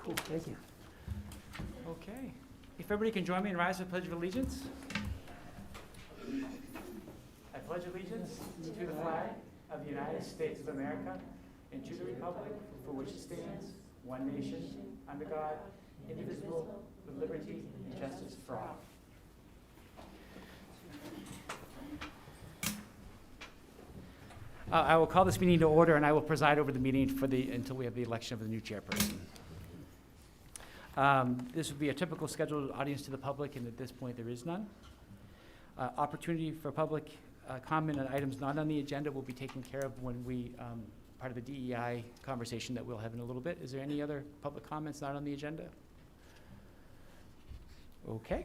Cool, thank you. Okay. If everybody can join me and rise for the Pledge of Allegiance. I pledge allegiance to the flag of the United States of America and to the republic for which it stands, one nation, under God, indivisible, with liberty and justice for all. I will call this meeting to order, and I will preside over the meeting until we have the election of the new chairperson. This would be a typical scheduled audience to the public, and at this point there is none. Opportunity for public comment on items not on the agenda will be taken care of when we, part of the DEI conversation that we'll have in a little bit. Is there any other public comments not on the agenda? Okay.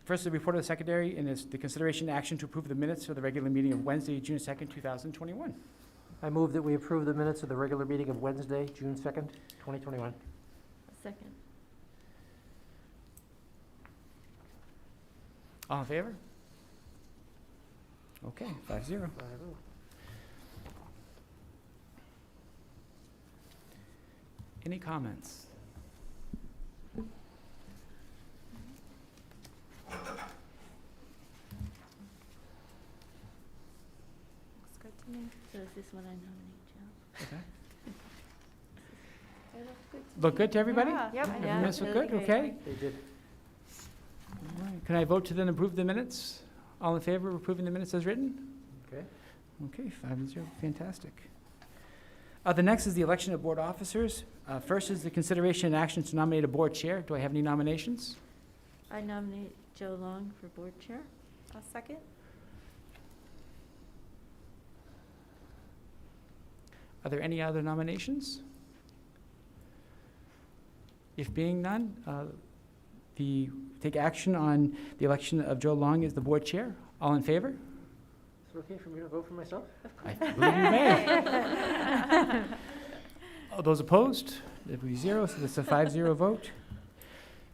First, the report of the secretary, and it's the consideration and action to approve the minutes for the regular meeting of Wednesday, June 2nd, 2021. I move that we approve the minutes of the regular meeting of Wednesday, June 2nd, 2021. Second. All in favor? Okay, 5-0. Any comments? Looks good to me. So is this what I nominate, Joe? Okay. It looks good to Look good to everybody? Yeah. Yep. Every Yeah, minutes look really good? great. Okay. They did. All right. Can I vote to then approve the minutes? All in favor of approving the minutes as written? Okay. Okay, 5-0, fantastic. The next is the election of board officers. First is the consideration and action to nominate a board chair. Do I have any nominations? I nominate Joe Long for board chair. I'll second. Are there any other nominations? If being none, take action on the election of Joe Long as the board chair. All in favor? Is it okay for me to vote for myself? I believe you may. All those opposed? It will be 0, so that's a 5-0 vote.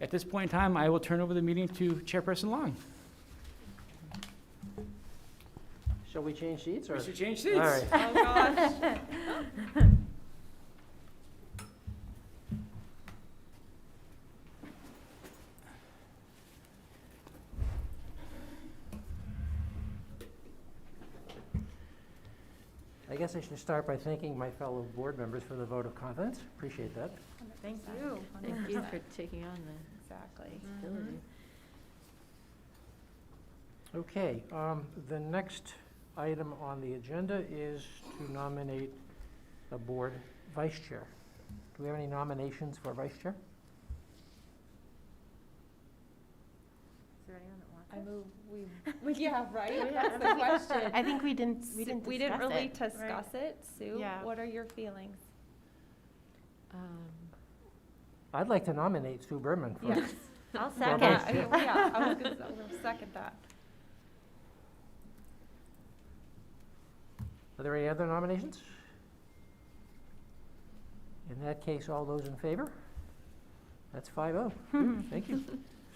At this point in time, I will turn over the meeting to Chairperson Long. Shall we change seats, or? We should change seats. All right. Oh, gosh. I guess I should start by thanking my fellow board members for the vote of confidence. Appreciate that. Thank you. Thank you for taking on the Exactly. responsibility. Okay, the next item on the agenda is to nominate a board vice chair. Do we have any nominations for vice chair? Is there anyone that wants I move we yeah, right? Yeah, That's the question. I think we didn't We didn't really discuss discuss it. Sue, Yeah. what are your feelings? I'd like to nominate Sue Berman for. Yes. I'll For second. vice chair. Yeah, I was gonna second that. Are there any other nominations? In that case, all those in favor? That's 5-0. Good, thank you.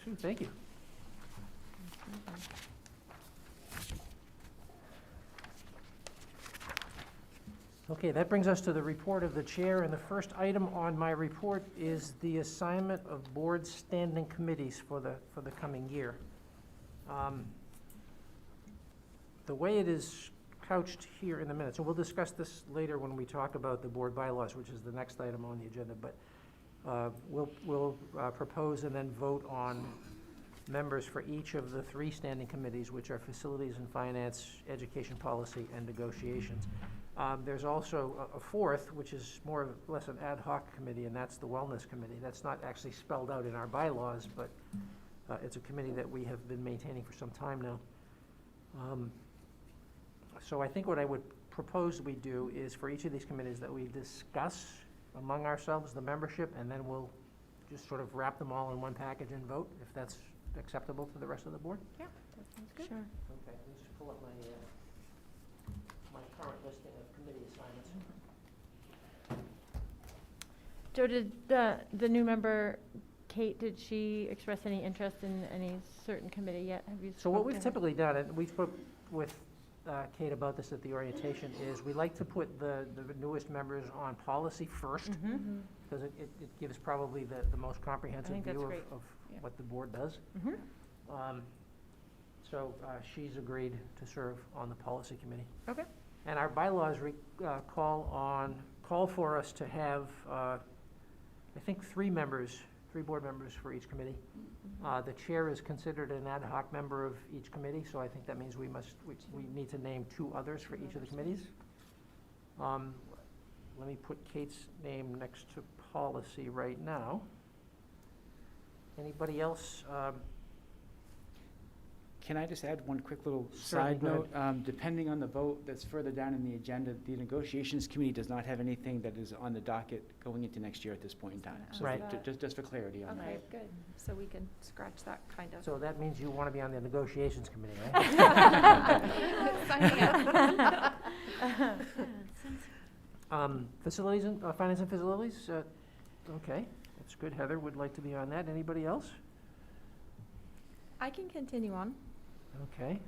Sue, thank you. Okay, that brings us to the report of the chair, and the first item on my report is the assignment of board standing committees for the coming year. The way it is couched here in the minutes, and we'll discuss this later when we talk about the board bylaws, which is the next item on the agenda, but we'll propose and then vote on members for each of the 3 standing committees, which are Facilities and Finance, Education Policy, and Negotiations. There's also a 4th, which is more or less an ad hoc committee, and that's the Wellness Committee. That's not actually spelled out in our bylaws, but it's a committee that we have been maintaining for some time now. So I think what I would propose we do is for each of these committees that we discuss among ourselves the membership, and then we'll just sort of wrap them all in one package and vote, if that's acceptable to the rest of the board. Yeah, that sounds good. Sure. Okay, let me just pull up my current listing of committee assignments. Joe, did the new member, Kate, did she express any interest in any certain committee yet? Have you So what spoken we've to her? typically done, and we've put with Kate about this at the orientation, is we like to put the newest members on policy first, because it gives probably the most comprehensive think that's view great. of Yeah. what the board does. Mhm. So she's agreed to serve on the policy committee. Okay. And our bylaws call for us to have, I think, 3 board members for each committee. The chair is considered an ad hoc member of each committee, so I think that means we need to name 2 others for each of the committees. Let me put Kate's name next to policy right now. Anybody else? Can I just add one quick little Certainly, side go note? Depending on the vote that's further down in the agenda, the negotiations committee does not have anything that is on the docket going into next year at this point in time. So Right. just for clarity on that. Okay, good. So we can scratch that kind of. So that means you want to be on the negotiations committee, right? Sign me up. Facilities and, finance and facilities, okay, that's good. Heather would like to be on that. Anybody else? I can continue on. Okay.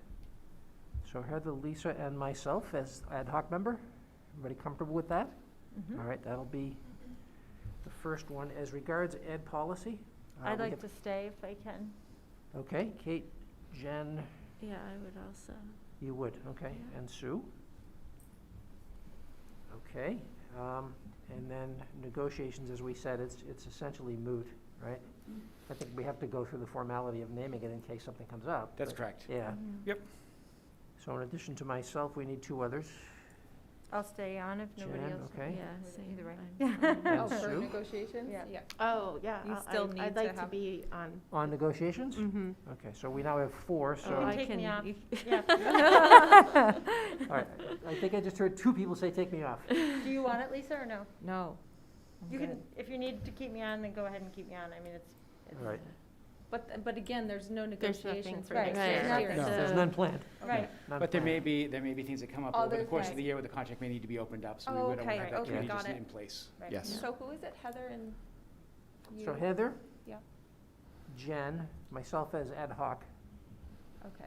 So Heather, Lisa, and myself as ad hoc member. Everybody comfortable with that? All right, that'll be the first one. As regards ed policy. I'd we like have- to stay if I can. Okay, Kate, Jen, Yeah, I would also. you would, okay, Yeah. and Sue? Okay, and then negotiations, as we said, it's essentially moot, right? I think we have to go through the formality of naming it in case something comes up. That's but- correct. Yeah. Yep. So in addition to myself, we need 2 others. I'll stay on if nobody Jen, else. okay. Yeah, same. Either way. And Oh, for Sue? negotiations? Yeah. Oh, yeah. You still need I'd to like to have- be on. On negotiations? Mm-hmm. Okay, so we now have 4, so. Oh, take me off. you- Yeah. All right, I think I just heard 2 people say, take me off. Do you want it, Lisa, or no? No. I'm You good. can, if you need to keep me on, then go ahead and keep me on. I mean, it's. All right, But again, there's no There's nothing negotiations for for next next year. year. Right. no, So- there's none planned. Right. None But there planned. may be things that come up over the Others course that- of the year where the contract may need to be opened up, so Oh, we would okay, have that okay, committee got just it. in place. Right. Yes. Yeah. So who is it, Heather and you? So Heather? Yeah. Jen, myself as ad hoc. Okay.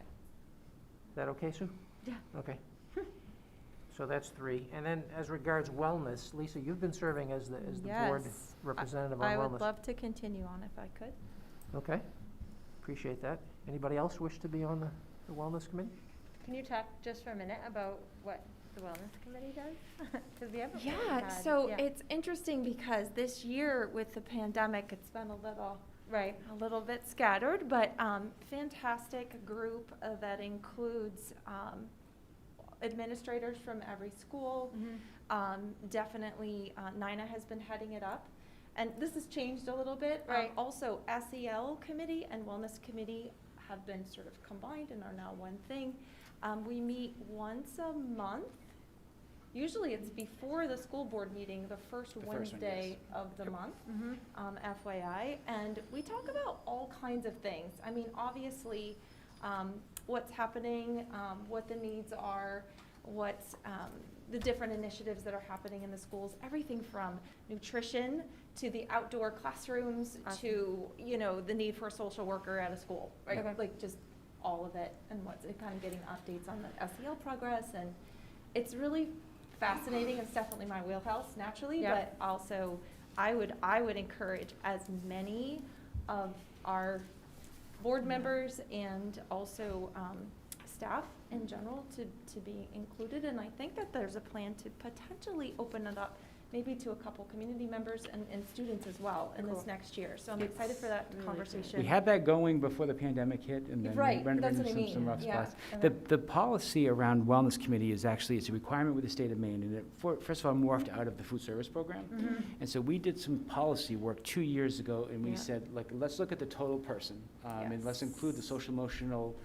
Is that okay, Sue? Yeah. Okay. So that's 3. And then as regards wellness, Lisa, you've been serving as the board Yes. representative on I wellness. would love to continue on if I could. Okay, appreciate that. Anybody else wish to be on the wellness committee? Can you talk just for a minute about what the wellness committee does? Because we haven't really Yeah, had- so yeah. it's interesting because this year with the pandemic, it's been Right. a little bit scattered, but fantastic group that includes administrators from every school. Definitely Nina has been heading it up. And this has changed a little bit. Right. Also, SEL committee and wellness committee have been sort of combined and are now one thing. We meet once a month. Usually it's before the school board meeting, the first The first one, Wednesday yes. of the Yep. month. Mm-hmm. FYI, and we talk about all kinds of things. I mean, obviously, what's happening, what the needs are, what's the different initiatives that are happening in the schools, everything from nutrition to the outdoor classrooms to, the need for a social worker at a school, right? Okay. Like just all of it, and what's kind of getting updates on the SEL progress, and it's really fascinating. It's definitely my wheelhouse naturally, Yeah. but also I would encourage as many of our board members and also staff in general to be included. And I think that there's a plan to potentially open it up maybe to a couple community members and students as well in this Cool. next year. So I'm excited for that really conversation. We had that going before the pandemic hit, and then we Right, ran that's into what I some mean, rough yeah. spots. And The policy around wellness committee is actually, it's a requirement with the state of Maine, and it, first of all, morphed out of the food service program. Mm-hmm. And so we did some policy work 2 years ago, and we Yeah. said, like, let's look at the total person, and let's include the Yes. social emotional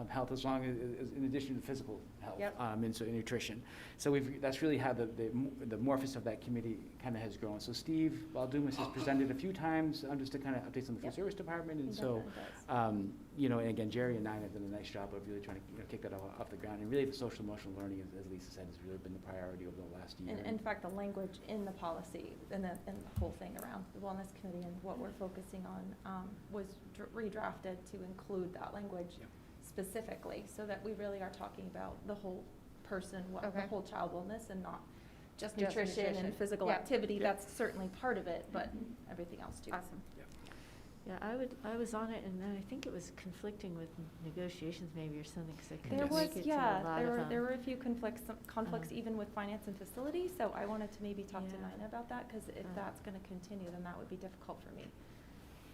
health as long as, in addition to physical health, Yep. and so nutrition. So that's really how the morphus of that committee kind of has grown. So Steve Baldumas has presented a few times, just to kind of updates on the food Yep. service department, and He so, definitely does. and again, Jerry and Nina have done a nice job of really trying to kick that off the ground. And really, the social emotional learning, as Lisa said, has really been the priority over the last year. And in fact, the language in the policy and the whole thing around the wellness committee and what we're focusing on was redrafted to include that language Yep. specifically, so that we really are talking about the whole person, the Okay. whole child wellness, and not just Just nutrition and nutrition. physical Yeah. activity. Yeah. That's certainly part of it, but everything else too. Awesome. Yeah, I was on it, and then I think it was conflicting with negotiations maybe or something, because I couldn't There make was, it to a lot there of were a few conflicts Uh-huh. even with finance and facilities, so I wanted to maybe talk to Yeah. Nina about that, because if Uh. that's gonna continue, then that would be difficult for me,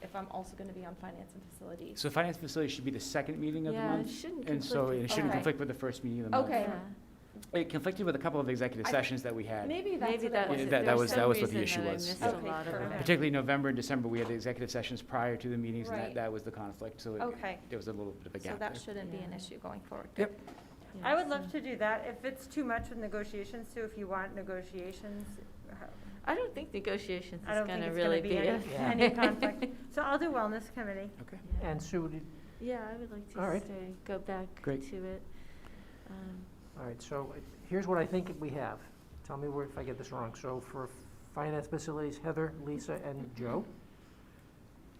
if I'm also gonna be on finance and facilities. So finance facility should be the second meeting of the Yeah, it month. shouldn't And so conflict. it shouldn't Okay. conflict with the first meeting of the month. Okay. Yeah. It conflicted with a couple of executive I- sessions that we had. Maybe that's Maybe what that it was Yeah, it. that There was some what the reason issue that I was. missed Yeah. a Okay, lot of them. perfect. Particularly November and December, we had the executive sessions prior to the meetings, and Right. that was the conflict, so Okay, there was a little bit of a so gap that there. shouldn't be an Yeah. issue going forward. Yep. Yeah, I would so- love to do that. If it's too much with negotiations too, if you want negotiations, I don't think negotiations I is don't think gonna it's really gonna be be a. Yeah. any conflict. So I'll do wellness committee. Okay. Yeah. And Sue, did, Yeah, I would like All to right. stay, go back Great. to it. all right, so here's what I think we have. Tell me if I get this wrong. So for finance facilities, Heather, Lisa, and Joe.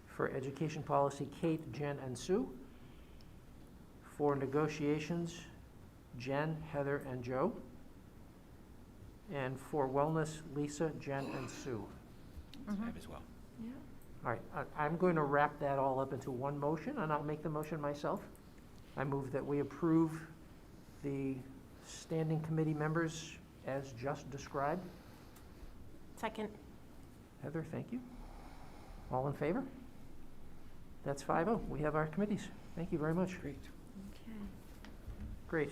For education policy, Kate, Jen, and Sue. For negotiations, Jen, Heather, and Joe. And for wellness, Lisa, Jen, and Sue. I have as well. Yeah. All right, I'm going to wrap that all up into one motion, and I'll make the motion myself. I move that we approve the standing committee members as just described. Second. Heather, thank you. All in favor? That's 5-0. We have our committees. Thank you very much. Great. Okay. Great.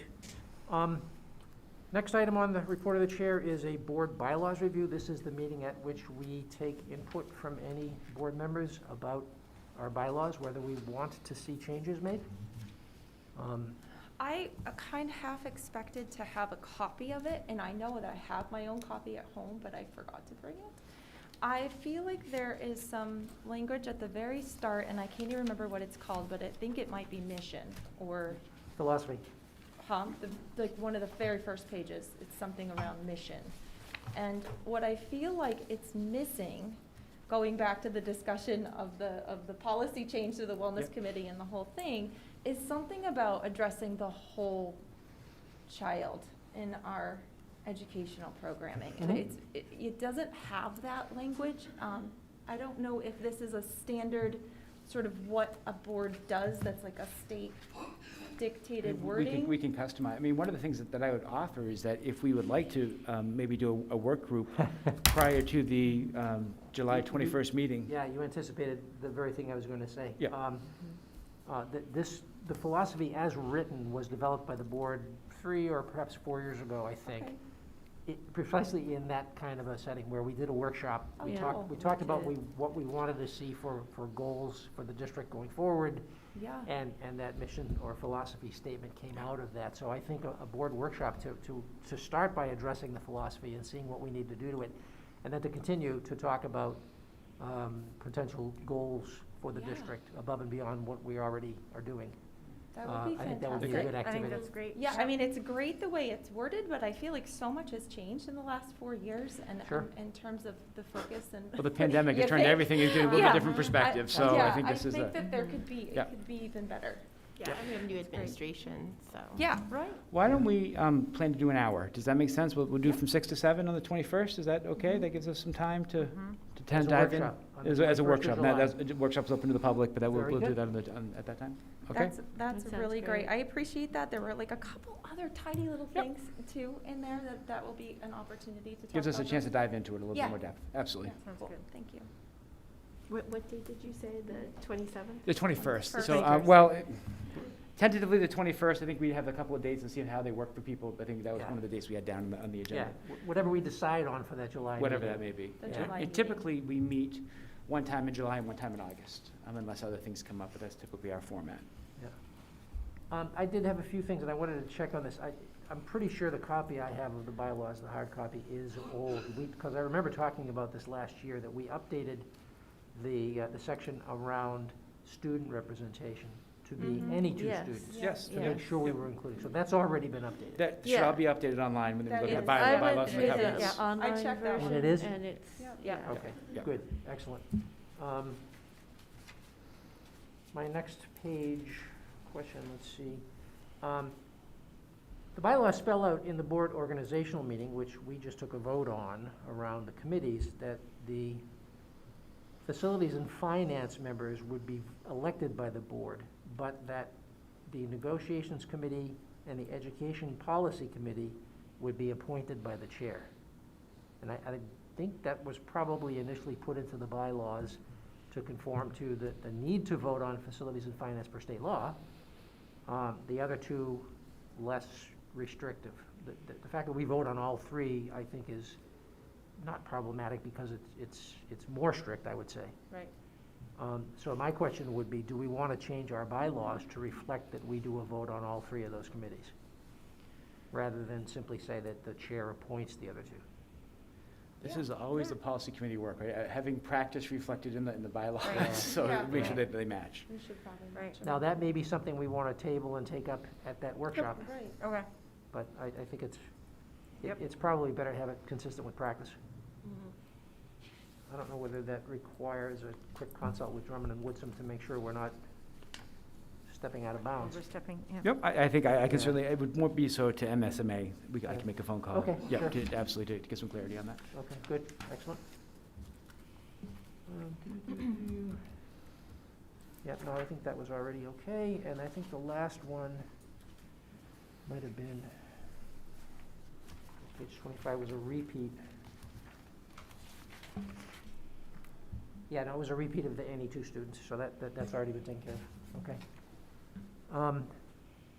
Next item on the report of the chair is a board bylaws review. This is the meeting at which we take input from any board members about our bylaws, whether we want to see changes made. I kind of half expected to have a copy of it, and I know that I have my own copy at home, but I forgot to bring it. I feel like there is some language at the very start, and I can't even remember what it's called, but I think it might be mission, or, Philosophy. like one of the very first pages, it's something around mission. And what I feel like it's missing, going back to the discussion of the policy change to the wellness Yep. committee and the whole thing, is something about addressing the whole child in our educational programming. Mhm. It doesn't have that language. I don't know if this is a standard, sort of what a board does, that's like a state dictated wording. We can customize. I mean, one of the things that I would offer is that if we would like to maybe do a work group prior to the July 21st meeting. Yeah, you anticipated the very thing I was going to say. Yeah. The philosophy as written was developed by the board 3 or perhaps 4 years ago, I think. Okay. Precisely in that kind of a setting where we did a workshop. We Yeah. talked, we We talked about did. what we wanted to see for goals for the district going forward, Yeah. and that mission or philosophy statement came out of that. So I think a board workshop to start by addressing the philosophy and seeing what we need to do to it, and then to continue to talk about potential goals for the Yeah. district above and beyond what we already are doing. That would be I think that would be a fantastic. good I think activity. that's great. Yeah, I mean, it's great the way it's worded, but I feel like so much has changed in the last 4 years, and Sure. in terms of the focus and. Well, the pandemic has You turned think? everything into a little Yeah. bit different perspective, so I think this is Yeah, I a. think that there could be, Yeah. it could be even better. Yeah, and we have new administration, so. Yeah, right? Why don't we plan to do an hour? Does that make sense? We'll do from 6 to 7 on the 21st. Is that okay? That gives us some time to As a dive in? workshop on the As a 21st of workshop. July. That's, workshop's open to the public, but that Very we'll do good. that at that time. Okay? That's That sounds really great. great. I appreciate that. There were like a couple other tiny little Yep. things too in there that will be an opportunity to talk about. Gives us a chance to those. dive into it a little Yeah. bit more depth. Absolutely. Yeah, Sounds cool. good. Thank you. What date did you say, the 27th? The 21st. So, Perfect. well, tentatively the 21st. I think we have a couple of dates and see how they work for people. I think that was Yeah. one of the dates we had down on the Yeah, agenda. whatever we decide on for that July Whatever meeting. that may be. The Yeah. July And meeting. typically, we meet one time in July and one time in August, unless other things come up, but that's typically our format. I did have a few things, and I wanted to check on this. I'm pretty sure the copy I have of the bylaws, the hard copy, is old. Because I remember talking about this last year, that we updated the section around student representation to be Mhm. any two Yes. students. Yes. To make sure we were including, so that's already been updated. That should Yeah. all be updated online when we That look at is- bylaws I and went the through the covenants. online checked that version. one. And it is? And it's, Yeah. yeah. Okay, Yeah. good, excellent. My next page question, let's see. The bylaws spell out in the board organizational meeting, which we just took a vote on around the committees, that the facilities and finance members would be elected by the board, but that the negotiations committee and the education policy committee would be appointed by the chair. And I think that was probably initially put into the bylaws to conform to the need to vote on facilities and finance per state law. The other two, less restrictive. The fact that we vote on all three, I think, is not problematic because it's more strict, I would say. Right. So my question would be, do we want to change our bylaws to reflect that we do a vote on all three of those committees, rather than simply say that the chair appoints the other two? This is always the policy committee work, right? Having practice reflected in the bylaws, Right. so Yeah. make sure that they match. We should probably Right. mention Now, that may be something we want to table and take up at that workshop, Right. Okay. but I think Yep. it's probably better to have it consistent with practice. Mhm. I don't know whether that requires a quick consult with Drummond and Woodson to make sure we're not stepping out of bounds. Overstepping, yeah. Yep, I think I can Yeah. certainly, it would more be so to MSMA, I can make a phone call. Okay, Yeah, sure. absolutely, to get some clarity on that. Okay, good, excellent. Yeah, no, I think that was already okay, and I think the last one might have been, page 25 was a repeat. Yeah, no, it was a repeat of the NE2 students, so that's already been taken care of, okay.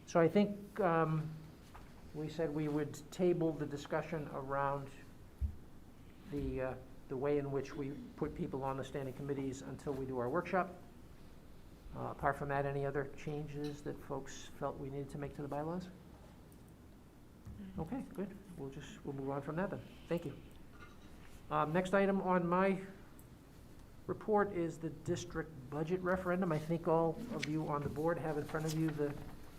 So I think we said we would table the discussion around the way in which we put people on the standing committees until we do our workshop. Apart from that, any other changes that folks felt we needed to make to the bylaws? Okay, good. We'll move on from that then. Thank you. Next item on my report is the district budget referendum. I think all of you on the board have in front of you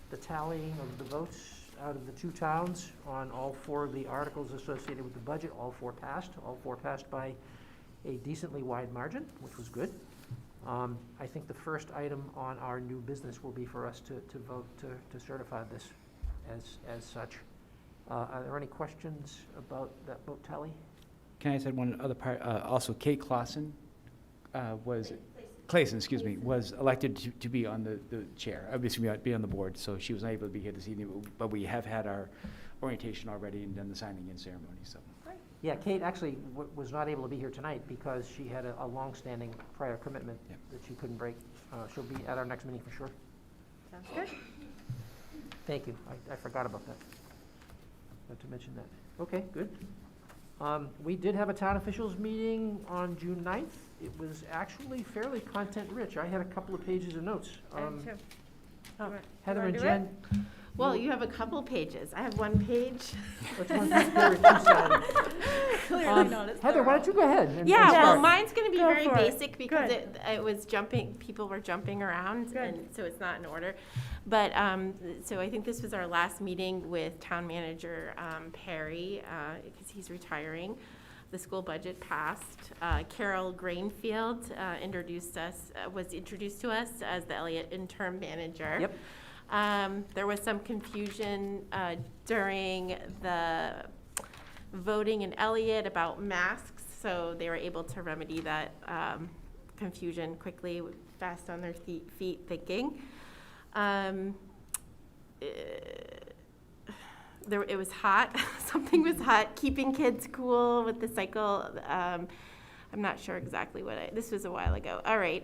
the tallying of the votes out of the two towns on all four of the articles associated with the budget. All four passed by a decently wide margin, which was good. I think the first item on our new business will be for us to vote to certify this as such. Are there any questions about that vote tally? Can I say one other part? Also, Kate Clausen Clayson, excuse me, was elected to be on the chair, obviously be on the board, so she was not able to be here this evening, but we have had our orientation already and done the signing in ceremony, so. Yeah, Kate actually was not able to be here tonight because she had a long-standing prior commitment Yep. that she couldn't break. She'll be at our next meeting for sure. Sounds good. Thank you. I forgot about that. Not to mention that. Okay, good. We did have a town officials meeting on June 9th. It was actually fairly content-rich. I had a couple of pages of notes. And two. Oh, Heather and do it? Jen. Well, you have a couple pages. I have one page. Which one's two-sided? Clearly not as Heather, why don't you go ahead? and Yeah, well, start? mine's gonna be Go very for it. basic because Good. it was jumping, people were jumping around, Good. and so it's not in order. But, so I think this was our last meeting with Town Manager Perry, because he's retiring. The school budget passed. Carol Grainfield was introduced to us as the Elliott interim manager. Yep. There was some confusion during the voting in Elliott about masks, so they were able to remedy that confusion quickly, fast on their feet thinking. It was hot. Something was hot. Keeping kids cool with the cycle. I'm not sure exactly this was a while ago. All right.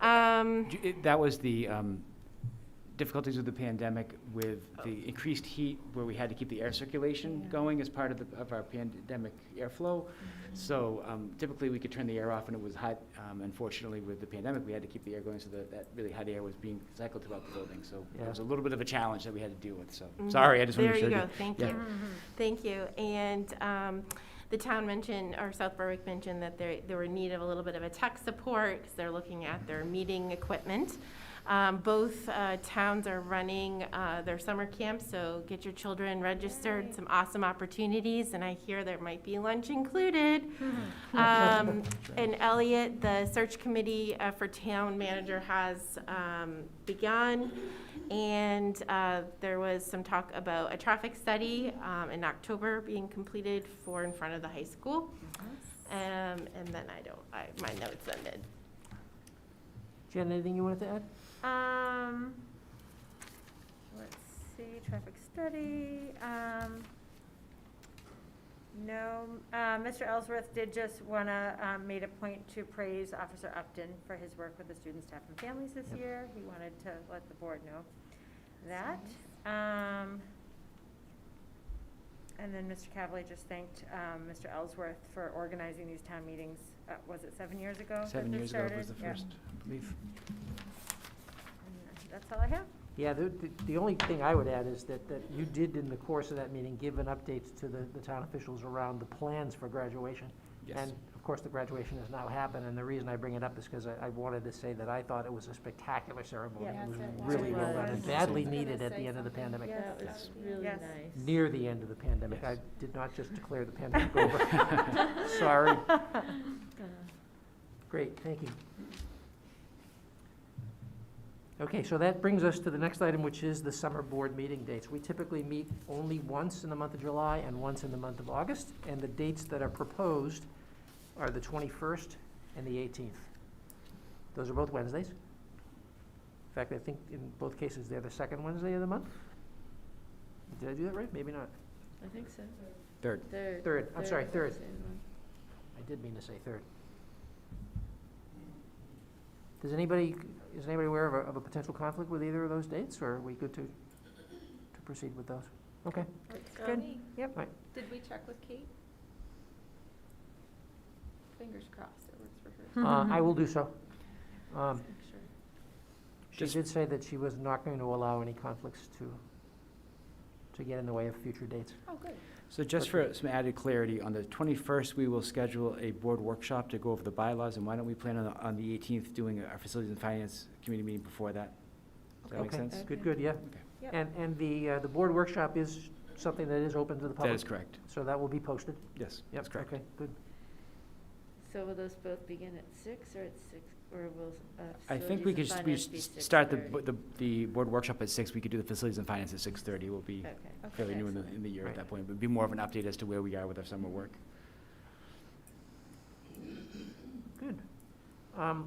That was the difficulties with the pandemic with the increased heat where we had to keep the air circulation going as part of our pandemic airflow. So typically we could turn the air off and it was hot. Unfortunately with the pandemic we had to keep the air going so that really hot air was being cycled throughout the building. So it was a little bit of a challenge that we had to deal with. So sorry, I just want to make sure. There you go. Thank yeah. you. Thank you. And the town mentioned, or South Berwick mentioned that they were in need of a little bit of a tech support because they're looking at their meeting equipment. Both towns are running their summer camps, so get your children registered, Yay. some awesome opportunities, and I hear there might be lunch included. And Elliot, the search committee for town manager has begun, and there was some talk about a traffic study in October being completed for in front of the high school. And then my notes ended. Jen, anything you wanted to add? Let's see, traffic study, no, Mr. Ellsworth did just wanna, made a point to praise Officer Upton for his work with the students, staff, and families this Yep. year. He wanted to let the board know that. And then Mr. Cavalier just thanked, Mr. Ellsworth for organizing these town meetings, was it 7 years ago? that 7 this years ago was started? the Yeah. first, I believe. And that's all I have. Yeah, the only thing I would add is that you did, in the course of that meeting, give an update to the town officials around the plans for graduation. Yes. And, of course, the graduation has now happened, and the reason I bring it up is because I wanted to say that I thought it was a spectacular ceremony. Yes, It was it was. really well done, and It was. badly I was needed gonna at the say end of the something. pandemic. That was really Yes. nice. Near the end of the pandemic. I Yes. did not just declare the pandemic over. Sorry. Great, thank you. Okay, so that brings us to the next item, which is the summer board meeting dates. We typically meet only once in the month of July and once in the month of August, and the dates that are proposed are the 21st and the 18th. Those are both Wednesdays. In fact, I think in both cases, they're the second Wednesday of the month. Did I do that right? Maybe not. I think so. Third. Third, I'm sorry, third. Wednesday of the month. I did mean to say third. Is anybody aware of a potential conflict with either of those dates, or are we good to proceed with those? Okay. Works Good. for me. Yep. Right. Did we check with Kate? Fingers crossed, it works for her. I will do so. Make sure. She Just- did say that she was not going to allow any conflicts to get in the way of future dates. Oh, good. So just for some added clarity, on the 21st, we will schedule a board workshop to go over the bylaws, and why don't we plan on the 18th doing our Facilities and Finance Committee meeting before that? Does that make Okay. sense? Good, yeah. Yep. And the board workshop is something that is open to the public? That is correct. So that will be posted? Yes, Yep, that's correct. okay, good. So will those both begin at 6 or at 6, or will I think we could Facilities and Finance be start 6:30? the board workshop at 6. We could do the Facilities and Finance at 6:30. We'll be Okay. fairly new in Excellent. the year at Right. that point. It would be more of an update as to where we are with our summer work. Good.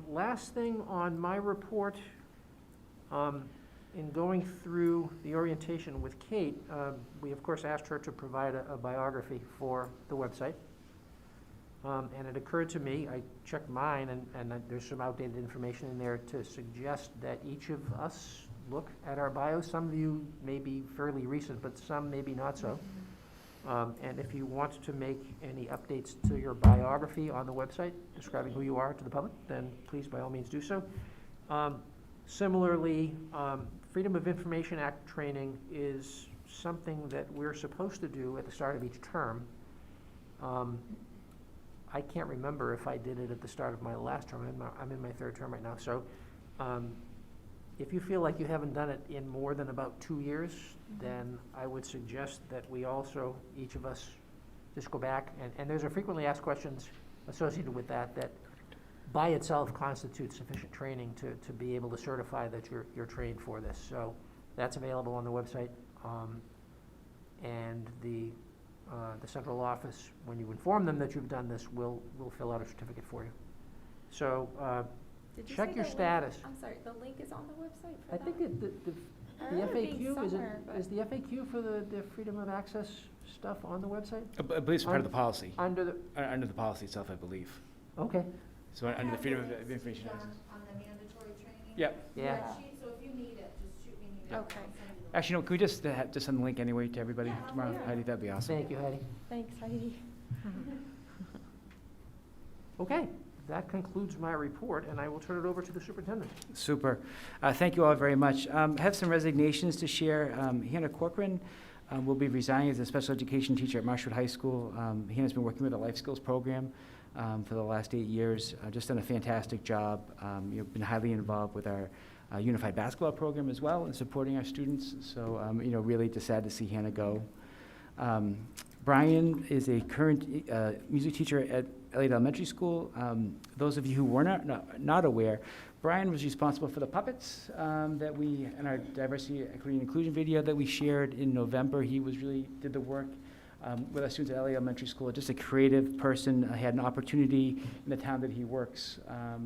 Last thing on my report, in going through the orientation with Kate, we of course asked her to provide a biography for the website. And it occurred to me, I checked mine, and there's some outdated information in there to suggest that each of us look at our bios. Some of you may be fairly recent, but some maybe not so. And if you want to make any updates to your biography on the website, describing who you are to the public, then please, by all means, do so. Similarly, Freedom of Information Act training is something that we're supposed to do at the start of each term. I can't remember if I did it at the start of my last term. I'm in my third term right now. So if you feel like you haven't done it in more than about 2 years, then I would suggest that we also, each of us, just go back. And there's a frequently asked questions associated with that by itself constitutes sufficient training to be able to certify that you're trained for this. So that's available on the website. And the central office, when you inform them that you've done this, will fill out a certificate for you. So Did you check say your the link- status. I'm sorry, the link is on the website for I that? think the I remember it being FAQ, somewhere, but- is the FAQ for the freedom of access stuff on the website? I believe it's part of the policy, Under the, under the policy itself, I believe. okay, So under the Freedom of Information Act. On the mandatory training. Yep. yeah. Spreadsheet, so if you need it, just shoot me an email. Okay. I'll send you the Actually, no, can we just send the link anyway to everybody Yeah, tomorrow? yeah. Heidi, that'd be awesome. Thank you, Heidi. Thanks, Heidi. Okay, that concludes my report, and I will turn it over to the superintendent. Super. Thank you all very much. Have some resignations to share. Hannah Corcoran will be resigning as a special education teacher at Marshwood High School. Hannah's been working with the Life Skills program for the last 8 years. Just done a fantastic job. Been highly involved with our unified basketball program as well and supporting our students. So, really just sad to see Hannah go. Brian is a current music teacher at Elliott Elementary School. Those of you who were not aware, Brian was responsible for the puppets that we, in our diversity, equity, and inclusion video that we shared in November. He did the work with our students at Elliott Elementary School. Just a creative person. Had an opportunity in the town that he works,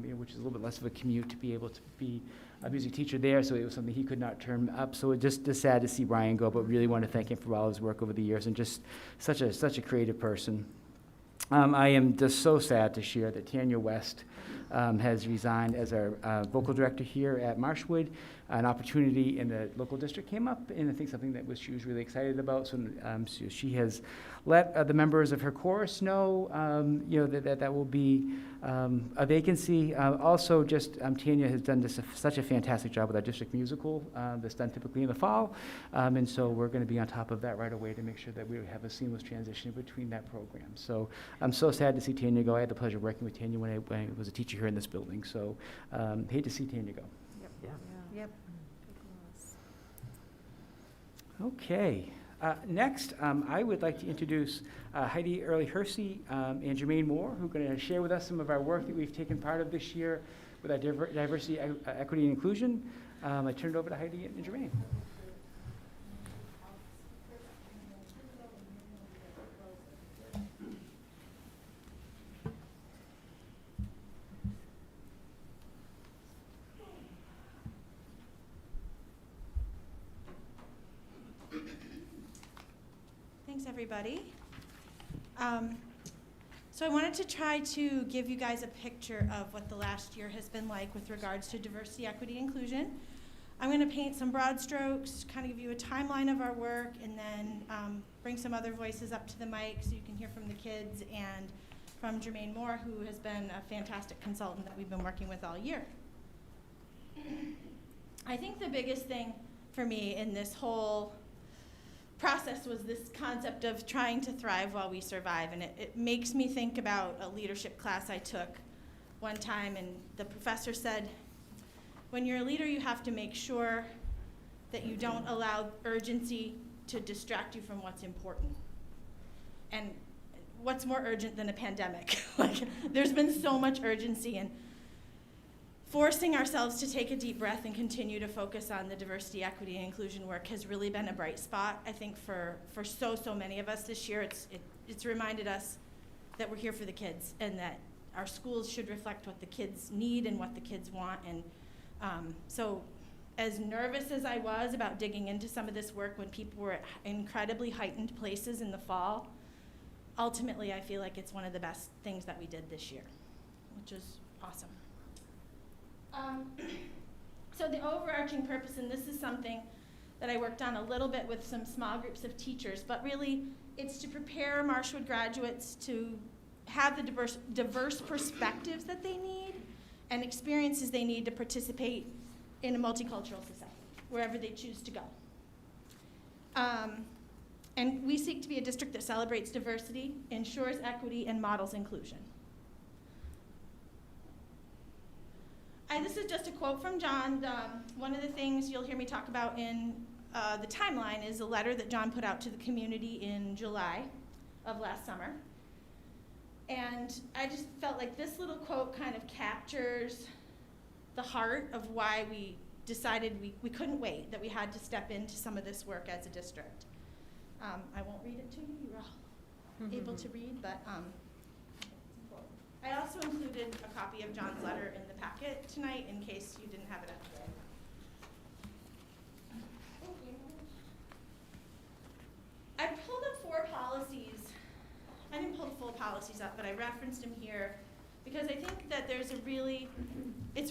which is a little bit less of a commute, to be able to be a music teacher there, so it was something he could not turn up. So it just sad to see Brian go, but really want to thank him for all his work over the years, and just such a creative person. I am just so sad to share that Tanya West has resigned as our vocal director here at Marshwood. An opportunity in the local district came up, and I think something that she was really excited about. So she has let the members of her chorus know, that will be a vacancy. Also, Tanya has done such a fantastic job with our district musical that's done typically in the fall, and so we're going to be on top of that right away to make sure that we have a seamless transition between that program. So I'm so sad to see Tanya go. I had the pleasure of working with Tanya when I was a teacher here in this building. So hate to see Tanya go. Yeah. Yep. Okay. Next, I would like to introduce Heidi Early-Hersey and Jermaine Moore, who are going to share with us some of our work that we've taken part of this year with our diversity, equity, and inclusion. I turn it over to Heidi and Jermaine. Thanks, everybody. So I wanted to try to give you guys a picture of what the last year has been like with regards to diversity, equity, inclusion. I'm going to paint some broad strokes, kind of give you a timeline of our work, and then bring some other voices up to the mic so you can hear from the kids and from Jermaine Moore, who has been a fantastic consultant that we've been working with all year. I think the biggest thing for me in this whole process was this concept of trying to thrive while we survive, and it makes me think about a leadership class I took one time, and the professor said, when you're a leader, you have to make sure that you don't allow urgency to distract you from what's important. And what's more urgent than a pandemic? There's been so much urgency, and forcing ourselves to take a deep breath and continue to focus on the diversity, equity, and inclusion work has really been a bright spot, I think, for so many of us this year. It's reminded us that we're here for the kids, and that our schools should reflect what the kids need and what the kids want. And so as nervous as I was about digging into some of this work when people were at incredibly heightened places in the fall, ultimately I feel like it's one of the best things that we did this year, which is awesome. So the overarching purpose, and this is something that I worked on a little bit with some small groups of teachers, but really it's to prepare Marshwood graduates to have the diverse perspectives that they need and experiences they need to participate in a multicultural society, wherever they choose to go. And we seek to be a district that celebrates diversity, ensures equity, and models inclusion. This is just a quote from John. One of the things you'll hear me talk about in the timeline is a letter that John put out to the community in July of last summer. And I just felt like this little quote kind of captures the heart of why we decided we couldn't wait, that we had to step into some of this work as a district. I won't read it to you, you're all able to read, but I also included a copy of John's letter in the packet tonight in case you didn't have it up today. I pulled up 4 policies. I didn't pull the full policies up, but I referenced them here because I think that it's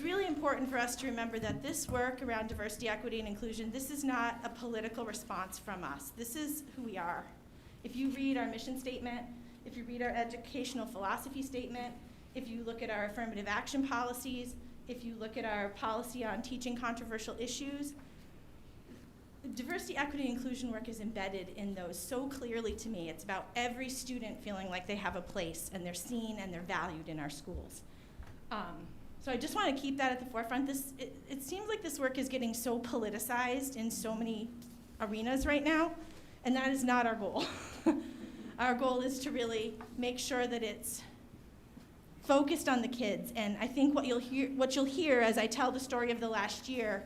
really important for us to remember that this work around diversity, equity, and inclusion, this is not a political response from us. This is who we are. If you read our mission statement, if you read our educational philosophy statement, if you look at our affirmative action policies, if you look at our policy on teaching controversial issues, diversity, equity, inclusion work is embedded in those so clearly to me. It's about every student feeling like they have a place and they're seen and they're valued in our schools. So I just want to keep that at the forefront. It seems like this work is getting so politicized in so many arenas right now, and that is not our goal. Our goal is to really make sure that it's focused on the kids. And I think what you'll hear as I tell the story of the last year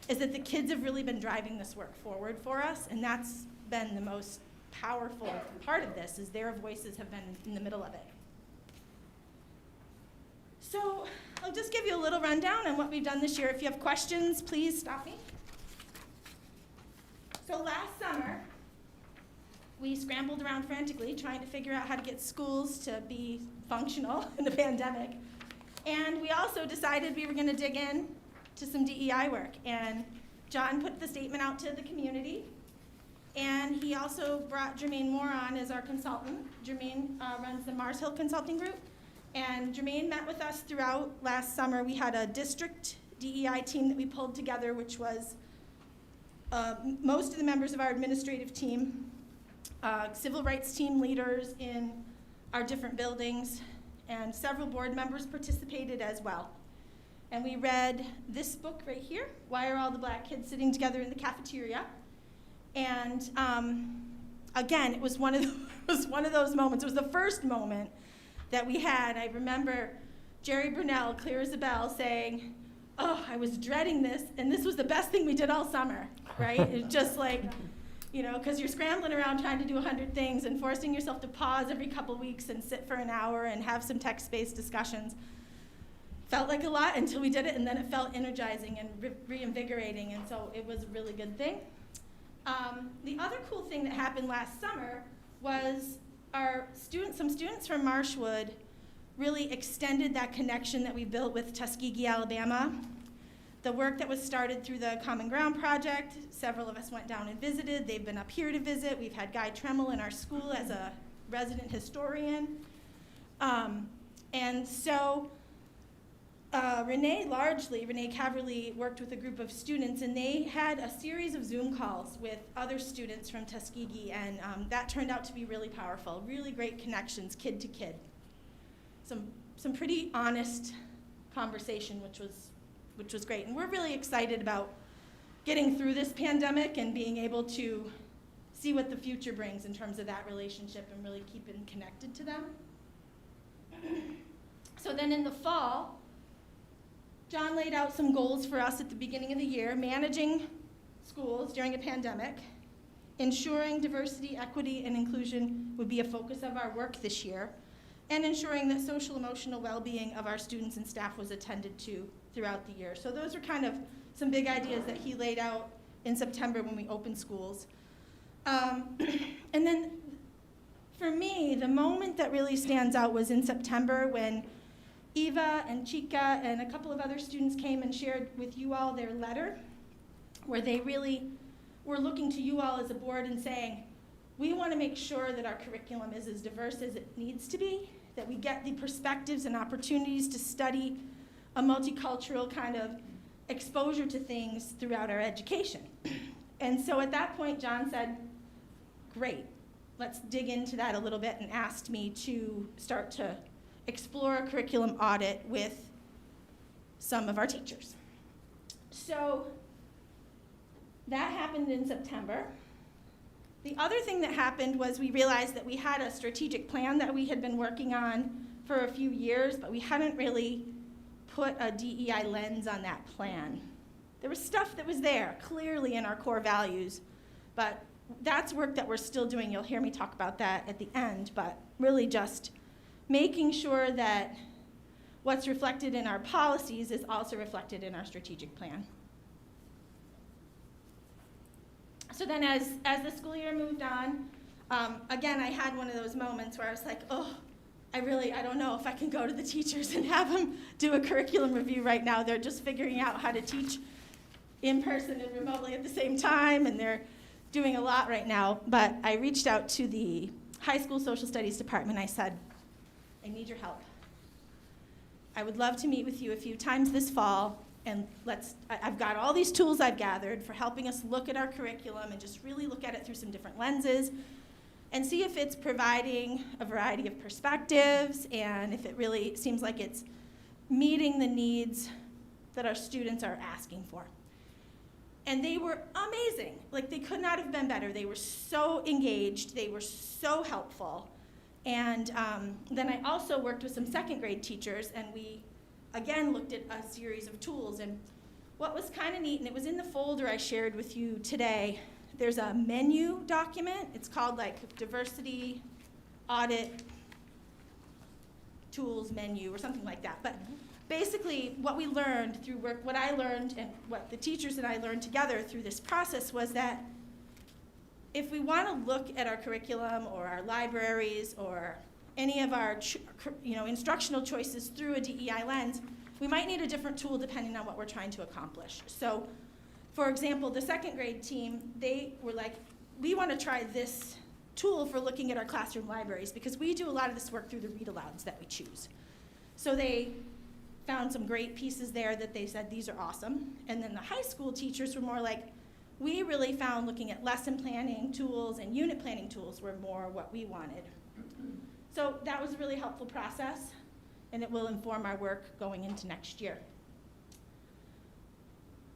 is that the kids have really been driving this work forward for us, and that's been the most powerful part of this, is their voices have been in the middle of it. So I'll just give you a little rundown on what we've done this year. If you have questions, please stop me. So last summer, we scrambled around frantically trying to figure out how to get schools to be functional in the pandemic. And we also decided we were going to dig in to some DEI work. And John put the statement out to the community. And he also brought Jermaine Moore on as our consultant. Jermaine runs the Mars Hill Consulting Group. And Jermaine met with us throughout last summer. We had a district DEI team that we pulled together, which was most of the members of our administrative team, civil rights team leaders in our different buildings, and several board members participated as well. And we read this book right here, Why Are All the Black Kids Sitting Together in the Cafeteria? And again, it was one of those moments. It was the first moment that we had. I remember Jerry Brunel, clear as a bell, saying, "Oh, I was dreading this, and this was the best thing we did all summer," right? It's just like, you know, because you're scrambling around trying to do 100 things and forcing yourself to pause every couple weeks and sit for an hour and have some text-based discussions. Felt like a lot until we did it, and then it felt energizing and reinvigorating, and so it was a really good thing. The other cool thing that happened last summer was some students from Marshwood really extended that connection that we built with Tuskegee, Alabama. The work that was started through the Common Ground Project, several of us went down and visited. They've been up here to visit. We've had Guy Tremmel in our school as a resident historian. And so Renee Caverly worked with a group of students, and they had a series of Zoom calls with other students from Tuskegee, and that turned out to be really powerful, really great connections, kid to kid. Some pretty honest conversation, which was great. And we're really excited about getting through this pandemic and being able to see what the future brings in terms of that relationship and really keeping connected to them. So then in the fall, John laid out some goals for us at the beginning of the year: managing schools during a pandemic, ensuring diversity, equity, and inclusion would be a focus of our work this year, and ensuring that social emotional well-being of our students and staff was attended to throughout the year. So those are kind of some big ideas that he laid out in September when we opened schools. And then for me, the moment that really stands out was in September when Eva and Chica and a couple of other students came and shared with you all their letter, where they really were looking to you all as a board and saying, we want to make sure that our curriculum is as diverse as it needs to be, that we get the perspectives and opportunities to study a multicultural kind of exposure to things throughout our education. And so at that point, John said, great, let's dig into that a little bit, and asked me to start to explore a curriculum audit with some of our teachers. So that happened in September. The other thing that happened was we realized that we had a strategic plan that we had been working on for a few years, but we hadn't really put a DEI lens on that plan. There was stuff that was there, clearly in our core values, but that's work that we're still doing. You'll hear me talk about that at the end, but really just making sure that what's reflected in our policies is also reflected in our strategic plan. So then as the school year moved on, again, I had one of those moments where I was like, oh, I don't know if I can go to the teachers and have them do a curriculum review right now. They're just figuring out how to teach in person and remotely at the same time, and they're doing a lot right now. But I reached out to the high school social studies department. I said, I need your help. I would love to meet with you a few times this fall and I've got all these tools I've gathered for helping us look at our curriculum and just really look at it through some different lenses and see if it's providing a variety of perspectives and if it really seems like it's meeting the needs that our students are asking for. And they were amazing. Like, they could not have been better. They were so engaged. They were so helpful. And then I also worked with some second grade teachers, and we, again, looked at a series of tools. And what was kind of neat, and it was in the folder I shared with you today, there's a menu document. It's called like Diversity Audit Tools Menu or something like that. But basically, what we learned through work, what I learned and what the teachers and I learned together through this process was that if we want to look at our curriculum or our libraries or any of our instructional choices through a DEI lens, we might need a different tool depending on what we're trying to accomplish. So, for example, the second grade team, they were like, we want to try this tool for looking at our classroom libraries because we do a lot of this work through the read-alouds that we choose. So they found some great pieces there that they said, these are awesome. And then the high school teachers were more like, we really found looking at lesson planning tools and unit planning tools were more what we wanted. So that was a really helpful process, and it will inform our work going into next year.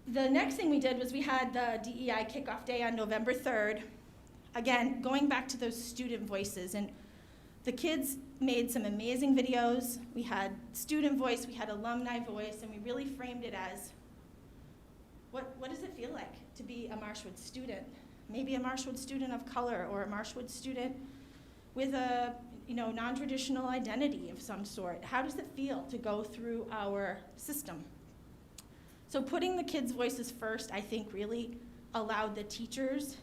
The next thing we did was we had the DEI kickoff day on November 3rd. Again, going back to those student voices, and the kids made some amazing videos. We had student voice, we had alumni voice, and we really framed it as, what does it feel like to be a Marshwood student? Maybe a Marshwood student of color, or a Marshwood student with a non-traditional identity of some sort. How does it feel to go through our system? So putting the kids' voices first, I think, really allowed the teachers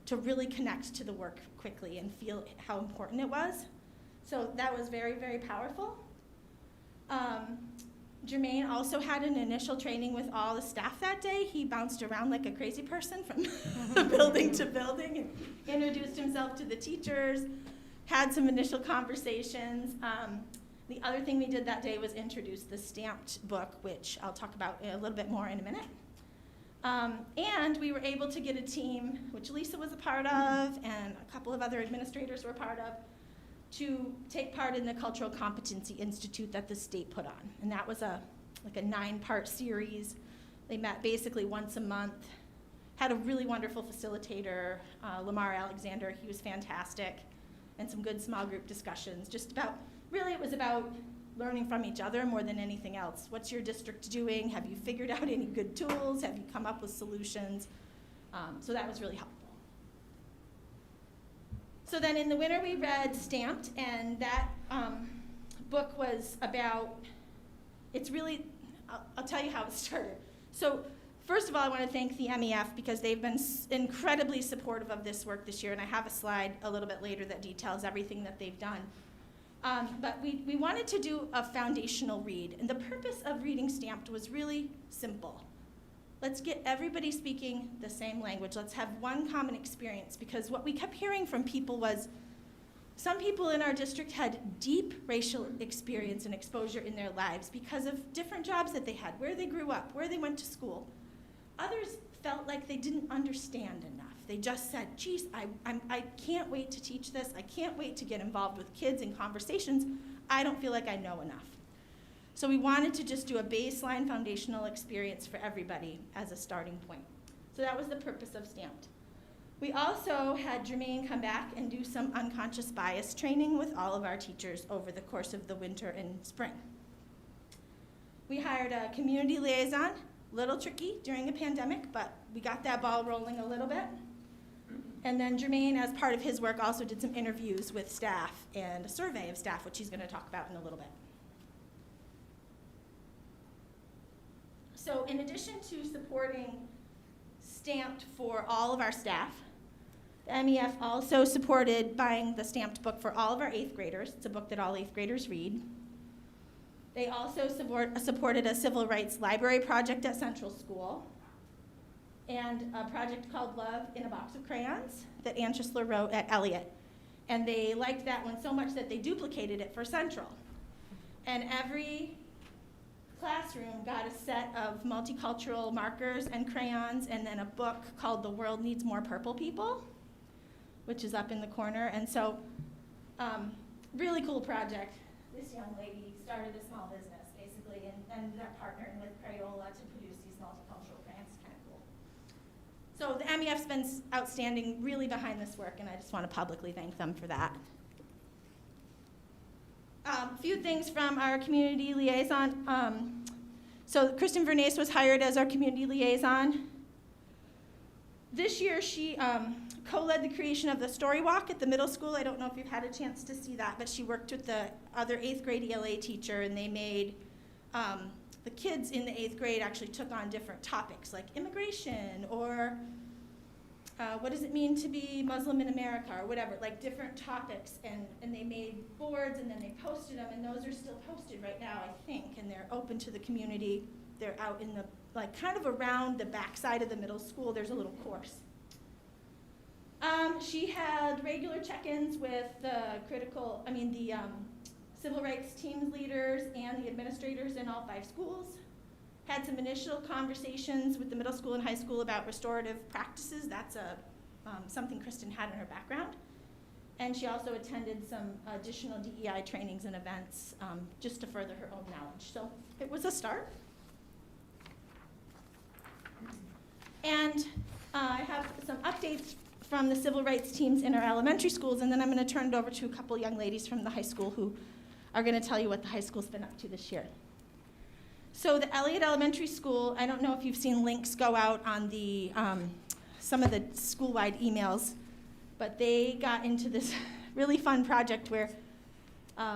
to really connect to the work quickly and feel how important it was. So that was very, very powerful. Jermaine also had an initial training with all the staff that day. He bounced around like a crazy person from building to building and introduced himself to the teachers, had some initial conversations. The other thing we did that day was introduce the stamped book, which I'll talk about a little bit more in a minute. And we were able to get a team, which Lisa was a part of, and a couple of other administrators were part of, to take part in the Cultural Competency Institute that the state put on. And that was like a 9-part series. They met basically once a month, had a really wonderful facilitator, Lamar Alexander. He was fantastic, and some good small group discussions. Really it was about learning from each other more than anything else. What's your district doing? Have you figured out any good tools? Have you come up with solutions? So that was really helpful. So then in the winter we read Stamped, and that book was about, I'll tell you how it started. So first of all, I want to thank the MEF because they've been incredibly supportive of this work this year, and I have a slide a little bit later that details everything that they've done. But we wanted to do a foundational read, and the purpose of reading Stamped was really simple. Let's get everybody speaking the same language. Let's have one common experience, because what we kept hearing from people was some people in our district had deep racial experience and exposure in their lives because of different jobs that they had, where they grew up, where they went to school. Others felt like they didn't understand enough. They just said, geez, I can't wait to teach this. I can't wait to get involved with kids in conversations. I don't feel like I know enough. So we wanted to just do a baseline foundational experience for everybody as a starting point. So that was the purpose of Stamped. We also had Jermaine come back and do some unconscious bias training with all of our teachers over the course of the winter and spring. We hired a community liaison, a little tricky during a pandemic, but we got that ball rolling a little bit. And then Jermaine, as part of his work, also did some interviews with staff and a survey of staff, which he's going to talk about in a little bit. So in addition to supporting Stamped for all of our staff, the MEF also supported buying the Stamped book for all of our 8th graders. It's a book that all 8th graders read. They also supported a civil rights library project at Central School, and a project called Love in a Box of Crayons that Ann Chisler wrote at Elliott. And they liked that one so much that they duplicated it for Central. And every classroom got a set of multicultural markers and crayons and then a book called The World Needs More Purple People, which is up in the corner. And so, really cool project. This young lady started a small business, basically, and ended up partnering with Crayola to produce these multicultural crayons. It's kind of cool. So the MEF's been outstanding, really behind this work, and I just want to publicly thank them for that. A few things from our community liaison. So Kristen Vernace was hired as our community liaison. This year she co-led the creation of the story walk at the middle school. I don't know if you've had a chance to see that, but she worked with the other 8th grade ELA teacher, and they made, the kids in the 8th grade actually took on different topics like immigration or what does it mean to be Muslim in America or whatever, like different topics, and they made boards and then they posted them, and those are still posted right now, I think, and they're open to the community. They're out in the, like kind of around the backside of the middle school, there's a little course. She had regular check-ins with the civil rights team leaders and the administrators in all 5 schools. Had some initial conversations with the middle school and high school about restorative practices. That's something Kristen had in her background. And she also attended some additional DEI trainings and events just to further her own knowledge. So it was a start. And I have some updates from the civil rights teams in our elementary schools, and then I'm going to turn it over to a couple young ladies from the high school who are going to tell you what the high school's been up to this year. So the Elliott Elementary School, I don't know if you've seen links go out on the some of the school-wide emails, but they got into this really fun project where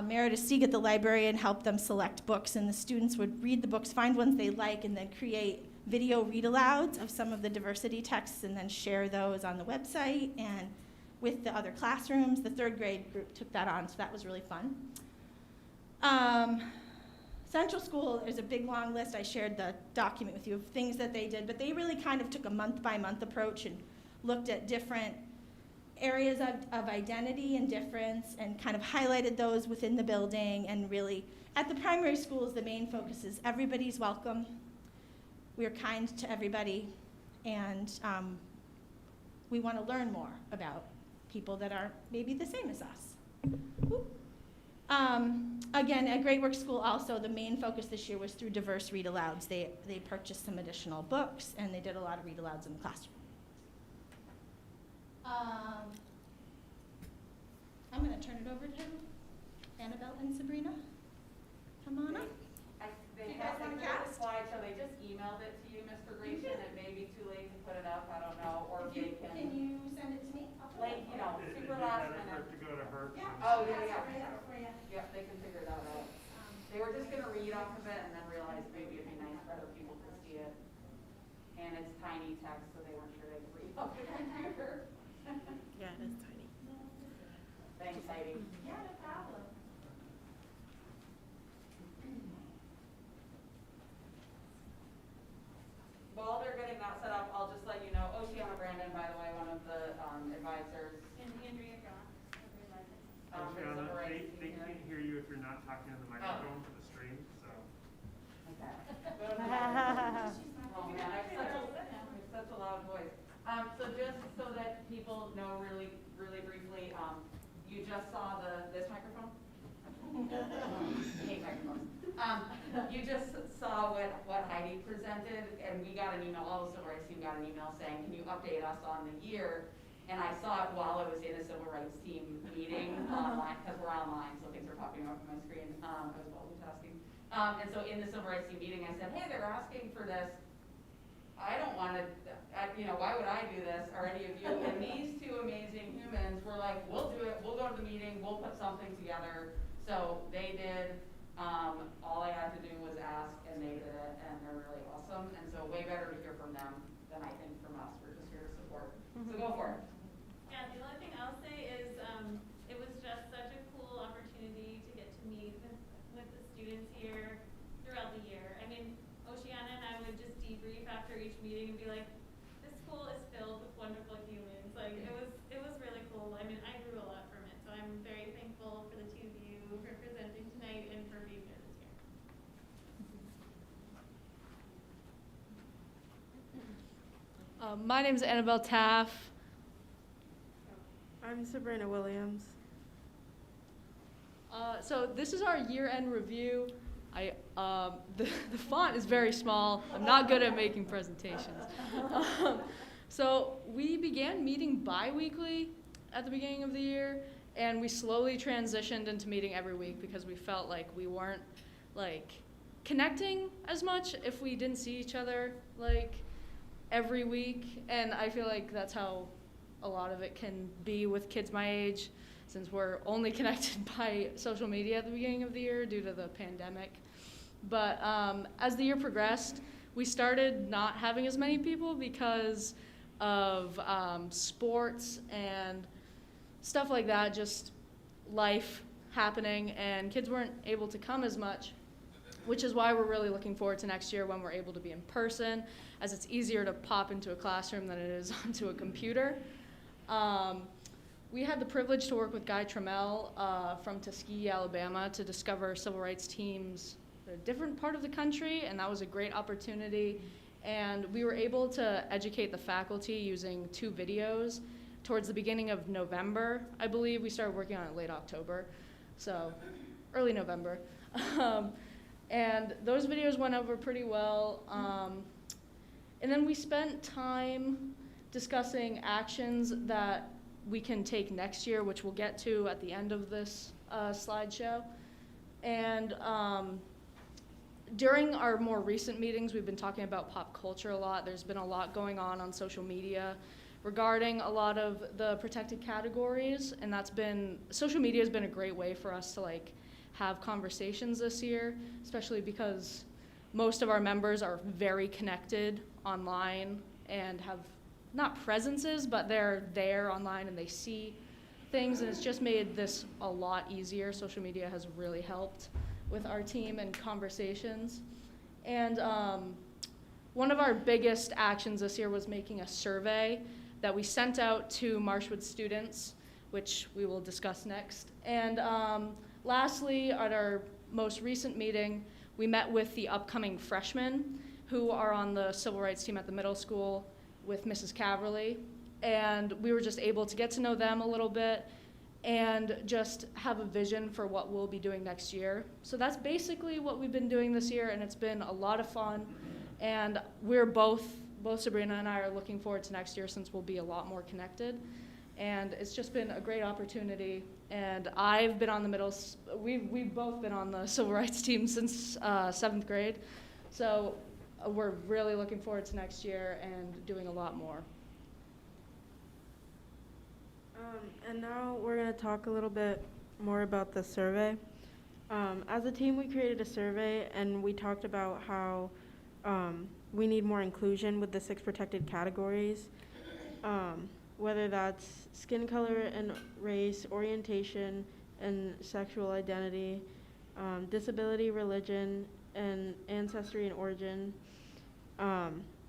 Meredith Sieg, the librarian, helped them select books, and the students would read the books, find ones they like, and then create video read-alouds of some of the diversity texts and then share those on the website and with the other classrooms. The 3rd grade group took that on, so that was really fun. Central School, there's a big long list. I shared the document with you of things that they did, but they really kind of took a month-by-month approach and looked at different areas of identity and difference and kind of highlighted those within the building. And really, at the primary schools, the main focus is everybody's welcome. We're kind to everybody, and we want to learn more about people that are maybe the same as us. Whoop. Again, at Great Works School also, the main focus this year was through diverse read-alouds. They purchased some additional books, and they did a lot of read-alouds in the classroom. I'm going to turn it over to Annabelle and Sabrina. Come on up. They have the slide, so they just emailed it to you, Mr. Grayson. It may be too late to put it up, I don't know, or if they can. Can you send it to me? Like, you know, super last minute. To go to her. Yeah. Oh, yeah. Yeah, they can figure that out. They were just gonna read off of it and then realized maybe it'd be nice for other people to see it. And it's tiny text, so they weren't sure they could read off the computer. Yeah, it is tiny. Thanks, Heidi. Yeah, no problem. While they're getting that set up, I'll just let you know, Oceana Brandon, by the way, one of the advisors. And Andrea Goff, Oceana, they can't hear you if you're not talking in the microphone for the stream, so. Okay. Oh man, I have such a loud voice. So just so that people know really briefly, you just saw this microphone? Hate microphones. You just saw what Heidi presented, and we got an email, all the civil rights team got an email saying, can you update us on the year? And I saw it while I was in a civil rights team meeting online, because we're online, so things are popping up on my screen. I was multitasking. And so in the civil rights team meeting, I said, hey, they're asking for this. I don't want to, why would I do this, or any of you? And these 2 amazing humans were like, we'll do it, we'll go to the meeting, we'll put something together. So they did. All I had to do was ask, and they did it, and they're really awesome. And so way better to hear from them than I think from us. We're just here to support. So go for it. Yeah, the only thing I'll say is it was just such a cool opportunity to get to meet with the students here throughout the year. I mean, Oceana and I would just debrief after each meeting and be like, this school is filled with wonderful humans. Like, it was really cool. I mean, I grew a lot from it, so I'm very thankful for the 2 of you for presenting tonight and for being here this year. My name's Annabelle Taff. I'm Sabrina Williams. So this is our year-end review. The font is very small. I'm not good at making presentations. So we began meeting bi-weekly at the beginning of the year, and we slowly transitioned into meeting every week because we felt like we weren't connecting as much if we didn't see each other every week. And I feel like that's how a lot of it can be with kids my age, since we're only connected by social media at the beginning of the year due to the pandemic. But as the year progressed, we started not having as many people because of sports and stuff like that, just life happening, and kids weren't able to come as much, which is why we're really looking forward to next year when we're able to be in person, as it's easier to pop into a classroom than it is onto a computer. We had the privilege to work with Guy Trammell from Tuskegee, Alabama, to discover civil rights teams in a different part of the country, and that was a great opportunity. And we were able to educate the faculty using 2 videos towards the beginning of November, I believe. We started working on it late October, so early November. And those videos went over pretty well. And then we spent time discussing actions that we can take next year, which we'll get to at the end of this slideshow. And during our more recent meetings, we've been talking about pop culture a lot. There's been a lot going on social media regarding a lot of the protected categories, and social media has been a great way for us to have conversations this year, especially because most of our members are very connected online and have not presences, but they're there online and they see things, and it's just made this a lot easier. Social media has really helped with our team and conversations. And one of our biggest actions this year was making a survey that we sent out to Marshwood students, which we will discuss next. And lastly, at our most recent meeting, we met with the upcoming freshmen who are on the civil rights team at the middle school with Mrs. Caverly, and we were just able to get to know them a little bit and just have a vision for what we'll be doing next year. So that's basically what we've been doing this year, and it's been a lot of fun. And we're both Sabrina and I are looking forward to next year, since we'll be a lot more connected. And it's just been a great opportunity. And I've been on we've both been on the civil rights team since 7th grade. So we're really looking forward to next year and doing a lot more. And now we're going to talk a little bit more about the survey. As a team, we created a survey, and we talked about how we need more inclusion with the 6 protected categories, whether that's skin color and race, orientation and sexual identity, disability, religion, and ancestry and origin.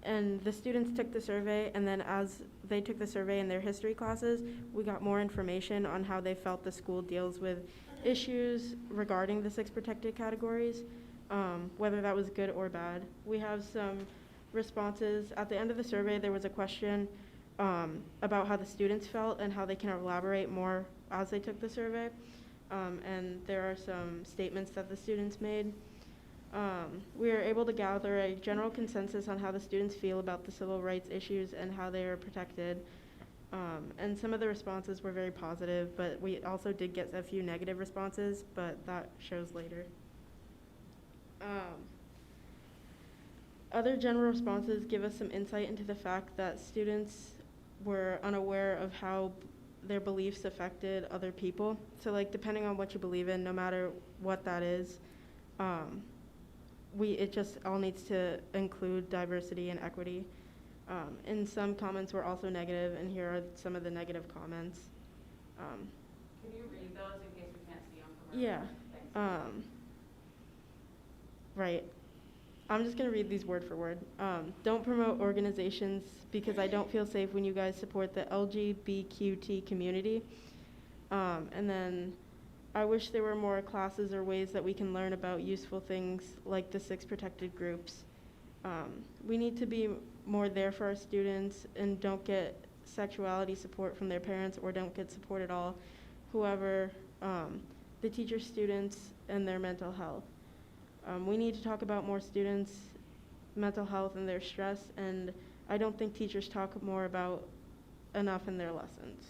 And the students took the survey, and then as they took the survey in their history classes, we got more information on how they felt the school deals with issues regarding the 6 protected categories, whether that was good or bad. We have some responses. At the end of the survey, there was a question about how the students felt and how they can elaborate more as they took the survey. And there are some statements that the students made. We were able to gather a general consensus on how the students feel about the civil rights issues and how they are protected. And some of the responses were very positive, but we also did get a few negative responses, but that shows later. Other general responses give us some insight into the fact that students were unaware of how their beliefs affected other people. So depending on what you believe in, no matter what that is, it just all needs to include diversity and equity. And some comments were also negative, and here are some of the negative comments. Can you read those in case we can't see them from our Yeah. Thanks. Right. I'm just going to read these word for word. Don't promote organizations because I don't feel safe when you guys support the LGBTQ community. And then I wish there were more classes or ways that we can learn about useful things like the 6 protected groups. We need to be more there for our students and don't get sexuality support from their parents or don't get support at all. Whoever, the teachers, students, and their mental health. We need to talk about more students' mental health and their stress, and I don't think teachers talk more about enough in their lessons.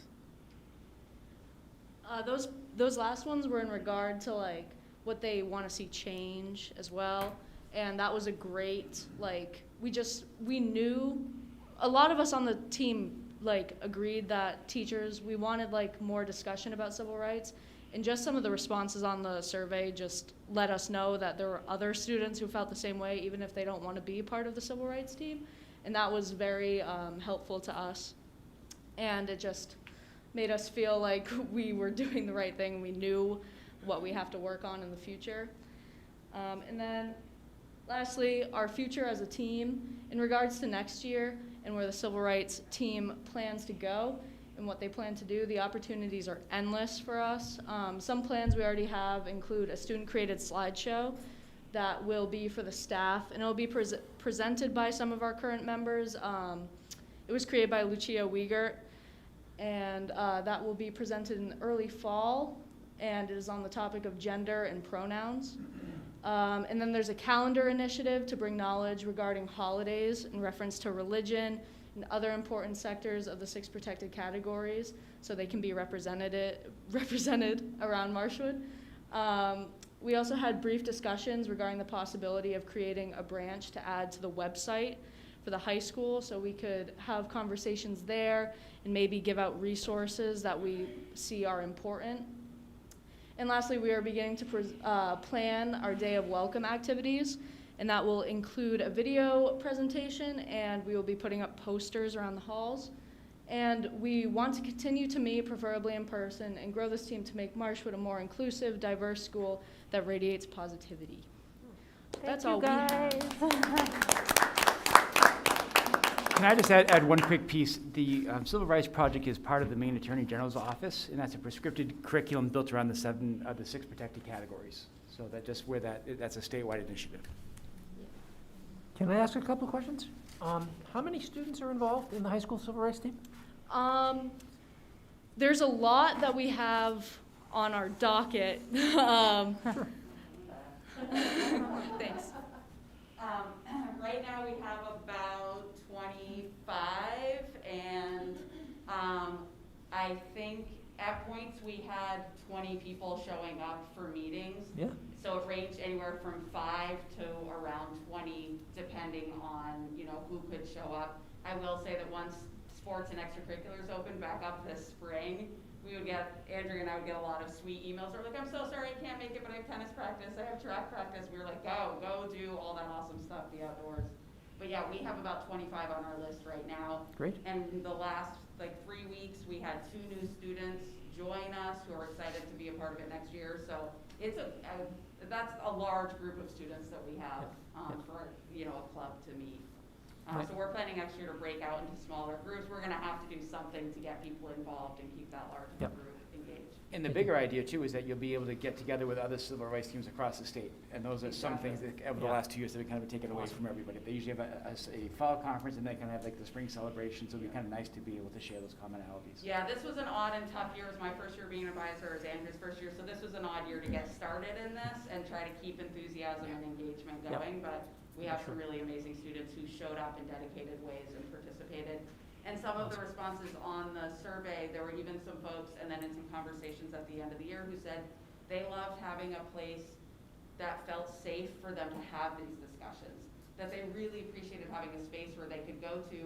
Those last ones were in regard to like what they want to see change as well, and that was a great we knew a lot of us on the team like agreed that teachers we wanted like more discussion about civil rights, and just some of the responses on the survey just let us know that there were other students who felt the same way even if they don't want to be part of the civil rights team, and that was very helpful to us, and it just made us feel like we were doing the right thing. We knew what we have to work on in the future. And then lastly, our future as a team in regards to next year and where the civil rights team plans to go and what they plan to do. The opportunities are endless for us. Some plans we already have include a student-created slideshow that will be for the staff, and it will be presented by some of our current members. It was created by Lucia Wiegert, and that will be presented in early fall, and it is on the topic of gender and pronouns. And then there's a calendar initiative to bring knowledge regarding holidays in reference to religion and other important sectors of the 6 protected categories, so they can be represented around Marshwood. We also had brief discussions regarding the possibility of creating a branch to add to the website for the high school, so we could have conversations there and maybe give out resources that we see are important. And lastly, we are beginning to plan our Day of Welcome activities, and that will include a video presentation, and we will be putting up posters around the halls. And we want to continue to meet, preferably in person, and grow this team to make Marshwood a more inclusive, diverse school that radiates positivity. That's all we have. Can I just add one quick piece? The Civil Rights Project is part of the Maine Attorney General's office, and that's a prescriptive curriculum built around the 6 protected categories. So that just where that's a statewide initiative. Can I ask a couple of questions? How many students are involved in the high school civil rights team? There's a lot that we have on our docket. Sure. Thanks. Right now we have about 25, and I think at points we had 20 people showing up for meetings. Yeah. So it ranged anywhere from 5 to around 20, depending on who could show up. I will say that once sports and extracurriculars opened back up this spring, Andrea and I would get a lot of sweet emails. We're like, I'm so sorry I can't make it, but I have tennis practice, I have track practice. We were like, go do all that awesome stuff, the outdoors. But yeah, we have about 25 on our list right now. Great. And the last 3 weeks, we had 2 new students join us who are excited to be a part of it next year. So it's that's a large group of students that we have for a club to meet. Right. So we're planning next year to break out into smaller groups. We're going to have to do something to get people involved and keep that large group engaged. And the bigger idea too is that you'll be able to get together with other civil rights teams across the state. And those are some things that over the last 2 years have been kind of taken away from everybody. They usually have a fall conference, and they kind of have like the spring celebration, so it'd be kind of nice to be able to share those commonalities. Yeah, this was an odd and tough year. It was my first year being an advisor. It was Andrew's first year. So this was an odd year to get started in this and try to keep enthusiasm and engagement going. But we have some really amazing students who showed up in dedicated ways and participated. And some of the responses on the survey, there were even some folks, and then in some conversations at the end of the year, who said they loved having a place that felt safe for them to have these discussions, that they really appreciated having a space where they could go to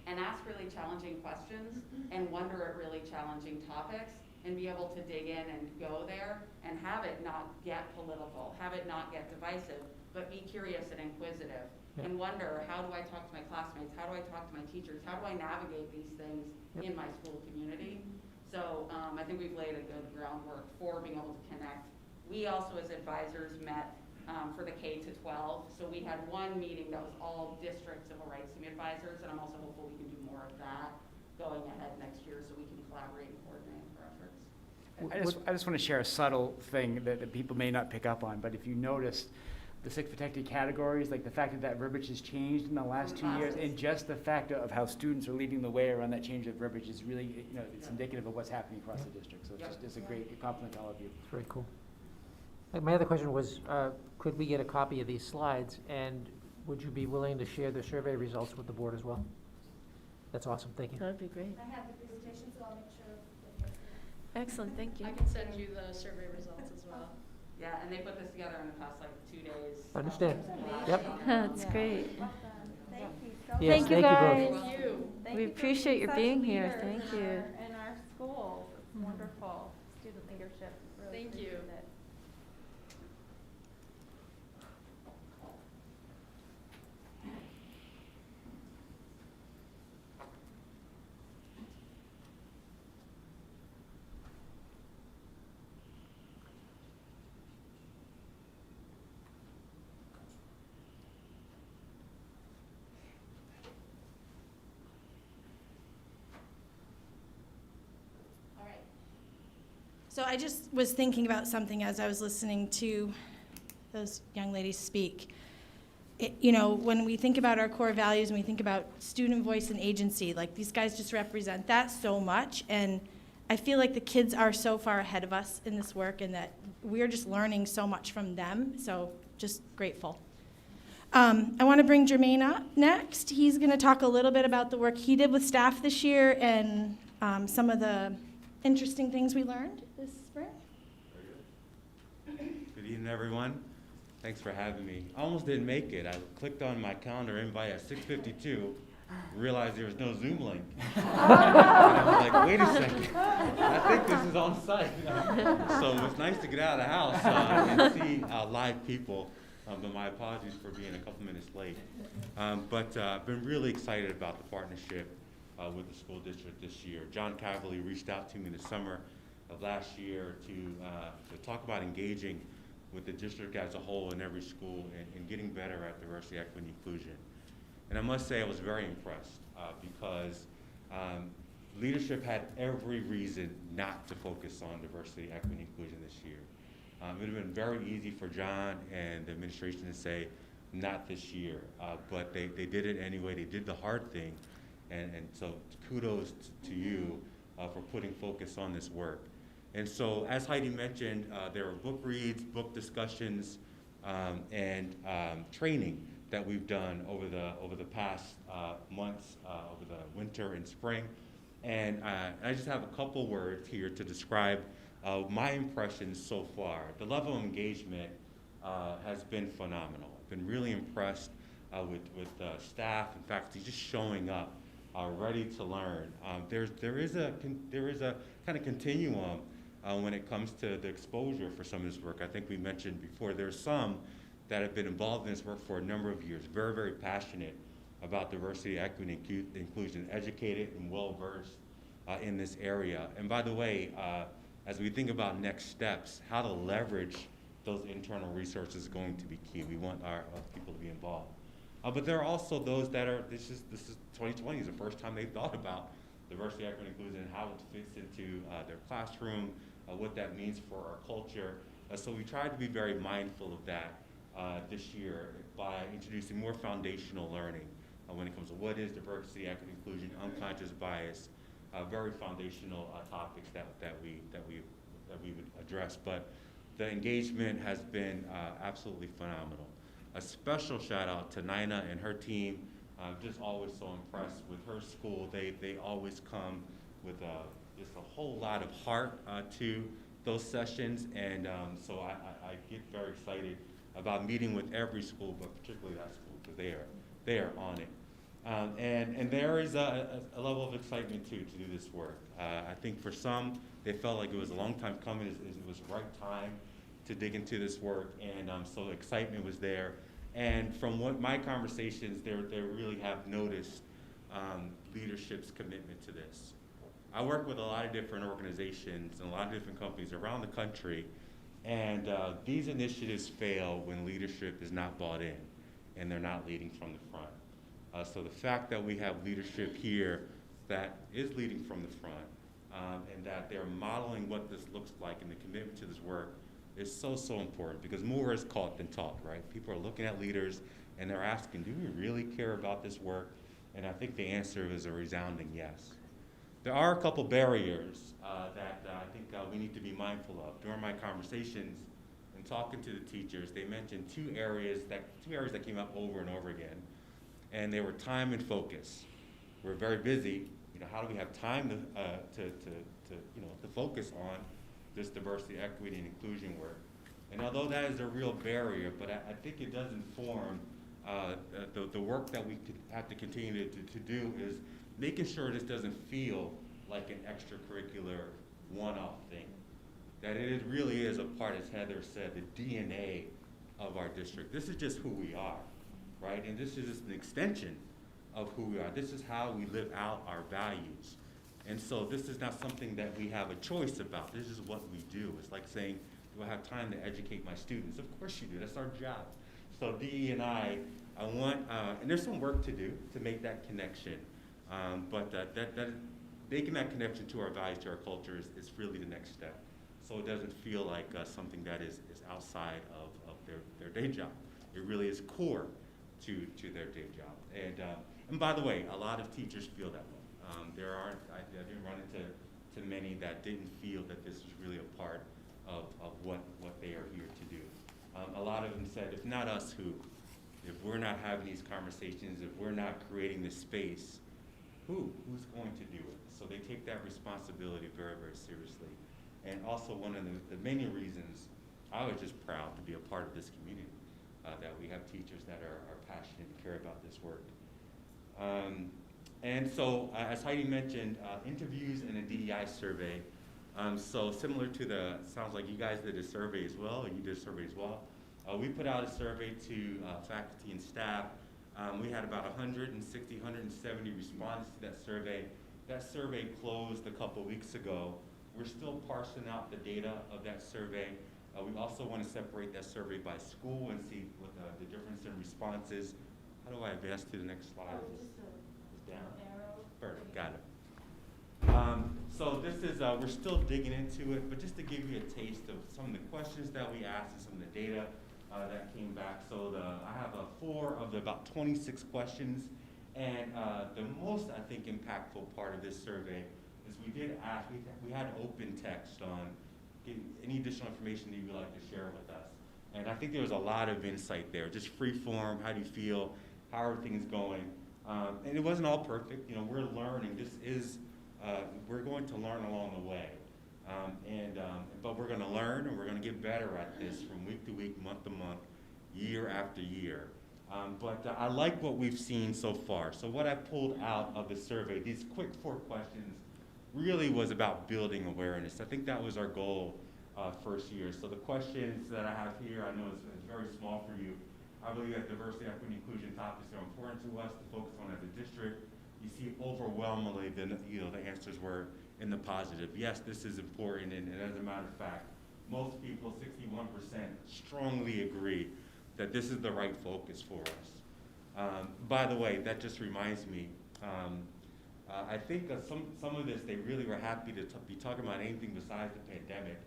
and ask really challenging questions and wonder at really challenging topics and be able to dig in and go there and have it not get political, have it not get divisive, but be curious and inquisitive. And wonder, how do I talk to my classmates? How do I talk to my teachers? How do I navigate these things in my school community? So I think we've laid a good groundwork for being able to connect. We also, as advisors, met for the K to 12. So we had one meeting that was all district civil rights team advisors, and I'm also hopeful we can do more of that going ahead next year so we can collaborate and coordinate our efforts. I just want to share a subtle thing that people may not pick up on, but if you notice, the 6 protected categories, like the fact that that verbiage has changed in the last 2 years, and just the fact of how students are leading the way around that change of verbiage is really, it's indicative of what's happening across the district. So it's a great compliment to all of you. It's very cool. My other question was, could we get a copy of these slides, and would you be willing to share the survey results with the board as well? That's awesome, thank you. That'd be great. I have the presentation, so I'll make sure. Excellent, thank you. I can send you the survey results as well. Yeah, and they put this together in the past like 2 days. Understand. Yep. That's great. Thank you so Yes, Thank you, thank you both. guys. Thank you. Thank We you for appreciate your such being here. leaders Thank in you. In our schools, it's wonderful, student leadership, really Thank you. appreciate it. So I just was thinking about something as I was listening to those young ladies speak. When we think about our core values and we think about student voice and agency, like these guys just represent that so much. And I feel like the kids are so far ahead of us in this work and that we're just learning so much from them. So just grateful. I want to bring Jermaine up next. He's going to talk a little bit about the work he did with staff this year and some of the interesting things we learned this spring. Good evening, everyone. Thanks for having me. I almost didn't make it. I clicked on my calendar invite at 6:52, realized there was no Zoom link. And I was like, wait a second, I think this is on site. So it's nice to get out of the house and see live people, but my apologies for being a couple minutes late. But I've been really excited about the partnership with the school district this year. John Cavalier reached out to me the summer of last year to talk about engaging with the district as a whole in every school and getting better at diversity, equity, inclusion. And I must say I was very impressed because leadership had every reason not to focus on diversity, equity, inclusion this year. It would have been very easy for John and the administration to say, not this year, but they did it anyway. They did the hard thing. And so kudos to you for putting focus on this work. And so, as Heidi mentioned, there were book reads, book discussions, and training that we've done over the past months, over the winter and spring. And I just have a couple words here to describe my impressions so far. The level of engagement has been phenomenal. I've been really impressed with staff and faculty just showing up, ready to learn. There is a kind of continuum when it comes to the exposure for some of this work. I think we mentioned before, there's some that have been involved in this work for a number of years, very, very passionate about diversity, equity, inclusion, educated and well-versed in this area. And by the way, as we think about next steps, how to leverage those internal resources is going to be key. We want our people to be involved. But there are also those that are, this is 2020 is the first time they've thought about diversity, equity, inclusion, and how it fits into their classroom, what that means for our culture. So we tried to be very mindful of that this year by introducing more foundational learning when it comes to what is diversity, equity, inclusion, unconscious bias, very foundational topics that we would address. But the engagement has been absolutely phenomenal. A special shout out to Nina and her team. Just always so impressed with her school. They always come with just a whole lot of heart to those sessions, and so I get very excited about meeting with every school, but particularly that school, because they are on it. And there is a level of excitement too to do this work. I think for some, they felt like it was a long time coming. It was the right time to dig into this work, and so excitement was there. And from what my conversations, they really have noticed leadership's commitment to this. I work with a lot of different organizations and a lot of different companies around the country, and these initiatives fail when leadership is not bought in and they're not leading from the front. So the fact that we have leadership here that is leading from the front and that they're modeling what this looks like and the commitment to this work is so, so important because more is caught than taught, right? People are looking at leaders and they're asking, do we really care about this work? And I think the answer is a resounding yes. There are a couple barriers that I think we need to be mindful of. During my conversations and talking to the teachers, they mentioned two areas that came up over and over again, and they were time and focus. We're very busy. You know, how do we have time to focus on this diversity, equity, and inclusion work? And although that is a real barrier, but I think it does inform the work that we have to continue to do is making sure this doesn't feel like an extracurricular one-off thing. That it really is a part, as Heather said, the DNA of our district. This is just who we are, right? And this is just an extension of who we are. This is how we live out our values. And so this is not something that we have a choice about. This is what we do. It's like saying, do I have time to educate my students? Of course you do. That's our job. So DE and I want, and there's some work to do to make that connection. But making that connection to our values, to our culture is really the next step. So it doesn't feel like something that is outside of their day job. It really is core to their day job. And by the way, a lot of teachers feel that way. I didn't run into many that didn't feel that this was really a part of what they are here to do. A lot of them said, if not us, who? If we're not having these conversations, if we're not creating this space, who's going to do it? So they take that responsibility very, very seriously. And also one of the many reasons I was just proud to be a part of this community, that we have teachers that are passionate and care about this work. And so, as Heidi mentioned, interviews and a DEI survey. So similar to sounds like you guys did a survey as well, or you did a survey as well. We put out a survey to faculty and staff. We had about 160, 170 responses to that survey. That survey closed a couple weeks ago. We're still parsing out the data of that survey. We also want to separate that survey by school and see what the difference in responses. How do I advance to the next slide? It's down. Perfect, got it. So this is, we're still digging into it, but just to give you a taste of some of the questions that we asked and some of the data that came back. So I have 4 of the about 26 questions, and the most, I think, impactful part of this survey is we did ask, we had open text on any additional information that you would like to share with us. And I think there was a lot of insight there, just free form, how do you feel, how are things going? And it wasn't all perfect, you know, we're learning. This is, we're going to learn along the way. But we're gonna learn and we're gonna get better at this from week to week, month to month, year after year. But I like what we've seen so far. So what I pulled out of the survey, these quick 4 questions, really was about building awareness. I think that was our goal first year. So the questions that I have here, I know it's very small for you. I believe that diversity, equity, and inclusion topics are important to us to focus on as a district. You see overwhelmingly the answers were in the positive. Yes, this is important, and as a matter of fact, most people, 61%, strongly agree that this is the right focus for us. By the way, that just reminds me, I think that some of this, they really were happy to be talking about anything besides the pandemic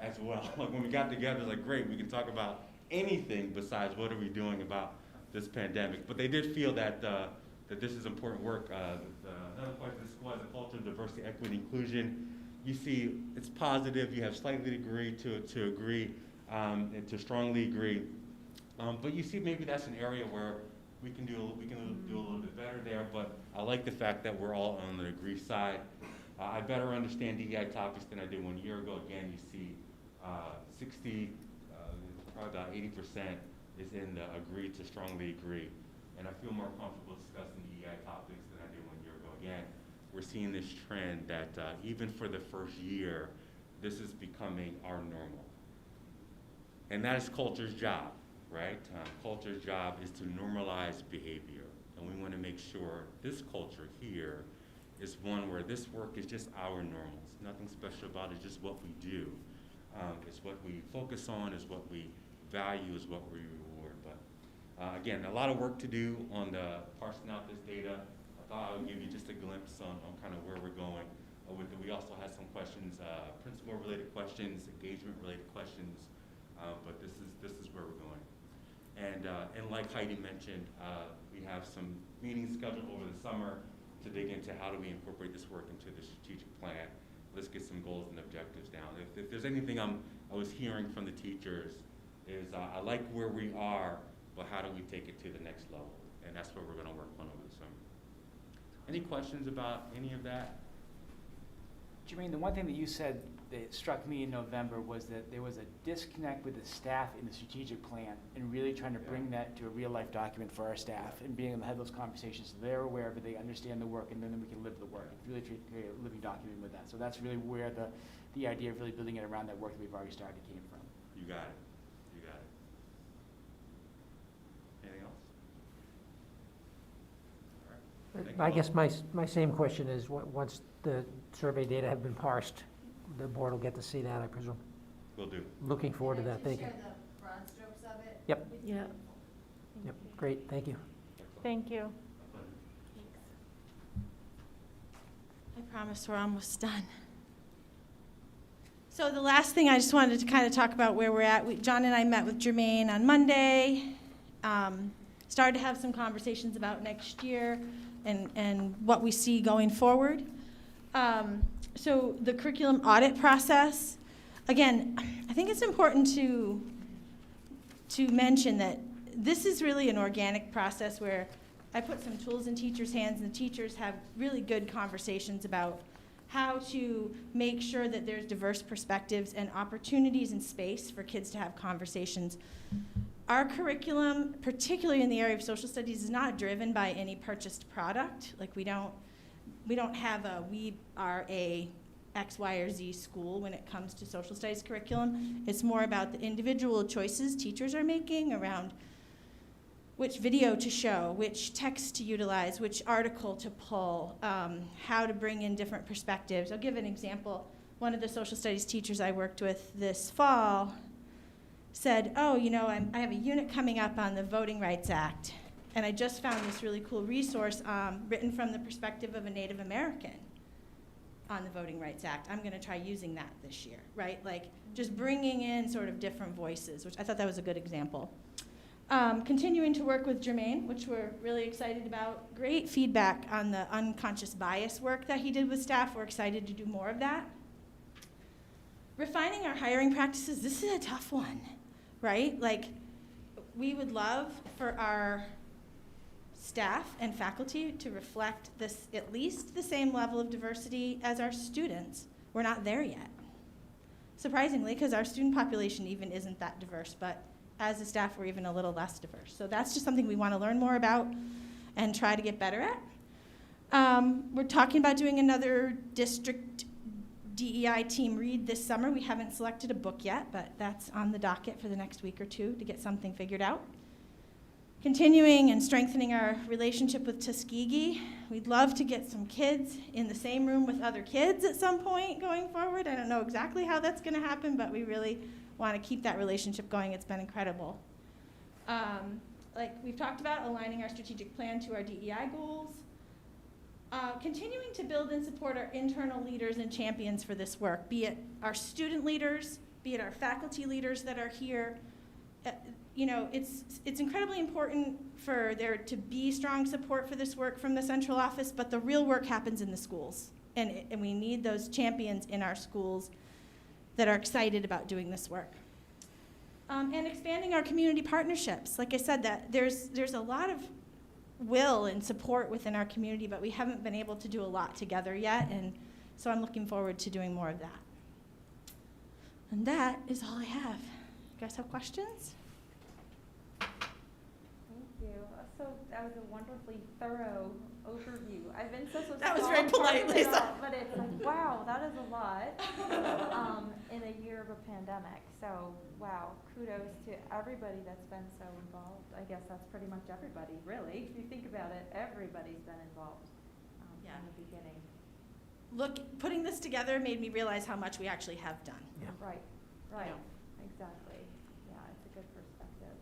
as well. Like when we got together, it's like, great, we can talk about anything besides what are we doing about this pandemic. But they did feel that that this is important work. Another question, the school has a culture of diversity, equity, and inclusion. You see, it's positive. You have slightly agree to agree, and to strongly agree. But you see, maybe that's an area where we can do a little bit better there. But I like the fact that we're all on the agree side. I better understand DEI topics than I did 1 year ago. Again, you see, probably about 80% is in the agree to strongly agree. And I feel more comfortable discussing DEI topics than I did 1 year ago. Again, we're seeing this trend that even for the first year, this is becoming our normal. And that is culture's job, right? Culture's job is to normalize behavior. And we want to make sure this culture here is one where this work is just our normals. Nothing special about it, just what we do. It's what we focus on, is what we value, is what we reward. But again, a lot of work to do on the parsing out this data. I thought I would give you just a glimpse on kind of where we're going with it. We also had some questions, principal-related questions, engagement-related questions, but this is where we're going. And like Heidi mentioned, we have some meetings scheduled over the summer to dig into how do we incorporate this work into the strategic plan. Let's get some goals and objectives down. If there's anything I was hearing from the teachers is I like where we are, but how do we take it to the next level? And that's what we're going to work on over the summer. Any questions about any of that? Jermaine, the one thing that you said that struck me in November was that there was a disconnect with the staff in the strategic plan and really trying to bring that to a real life document for our staff and being able to have those conversations so they're aware of it, they understand the work, and then we can live the work. Really create a living document with that. So that's really where the idea of really building it around that work that we've already started came from. You got it. You got it. Anything else? All right. Thank you I all. guess my same question is, once the survey data have been parsed, the board will get to see that, I presume. Will do. Looking forward to that, thank you. Share the broad strokes of it. Yep. Yeah. Yep, great, thank you. Thank you. I promise we're almost done. So the last thing I just wanted to kind of talk about where we're at. John and I met with Jermaine on Monday, started to have some conversations about next year and what we see going forward. So the curriculum audit process, again, I think it's important to mention that this is really an organic process where I put some tools in teachers' hands, and the teachers have really good conversations about how to make sure that there's diverse perspectives and opportunities and space for kids to have conversations. Our curriculum, particularly in the area of social studies, is not driven by any purchased product. Like we don't have we are a X, Y, or Z school when it comes to social studies curriculum. It's more about the individual choices teachers are making around which video to show, which text to utilize, which article to pull, how to bring in different perspectives. I'll give an example. One of the social studies teachers I worked with this fall said, oh, you know, I have a unit coming up on the Voting Rights Act, and I just found this really cool resource written from the perspective of a Native American on the Voting Rights Act. I'm going to try using that this year, right? Like just bringing in sort of different voices, which I thought that was a good example. Continuing to work with Jermaine, which we're really excited about. Great feedback on the unconscious bias work that he did with staff. We're excited to do more of that. Refining our hiring practices, this is a tough one, right? Like, we would love for our staff and faculty to reflect this, at least the same level of diversity as our students. We're not there yet. Surprisingly, because our student population even isn't that diverse, but as a staff, we're even a little less diverse. So that's just something we want to learn more about and try to get better at. We're talking about doing another district DEI team read this summer. We haven't selected a book yet, but that's on the docket for the next week or two to get something figured out. Continuing and strengthening our relationship with Tuskegee. We'd love to get some kids in the same room with other kids at some point going forward. I don't know exactly how that's going to happen, but we really want to keep that relationship going. It's been incredible. Like we've talked about, aligning our strategic plan to our DEI goals. Continuing to build and support our internal leaders and champions for this work, be it our student leaders, be it our faculty leaders that are here. You know, it's incredibly important for there to be strong support for this work from the central office, but the real work happens in the schools. And we need those champions in our schools that are excited about doing this work. And expanding our community partnerships. Like I said, that there's a lot of will and support within our community, but we haven't been able to do a lot together yet, and so I'm looking forward to doing more of that. And that is all I have. You guys have questions? Thank you. So that was a wonderfully thorough overview. I've been so That was very polite, Lisa. But it's like, wow, that is a lot in a year of a pandemic. So, wow, kudos to everybody that's been so involved. I guess that's pretty much everybody, really. If you think about it, everybody's been involved Yeah. in the beginning. Look, putting this together made me realize how much we actually have done. Yeah. Right, right, Yeah. exactly. Yeah, it's a good perspective.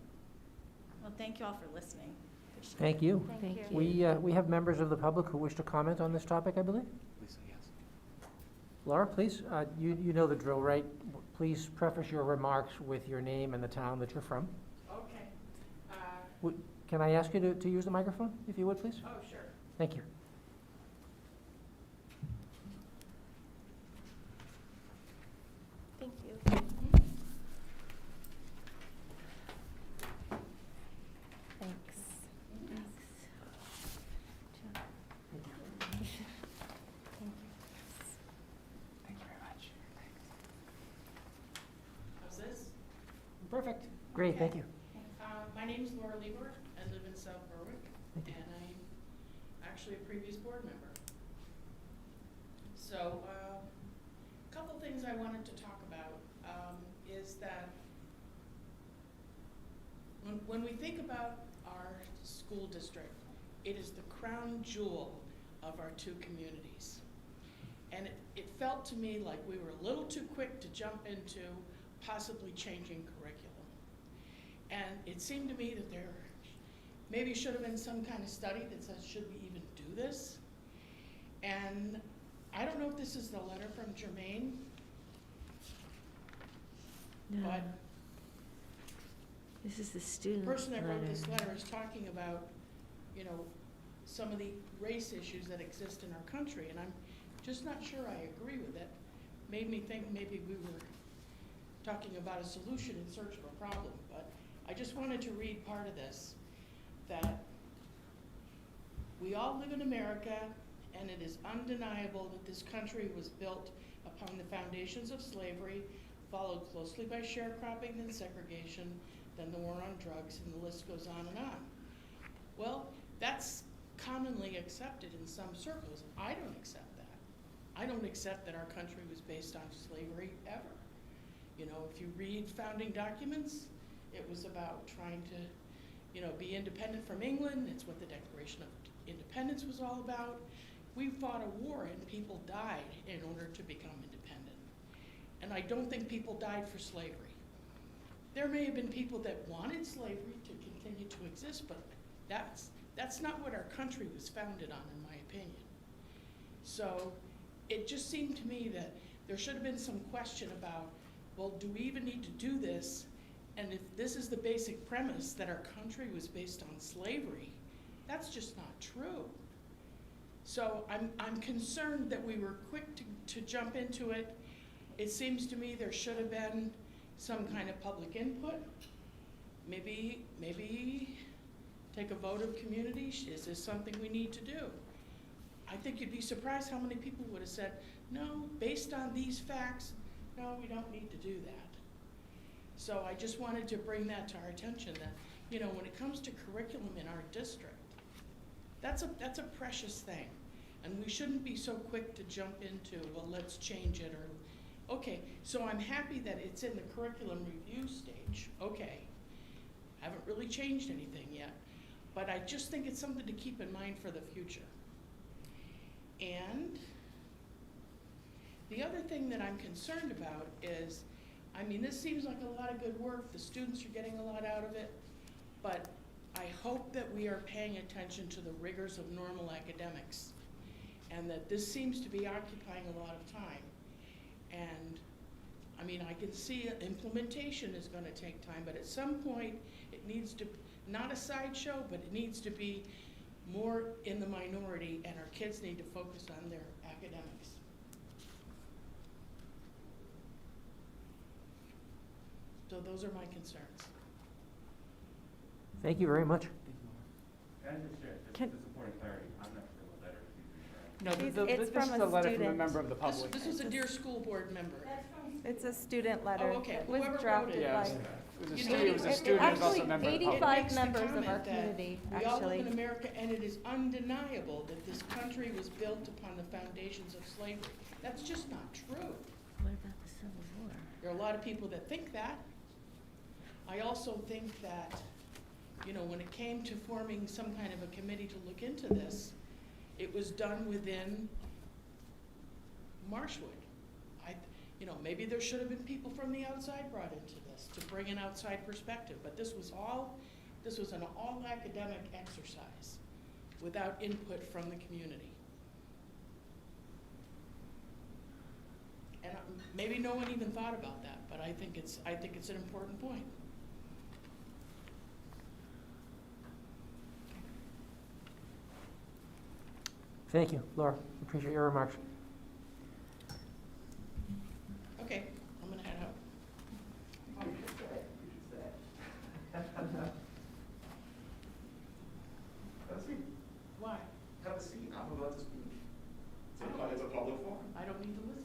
Well, thank you all for listening. Appreciate it. Thank you. Thank you. We have members of the public who wish to comment on this topic, I believe. Lisa, yes. Laura, please, you know the drill, right? Please preface your remarks with your name and the town that you're from. Okay. Can I ask you to use the microphone, if you would, please? Oh, sure. Thank you. Thank you. Thanks. Thank you very much. How's this? Perfect. Great, Okay. thank you. My name is Laura Lieber. I live in South Berwick, Thank you. and I'm actually a previous board member. So, a couple things I wanted to talk about is that when we think about our school district, it is the crown jewel of our two communities. And it felt to me like we were a little too quick to jump into possibly changing curriculum. And it seemed to me that there maybe should have been some kind of study that says, should we even do this? And I don't know if this is the letter from Jermaine, No, but this is the the student person that wrote this letter. letter is talking about, you know, some of the race issues that exist in our country, and I'm just not sure I agree with it. Made me think maybe we were talking about a solution in search of a problem, but I just wanted to read part of this, that we all live in America, and it is undeniable that this country was built upon the foundations of slavery, followed closely by sharecropping, then segregation, then the war on drugs, and the list goes on and on. Well, that's commonly accepted in some circles. I don't accept that. I don't accept that our country was based on slavery ever. You know, if you read founding documents, it was about trying to, you know, be independent from England. It's what the Declaration of Independence was all about. We fought a war and people died in order to become independent. And I don't think people died for slavery. There may have been people that wanted slavery to continue to exist, but that's not what our country was founded on, in my opinion. So it just seemed to me that there should have been some question about, well, do we even need to do this? And if this is the basic premise that our country was based on slavery, that's just not true. So I'm concerned that we were quick to jump into it. It seems to me there should have been some kind of public input. Maybe take a vote of community. Is this something we need to do? I think you'd be surprised how many people would have said, no, based on these facts, no, we don't need to do that. So I just wanted to bring that to our attention that, you know, when it comes to curriculum in our district, that's a precious thing. And we shouldn't be so quick to jump into, well, let's change it, or, okay, so I'm happy that it's in the curriculum review stage. Okay, haven't really changed anything yet, but I just think it's something to keep in mind for the future. And the other thing that I'm concerned about is, I mean, this seems like a lot of good work. The students are getting a lot out of it, but I hope that we are paying attention to the rigors of normal academics, and that this seems to be occupying a lot of time. And I mean, I can see implementation is going to take time, but at some point it needs to, not a sideshow, but it needs to be more in the minority, and our kids need to focus on their academics. So those are my concerns. Thank you very much. Can I just share, just supporting clarity, I'm not sure what letter No, It's this from is a a letter from a student. member of the public. This was a dear school board member. It's a student letter. Oh, okay. It was Whoever wrote drafted it. Yeah, by. it was a You student, know, it was a it- student, it was also actually, a member of the It public. 85 makes the members of our comment that community, we all live actually. in America, and it is undeniable that this country was built upon the foundations of slavery. That's just not true. What about the Civil War? There are a lot of people that think that. I also think that, you know, when it came to forming some kind of a committee to look into this, it was done within Marshwood. You know, maybe there should have been people from the outside brought into this to bring an outside perspective, but this was an all academic exercise without input from the community. maybe no one even thought about that, but I think it's an important point. Thank you, Laura. Appreciate your remarks. Okay, I'm gonna head out. Have a seat. Why? Have a seat. I'm about to speak. It's a public forum. I don't need to listen.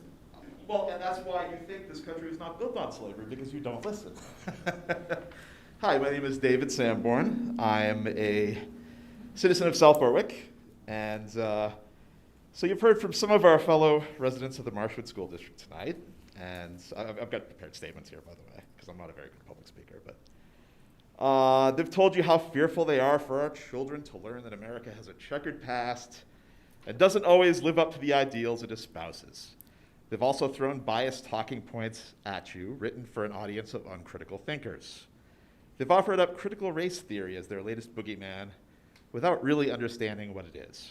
Well, and that's why you think this country is not built on slavery, because you don't listen. Hi, my name is David Sanborn. I am a citizen of South Berwick, and so you've heard from some of our fellow residents of the Marshwood School District tonight, and I've got prepared statements here, by the way, because I'm not a very good public speaker, but they've told you how fearful they are for our children to learn that America has a checkered past and doesn't always live up to the ideals it espouses. They've also thrown biased talking points at you, written for an audience of uncritical thinkers. They've offered up critical race theory as their latest boogeyman without really understanding what it is.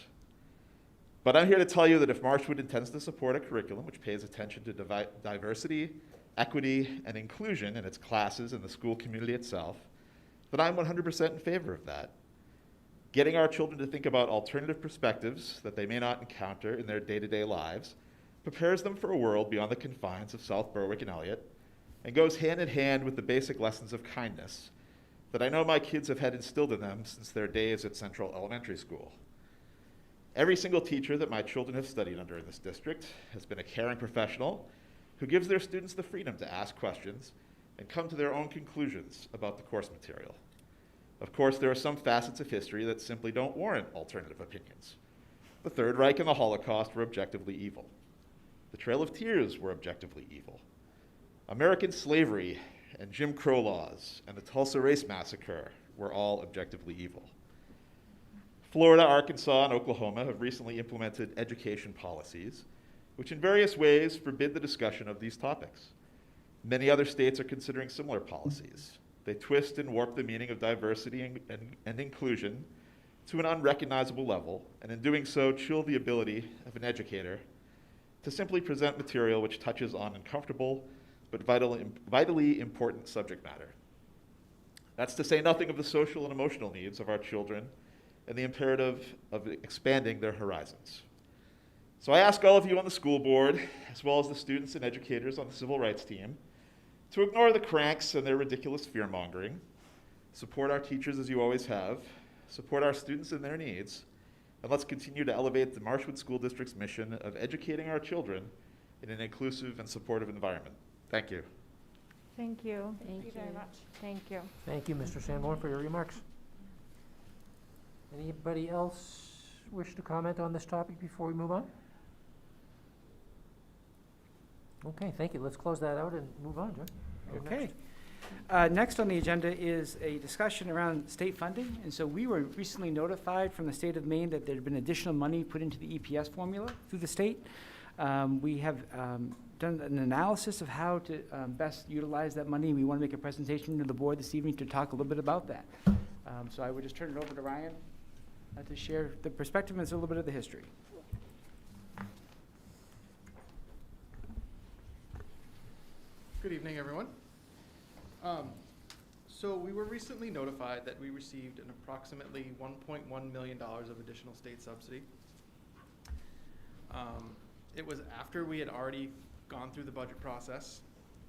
But I'm here to tell you that if Marshwood intends to support a curriculum which pays attention to diversity, equity, and inclusion in its classes and the school community itself, then I'm 100% in favor of that. Getting our children to think about alternative perspectives that they may not encounter in their day-to-day lives prepares them for a world beyond the confines of South Berwick and Elliott, and goes hand in hand with the basic lessons of kindness that I know my kids have had instilled in them since their days at Central Elementary School. Every single teacher that my children have studied under in this district has been a caring professional who gives their students the freedom to ask questions and come to their own conclusions about the course material. Of course, there are some facets of history that simply don't warrant alternative opinions. The Third Reich and the Holocaust were objectively evil. The Trail of Tears were objectively evil. American slavery and Jim Crow laws and the Tulsa Race Massacre were all objectively evil. Florida, Arkansas, and Oklahoma have recently implemented education policies which in various ways forbid the discussion of these topics. Many other states are considering similar policies. They twist and warp the meaning of diversity and inclusion to an unrecognizable level, and in doing so, chill the ability of an educator to simply present material which touches on uncomfortable but vitally important subject matter. That's to say nothing of the social and emotional needs of our children and the imperative of expanding their horizons. So I ask all of you on the school board, as well as the students and educators on the civil rights team, to ignore the cranks and their ridiculous fear-mongering, support our teachers as you always have, support our students and their needs, and let's continue to elevate the Marshwood School District's mission of educating our children in an inclusive and supportive environment. Thank you. Thank you. Thank you very much. Thank you. Thank you, Mr. Sanborn, for your remarks. Anybody else wish to comment on this topic before we move on? Okay, thank you. Let's close that out and move on, John. You're Okay. next. Next on the agenda is a discussion around state funding. And so we were recently notified from the state of Maine that there had been additional money put into the EPS formula through the state. We have done an analysis of how to best utilize that money. We want to make a presentation to the board this evening to talk a little bit about that. So I would just turn it over to Ryan to share the perspective and a little bit of the history. Good evening, everyone. So we were recently notified that we received an approximately $1.1 million of additional state subsidy. It was after we had already gone through the budget process,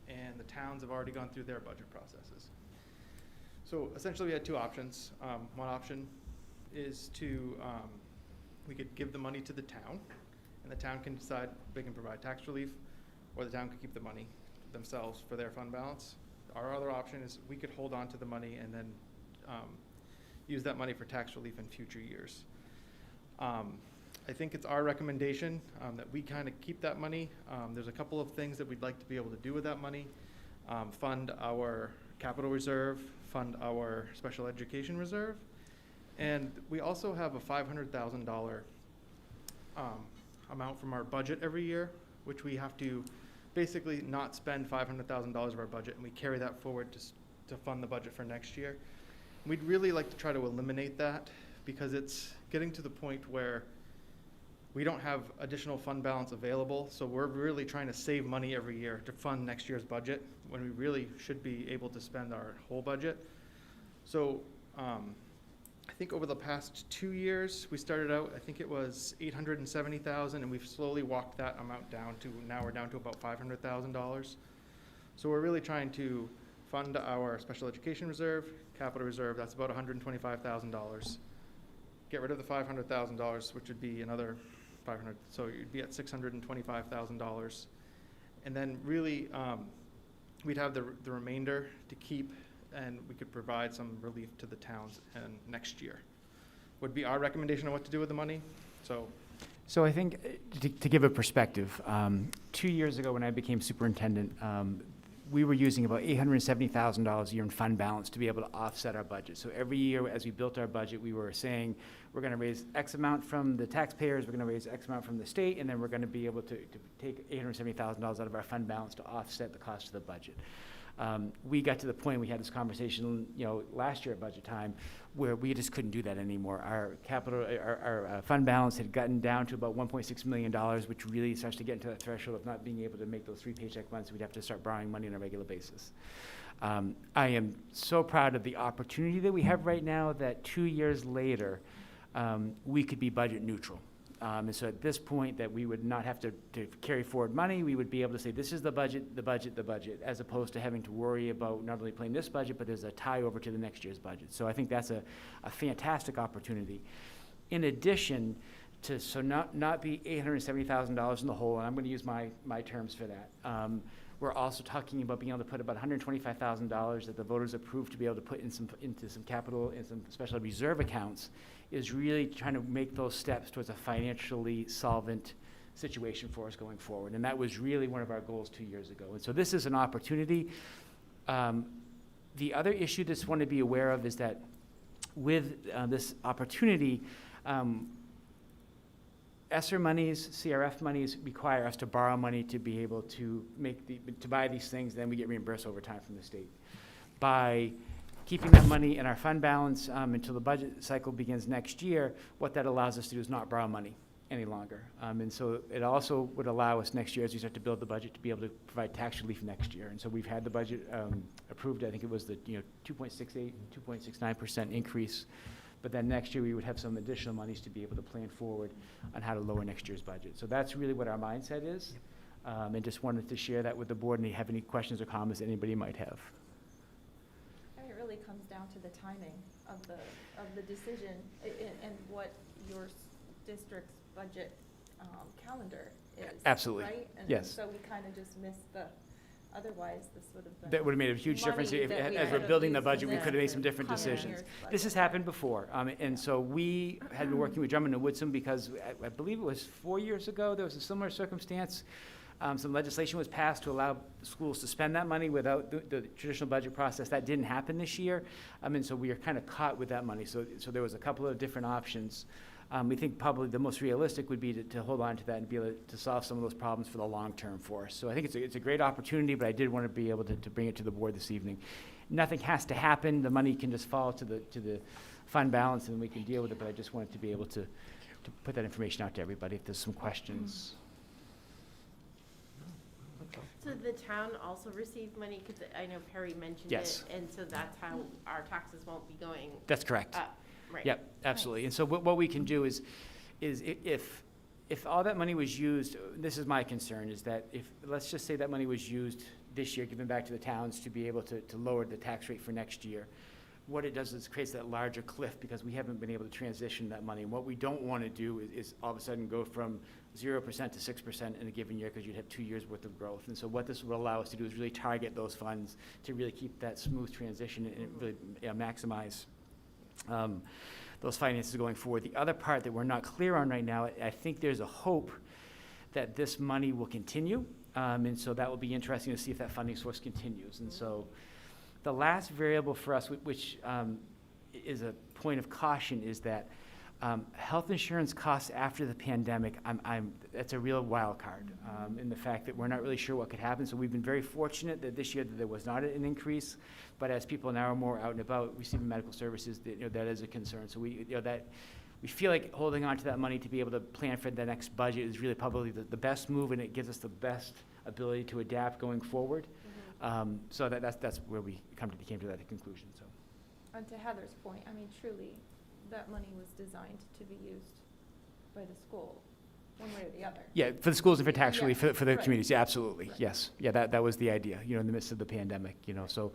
and the towns have already gone through their budget processes. So essentially we had two options. One option is to, we could give the money to the town, and the town can decide they can provide tax relief, or the town could keep the money themselves for their fund balance. Our other option is we could hold on to the money and then use that money for tax relief in future years. I think it's our recommendation that we kind of keep that money. There's a couple of things that we'd like to be able to do with that money. Fund our capital reserve, fund our special education reserve, and we also have a $500,000 amount from our budget every year, which we have to basically not spend $500,000 of our budget, and we carry that forward to fund the budget for next year. We'd really like to try to eliminate that because it's getting to the point where we don't have additional fund balance available, so we're really trying to save money every year to fund next year's budget, when we really should be able to spend our whole budget. So I think over the past 2 years, we started out, I think it was $870,000, and we've slowly walked that amount down to, now we're down to about $500,000. So we're really trying to fund our special education reserve, capital reserve, that's about $125,000. Get rid of the $500,000, which would be another 500, so you'd be at $625,000. And then really, we'd have the remainder to keep, and we could provide some relief to the towns and next year. Would be our recommendation on what to do with the money. So I think, to give a perspective, 2 years ago when I became superintendent, we were using about $870,000 a year in fund balance to be able to offset our budget. So every year as we built our budget, we were saying, we're gonna raise X amount from the taxpayers, we're gonna raise X amount from the state, and then we're gonna be able to take $870,000 out of our fund balance to offset the cost of the budget. We got to the point, we had this conversation, last year at budget time, where we just couldn't do that anymore. Our fund balance had gotten down to about $1.6 million, which really starts to get into that threshold of not being able to make those 3 paycheck months. We'd have to start borrowing money on a regular basis. I am so proud of the opportunity that we have right now that 2 years later, we could be budget neutral. And so at this point that we would not have to carry forward money, we would be able to say, this is the budget, the budget, the budget, as opposed to having to worry about not only playing this budget, but there's a tie over to the next year's budget. So I think that's a fantastic opportunity. In addition to, so not be $870,000 in the hole, and I'm gonna use my terms for that. We're also talking about being able to put about $125,000 that the voters approved to be able to put into some capital and some special reserve accounts, is really trying to make those steps towards a financially solvent situation for us going forward. And that was really one of our goals 2 years ago. And so this is an opportunity. The other issue that's want to be aware of is that with this opportunity, ESSER monies, CRF monies require us to borrow money to be able to to buy these things, then we get reimbursed over time from the state. By keeping that money in our fund balance until the budget cycle begins next year, what that allows us to do is not borrow money any longer. And so it also would allow us next year, as we start to build the budget, to be able to provide tax relief next year. And so we've had the budget approved. I think it was the 2.68, 2.69% increase. But then next year we would have some additional monies to be able to plan forward on how to lower next year's budget. So that's really what our mindset is. And just wanted to share that with the board, and if you have any questions or comments that anybody might have. It really comes down to the timing of the decision and what your district's budget calendar is. Absolutely. Right? And Yes. so we kind of just missed otherwise this would have been. That would have made a huge difference. money that we As we're could building the have budget, we used could have made some to different cover decisions. year's This has budget. happened before. And so we had been working with Drummond and Woodson because I believe it was 4 years ago, there was a similar circumstance. Some legislation was passed to allow schools to spend that money without the traditional budget process. That didn't happen this year. And so we are kind of caught with that money. So there was a couple of different options. We think probably the most realistic would be to hold on to that and be able to solve some of those problems for the long term for us. So I think it's a great opportunity, but I did want to be able to bring it to the board this evening. Nothing has to happen. The money can just fall to the fund balance and we can deal with it, but I just wanted to be able to put that information out to everybody if there's some questions. So the town also received money, because I know Perry mentioned Yes. it, and so that's how our taxes won't be going That's correct. up, right? Yep, absolutely. And so what we can do is if all that money was used, this is my concern, is that if, let's just say that money was used this year, given back to the towns to be able to lower the tax rate for next year, what it does is creates that larger cliff because we haven't been able to transition that money. And what we don't want to do is all of a sudden go from 0% to 6% in a given year because you'd have 2 years worth of growth. And so what this will allow us to do is really target those funds to really keep that smooth transition and really maximize those finances going forward. The other part that we're not clear on right now, I think there's a hope that this money will continue. And so that will be interesting to see if that funding source continues. And so the last variable for us, which is a point of caution, is that health insurance costs after the pandemic, that's a real wild card in the fact that we're not really sure what could happen. So we've been very fortunate that this year that there was not an increase, but as people now are more out and about receiving medical services, that is a concern. So we feel like holding on to that money to be able to plan for the next budget is really probably the best move, and it gives us the best ability to adapt going forward. So that's where we came to that conclusion, so. And to Heather's point, I mean, truly, that money was designed to be used by the school, one way or the other. Yeah, for the schools and for tax relief, Yeah, for the right. communities, yeah, absolutely, Right. yes. Yeah, that was the idea, in the midst of the pandemic, so,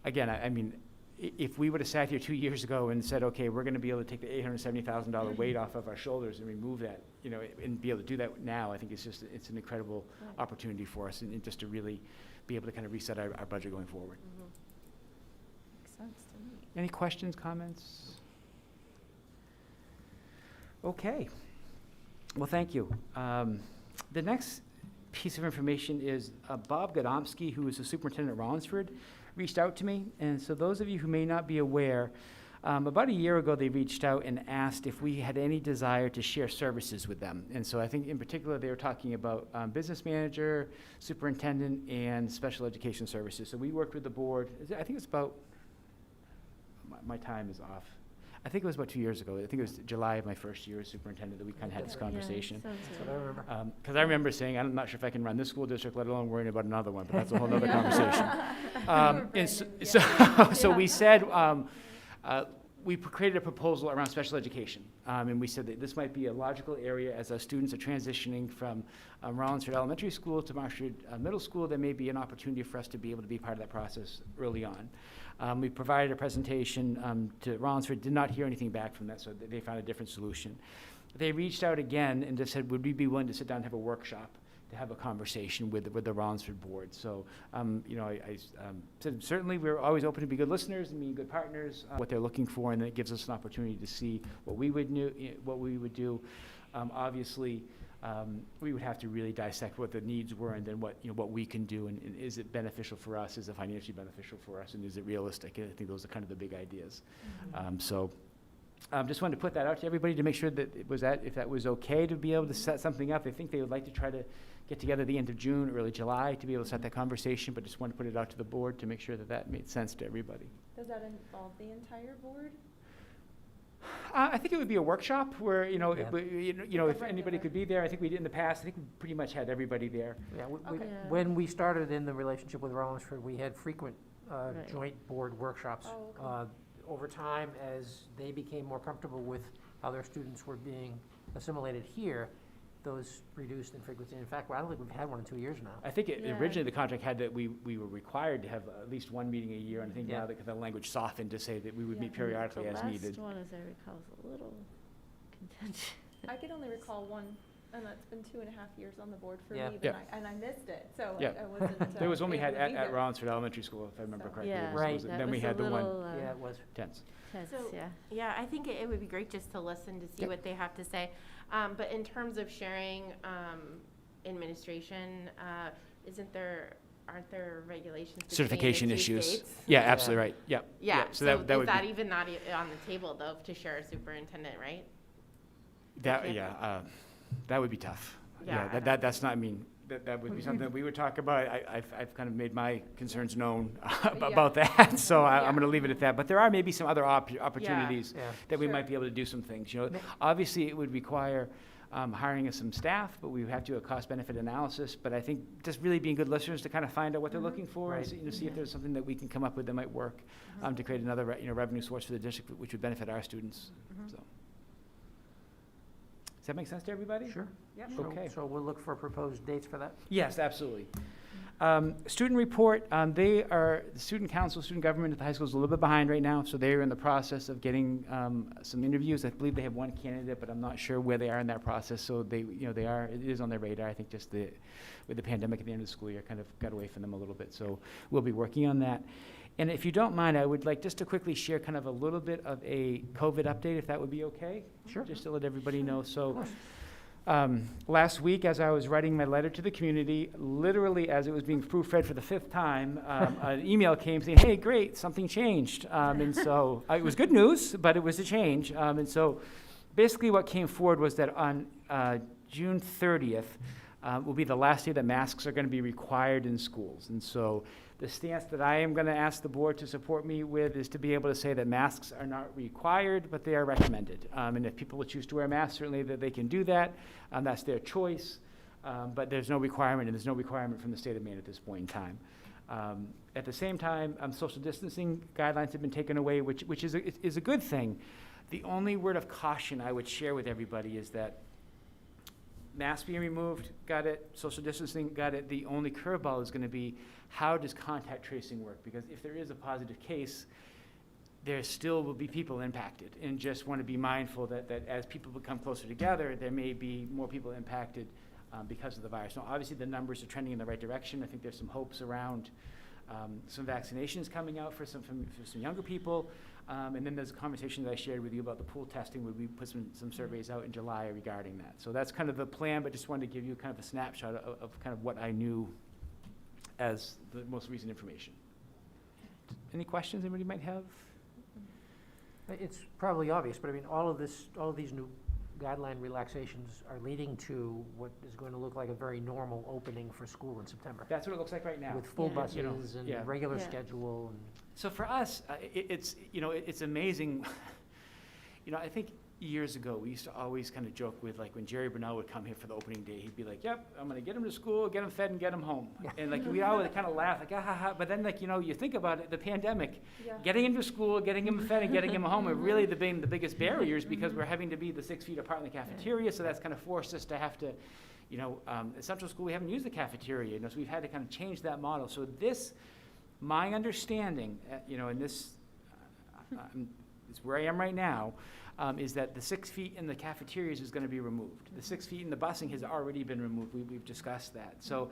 again, I mean, if we would have sat here 2 years ago and said, okay, we're gonna be able to take the $870,000 weight off of our shoulders and remove that, and be able to do that now, I think it's an incredible Right. opportunity for us, and just to really be able to kind of reset our budget going forward. Makes sense to me. Any questions, comments? Okay. Well, thank you. The next piece of information is Bob Godomsky, who is the superintendent at Rollinsford, reached out to me. And so those of you who may not be aware, about a year ago, they reached out and asked if we had any desire to share services with them. And so I think in particular, they were talking about business manager, superintendent, and special education services. So we worked with the board. I think it's about, my time is off. I think it was about 2 years ago. I think it was July of my first year as superintendent that we kind of had this conversation. Yeah, sounds That's what I remember. Because I remember saying, I'm not sure if I can run this school district, let alone worrying about another one, but that's a whole other conversation. So we said, we created a proposal around special education. And we said that this might be a logical area as our students are transitioning from Rollinsford Elementary School to Marshwood Middle School. There may be an opportunity for us to be able to be part of that process early on. We provided a presentation to Rollinsford, did not hear anything back from that, so they found a different solution. They reached out again and just said, would we be willing to sit down and have a workshop to have a conversation with the Rollinsford board? So, I said certainly we're always open to be good listeners and be good partners, what they're looking for, and it gives us an opportunity to see what we would do. Obviously, we would have to really dissect what the needs were and then what we can do, and is it beneficial for us, is it financially beneficial for us, and is it realistic? And I think those are kind of the big ideas. Just wanted to put that out to everybody to make sure that if that was okay to be able to set something up. I think they would like to try to get together the end of June, early July to be able to set that conversation, but just wanted to put it out to the board to make sure that made sense to everybody. Does that involve the entire board? I think it would be a workshop where, Yeah. if anybody could be there. I think we did in the past. I think we pretty much had everybody there. Yeah, Okay. Yeah. when we started in the relationship with Rollinsford, we had frequent Right. joint board workshops. Oh, okay. Over time, as they became more comfortable with how their students were being assimilated here, those reduced in frequency. In fact, I don't think we've had one in 2 years now. I think Yeah. originally the contract had that we were required to have at least one meeting a year, and I think Yeah. now that the language softened to say that we would Yeah. meet periodically as The needed. last one, as I recall, is a little contentious. I can only recall one, and that's been 2.5 years on the board for Yeah. me, Yeah. and I missed it, so Yeah. I wasn't. There was one we able had to be at there. Rollinsford Elementary School, if I remember So- correctly. Yeah, It was- Right. it was- that Then we was had a the one little, Yeah, it was. tense. tense, So- yeah. Yeah, I think it would be great just to listen to see Yep. what they have to say. But in terms of sharing administration, aren't there regulations between Certification the two issues. states? Yeah, Yeah. absolutely right. Yep. Yeah, Yep. so that is would that be, even not on the table though, to share a superintendent, right? that would be tough. Yeah, I That's not, I mean, that would be something that we would talk about. I've kind of made my concerns known about that, so I'm Yeah. going to leave it at that. But there are maybe some other opportunities Yeah. that we Sure. might be able to do some things. Ma- Obviously, it would require hiring of some staff, but we would have to do a cost-benefit analysis. But I think just really being good listeners to kind of find out what they're looking for, and Right. see if there's something that we can come up with that might work to create another revenue source for the district, which would benefit our students. So, does that make sense to everybody? Sure. Yep. Okay. So we'll look for proposed dates for that? Yes, absolutely. Student report, the student council, student government at the high school is a little bit behind right now, so they're in the process of getting some interviews. I believe they have one candidate, but I'm not sure where they are in that process, so it is on their radar. I think just with the pandemic at the end of the school year kind of got away from them a little bit, so we'll be working on that. And if you don't mind, I would like just to quickly share kind of a little bit of a COVID update, if that would be okay? Sure. Just to let everybody know. Of So. course. Last week, as I was writing my letter to the community, literally as it was being proofread for the 5th time, an email came saying, hey, great, something changed. And so it was good news, but it was a change. And so basically what came forward was that on June 30th, will be the last day that masks are going to be required in schools. And so the stance that I am going to ask the board to support me with is to be able to say that masks are not required, but they are recommended. And if people choose to wear masks, certainly that they can do that. That's their choice. But there's no requirement, and there's no requirement from the state of Maine at this point in time. At the same time, social distancing guidelines have been taken away, which is a good thing. The only word of caution I would share with everybody is that masks being removed, got it. Social distancing, got it. The only curveball is going to be, how does contact tracing work? Because if there is a positive case, there still will be people impacted, and just want to be mindful that as people become closer together, there may be more people impacted because of the virus. Now, obviously, the numbers are trending in the right direction. I think there's some hopes around some vaccinations coming out for some younger people. And then there's a conversation that I shared with you about the pool testing, where we put some surveys out in July regarding that. So that's kind of the plan, but just wanted to give you kind of a snapshot of kind of what I knew as the most recent information. Any questions anybody might have? It's probably obvious, but I mean, all of these new guideline relaxations are leading to what is going to look like a very normal opening for school in September. That's what it looks like right now. With full buses You know, and yeah. regular schedule. And So for us, it's amazing. I think years ago, we used to always kind of joke with, like, when Jerry Burnell would come here for the opening day, he'd be like, yep, I'm going to get him to school, get him fed, and get him home. And, like, we always kind of laugh, like, ah, ha, ha. But then, like, you think about it, the pandemic, getting him to school, getting him fed, and getting him home are really the biggest barriers, because we're having to be the 6 feet apart in the cafeteria, so that's kind of forced us to have to, at Central School, we haven't used the cafeteria, so we've had to kind of change that model. So this, my understanding, and this is where I am right now, is that the 6 feet in the cafeterias is going to be removed. The 6 feet in the busing has already been removed. We've discussed that. So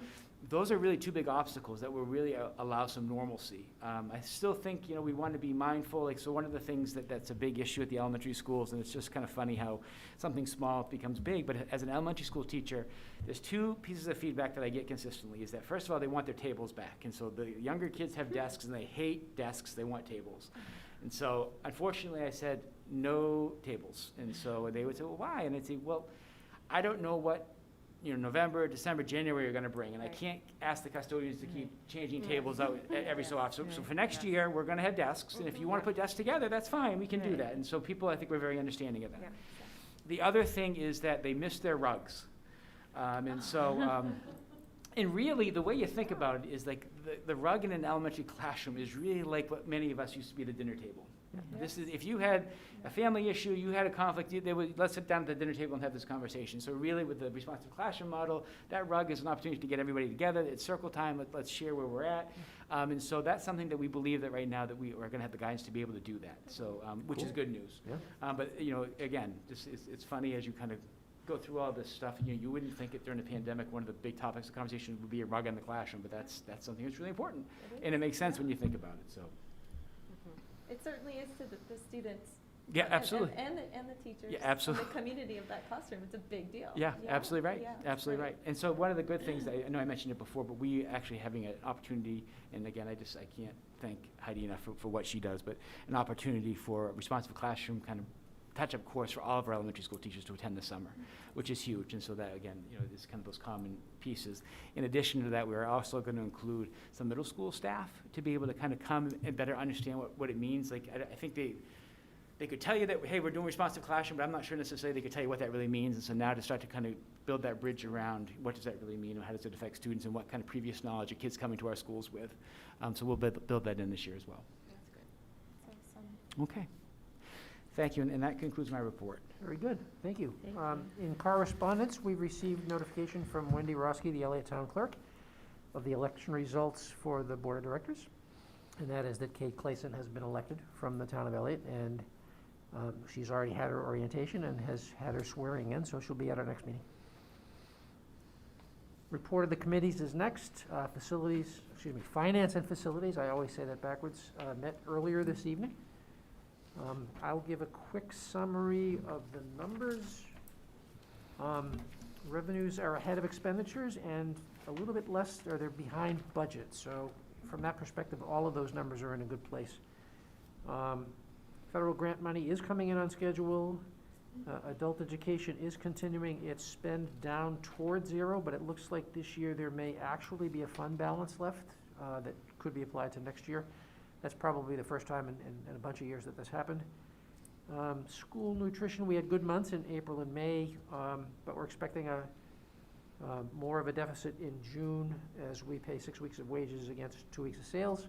those are really two big obstacles that will really allow some normalcy. I still think, we want to be mindful. So one of the things that's a big issue at the elementary schools, and it's just kind of funny how something small becomes big, but as an elementary school teacher, there's two pieces of feedback that I get consistently, is that, first of all, they want their tables back. And so the younger kids have desks, and they hate desks. They want tables. And so, unfortunately, I said, no tables. And so they would say, well, why? And I'd say, well, I don't know what, November, December, January you're going to bring. And I can't ask the custodians to keep changing tables out every so often. So for next year, we're going to have desks. And if you want to put desks together, that's fine. We can do that. And so people, I think, were very understanding of that. The other thing is that they missed their rugs. And so... And really, the way you think about it is, like, the rug in an elementary classroom is really like what many of us used to be at the dinner table. This is, if you had a family issue, you had a conflict, let's sit down at the dinner table and have this conversation. So really, with the responsive classroom model, that rug is an opportunity to get everybody together. It's circle time. Let's share where we're at. And so that's something that we believe that right now that we are going to have the guidance to be able to do that. So, which is good news. Yeah. But again, just it's funny as you kind of go through all this stuff, and you wouldn't think it during the pandemic. One of the big topics of conversation would be a rug in the classroom, but that's something that's really important, and it makes sense when you think about it. So, It certainly is to the students. Yeah, absolutely. And the teachers. Yeah, absolutely. And the community of that classroom. It's a big deal. Yeah, absolutely right. Yeah, Absolutely right. And so one of the good things, that I know I mentioned it before, but we actually having an opportunity, and again, I can't thank Heidi enough for what she does, but an opportunity for a responsive classroom kind of touch-up course for all of our elementary school teachers to attend this summer, which is huge. And so that, again, is kind of those common pieces. In addition to that, we're also going to include some middle school staff to be able to kind of come and better understand what it means. Like, I think they could tell you that, hey, we're doing responsive classroom, but I'm not sure necessarily they could tell you what that really means. And so now to start to kind of build that bridge around what does that really mean, and how does it affect students, and what kind of previous knowledge are kids coming to our schools with. So we'll build that in this year as well. That's good. That's awesome. Okay. Thank you, and that concludes my report. Very good, thank you. In correspondence, we received notification from Wendy Roski, the Elliott Town Clerk, of the election results for the Board of Directors, and that is that Kate Clayson has been elected from the town of Elliott, and she's already had her orientation and has had her swearing in, so she'll be at our next meeting. Report of the committees is next. Finance and Facilities, I always say that backwards, met earlier this evening. I'll give a quick summary of the numbers. Revenues are ahead of expenditures, and a little bit less, or they're behind budget. So from that perspective, all of those numbers are in a good place. Federal grant money is coming in on schedule, Adult education is continuing its spend down toward zero, but it looks like this year there may actually be a fund balance left that could be applied to next year. That's probably the first time in a bunch of years that this happened. School nutrition, we had good months in April and May, but we're expecting more of a deficit in June as we pay 6 weeks of wages against 2 weeks of sales.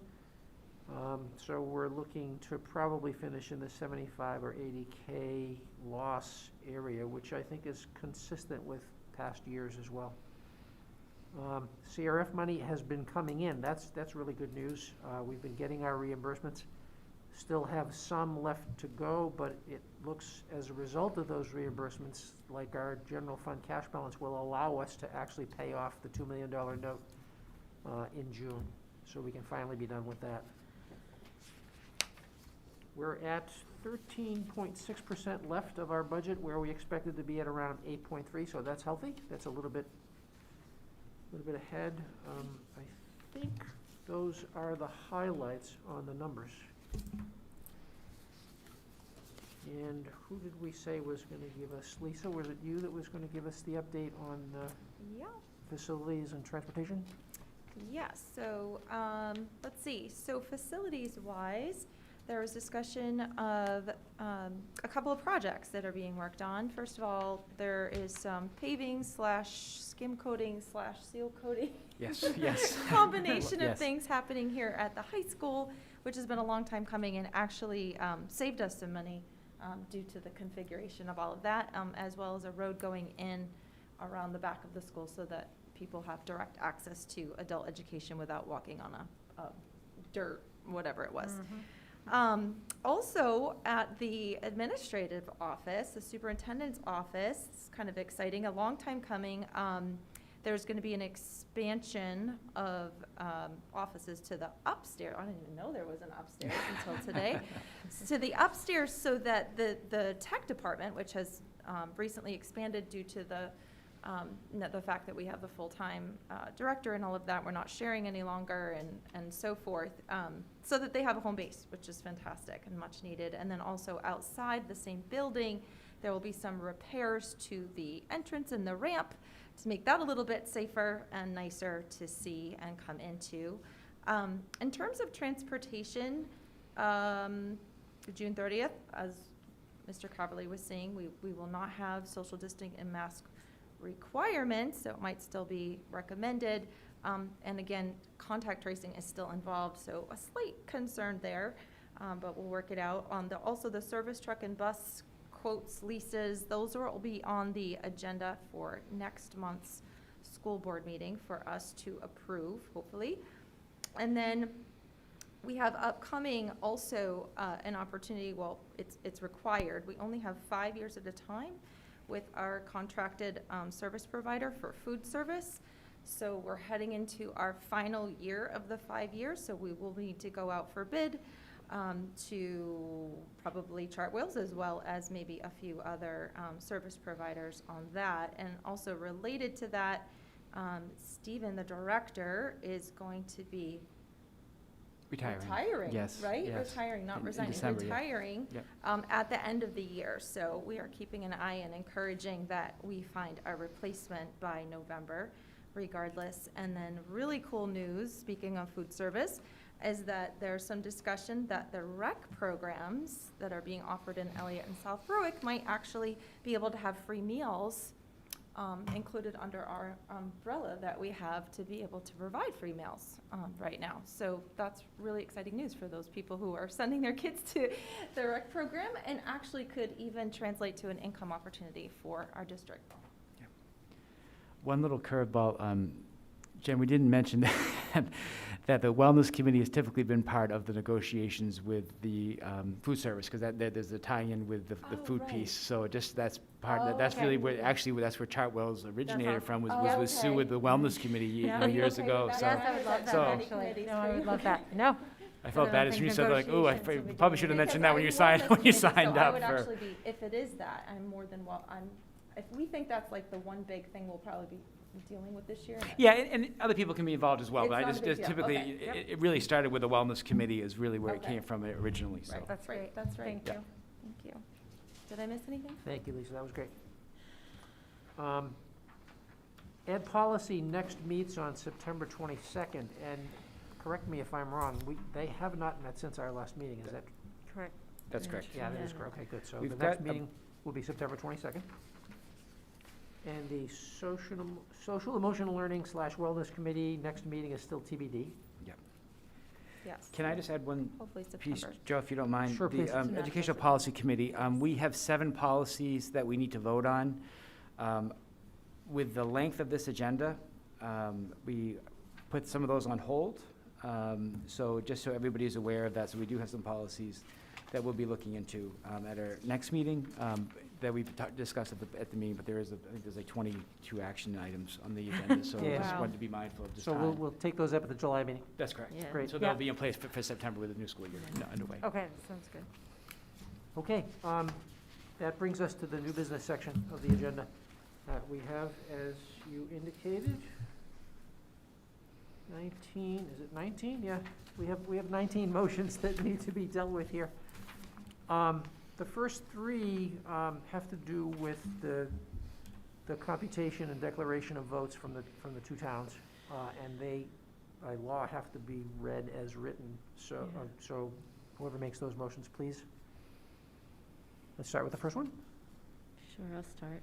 So we're looking to probably finish in the 75 or 80K loss area, which I think is consistent with past years as well. CRF money has been coming in. That's really good news. We've been getting our reimbursements. Still have some left to go, but it looks, as a result of those reimbursements, like our general fund cash balance will allow us to actually pay off the $2 million note in June. So we can finally be done with that. We're at 13.6% left of our budget, where we expected to be at around 8.3, so that's healthy. That's a little bit ahead. I think those are the highlights on the numbers. And who did we say was going to give us, Lisa, was it you that was going to give us the update on facilities and transportation? Yes, so let's see. So facilities-wise, there was discussion of a couple of projects that are being worked on. First of all, there is some paving / skim coating / seal coating. Yes, yes. Combination of Yes. things happening here at the high school, which has been a long time coming and actually saved us some money due to the configuration of all of that, as well as a road going in around the back of the school so that people have direct access to adult education without walking on a dirt, whatever it was. Also, at the administrative office, the superintendent's office, it's kind of exciting, a long time coming. There's going to be an expansion of offices to the upstairs. I didn't even know there was an upstairs until today. To the upstairs, so that the tech department, which has recently expanded due to the fact that we have the full-time director and all of that, we're not sharing any longer and so forth, so that they have a home base, which is fantastic and much needed. And then also outside the same building, there will be some repairs to the entrance and the ramp to make that a little bit safer and nicer to see and come into. In terms of transportation, June 30th, as Mr. Coverly was saying, we will not have social distancing and mask requirements, so it might still be recommended. And again, contact tracing is still involved, so a slight concern there, but we'll work it out. Also the service truck and bus quotes, leases, those will be on the agenda for next month's school board meeting for us to approve, hopefully. And then we have upcoming also an opportunity, well, it's required. We only have 5 years at a time with our contracted service provider for food service. So we're heading into our final year of the 5 years, so we will need to go out for bid to probably Chartwells, as well as maybe a few other service providers on that. And also related to that, Stephen, the director, is going to be retiring, yes, right? yes. Retiring, not resigning, December, retiring yeah. At the end of the year. So we are keeping an eye and encouraging that we find a replacement by November, regardless. And then really cool news, speaking of food service, is that there's some discussion that the rec programs that are being offered in Elliott and South Berwick might actually be able to have free meals included under our umbrella that we have to be able to provide free meals right now. So that's really exciting news for those people who are sending their kids to the rec program, and actually could even translate to an income opportunity for our district. Yeah. One little curveball, Jen, we didn't mention that the Wellness Committee has typically been part of the negotiations with the food service, because there's a tie-in with the food piece. So that's part of that. That's really where, actually, that's where Chartwell's originated from, was Sue with the Wellness Committee years ago. Yes, I would love that, actually. No, I would love that. No. I felt bad as soon as you said, like, oh, I probably should have mentioned that when you Because signed I was up I would for. actually be, if it is that, I'm more than if we think that's like the one big thing we'll probably be dealing with this year. Yeah, and other people can be involved as well, It's but I not a just big deal. typically, Okay. Yep. it really started with the Wellness Committee is really where it Okay. came from originally, so. Right, that's right, that's right. Yeah. Thank you. Did I miss anything? Thank you, Lisa, that was great. Ed Policy next meets on September 22nd, and correct me if I'm wrong, they have not met since our last meeting, is that? Correct. That's correct. Yeah, that is correct, okay, good, so We've the next got a- meeting will be September 22nd. And the Social Emotional Learning / Wellness Committee, next meeting is still TBD. Yes. Can I just add one Hopefully piece, September. Joe, if you don't mind? Sure, please. The Educational Policy Committee, we have 7 policies that we need to vote on. With the length of this agenda, we put some of those on hold. So just so everybody is aware of that, so we do have some policies that we'll be looking into at our next meeting that we discussed at the meeting, but I think there's like 22 action items on the agenda, so Yeah. just Wow. wanted to be mindful of just So time. we'll take those up at the July meeting. That's correct. Yeah. Great. So they'll be in place for September with the new school year underway. Okay, sounds good. Okay, that brings us to the new business section of the agenda. We have, as you indicated, 19, is it 19? Yeah, we have 19 motions that need to be dealt with here. The first 3 have to do with the computation and declaration of votes from the 2 towns, and they, by law, have to be read as written. So, Yeah. so whoever makes those motions, please. Let's start with the first one. Sure, I'll start.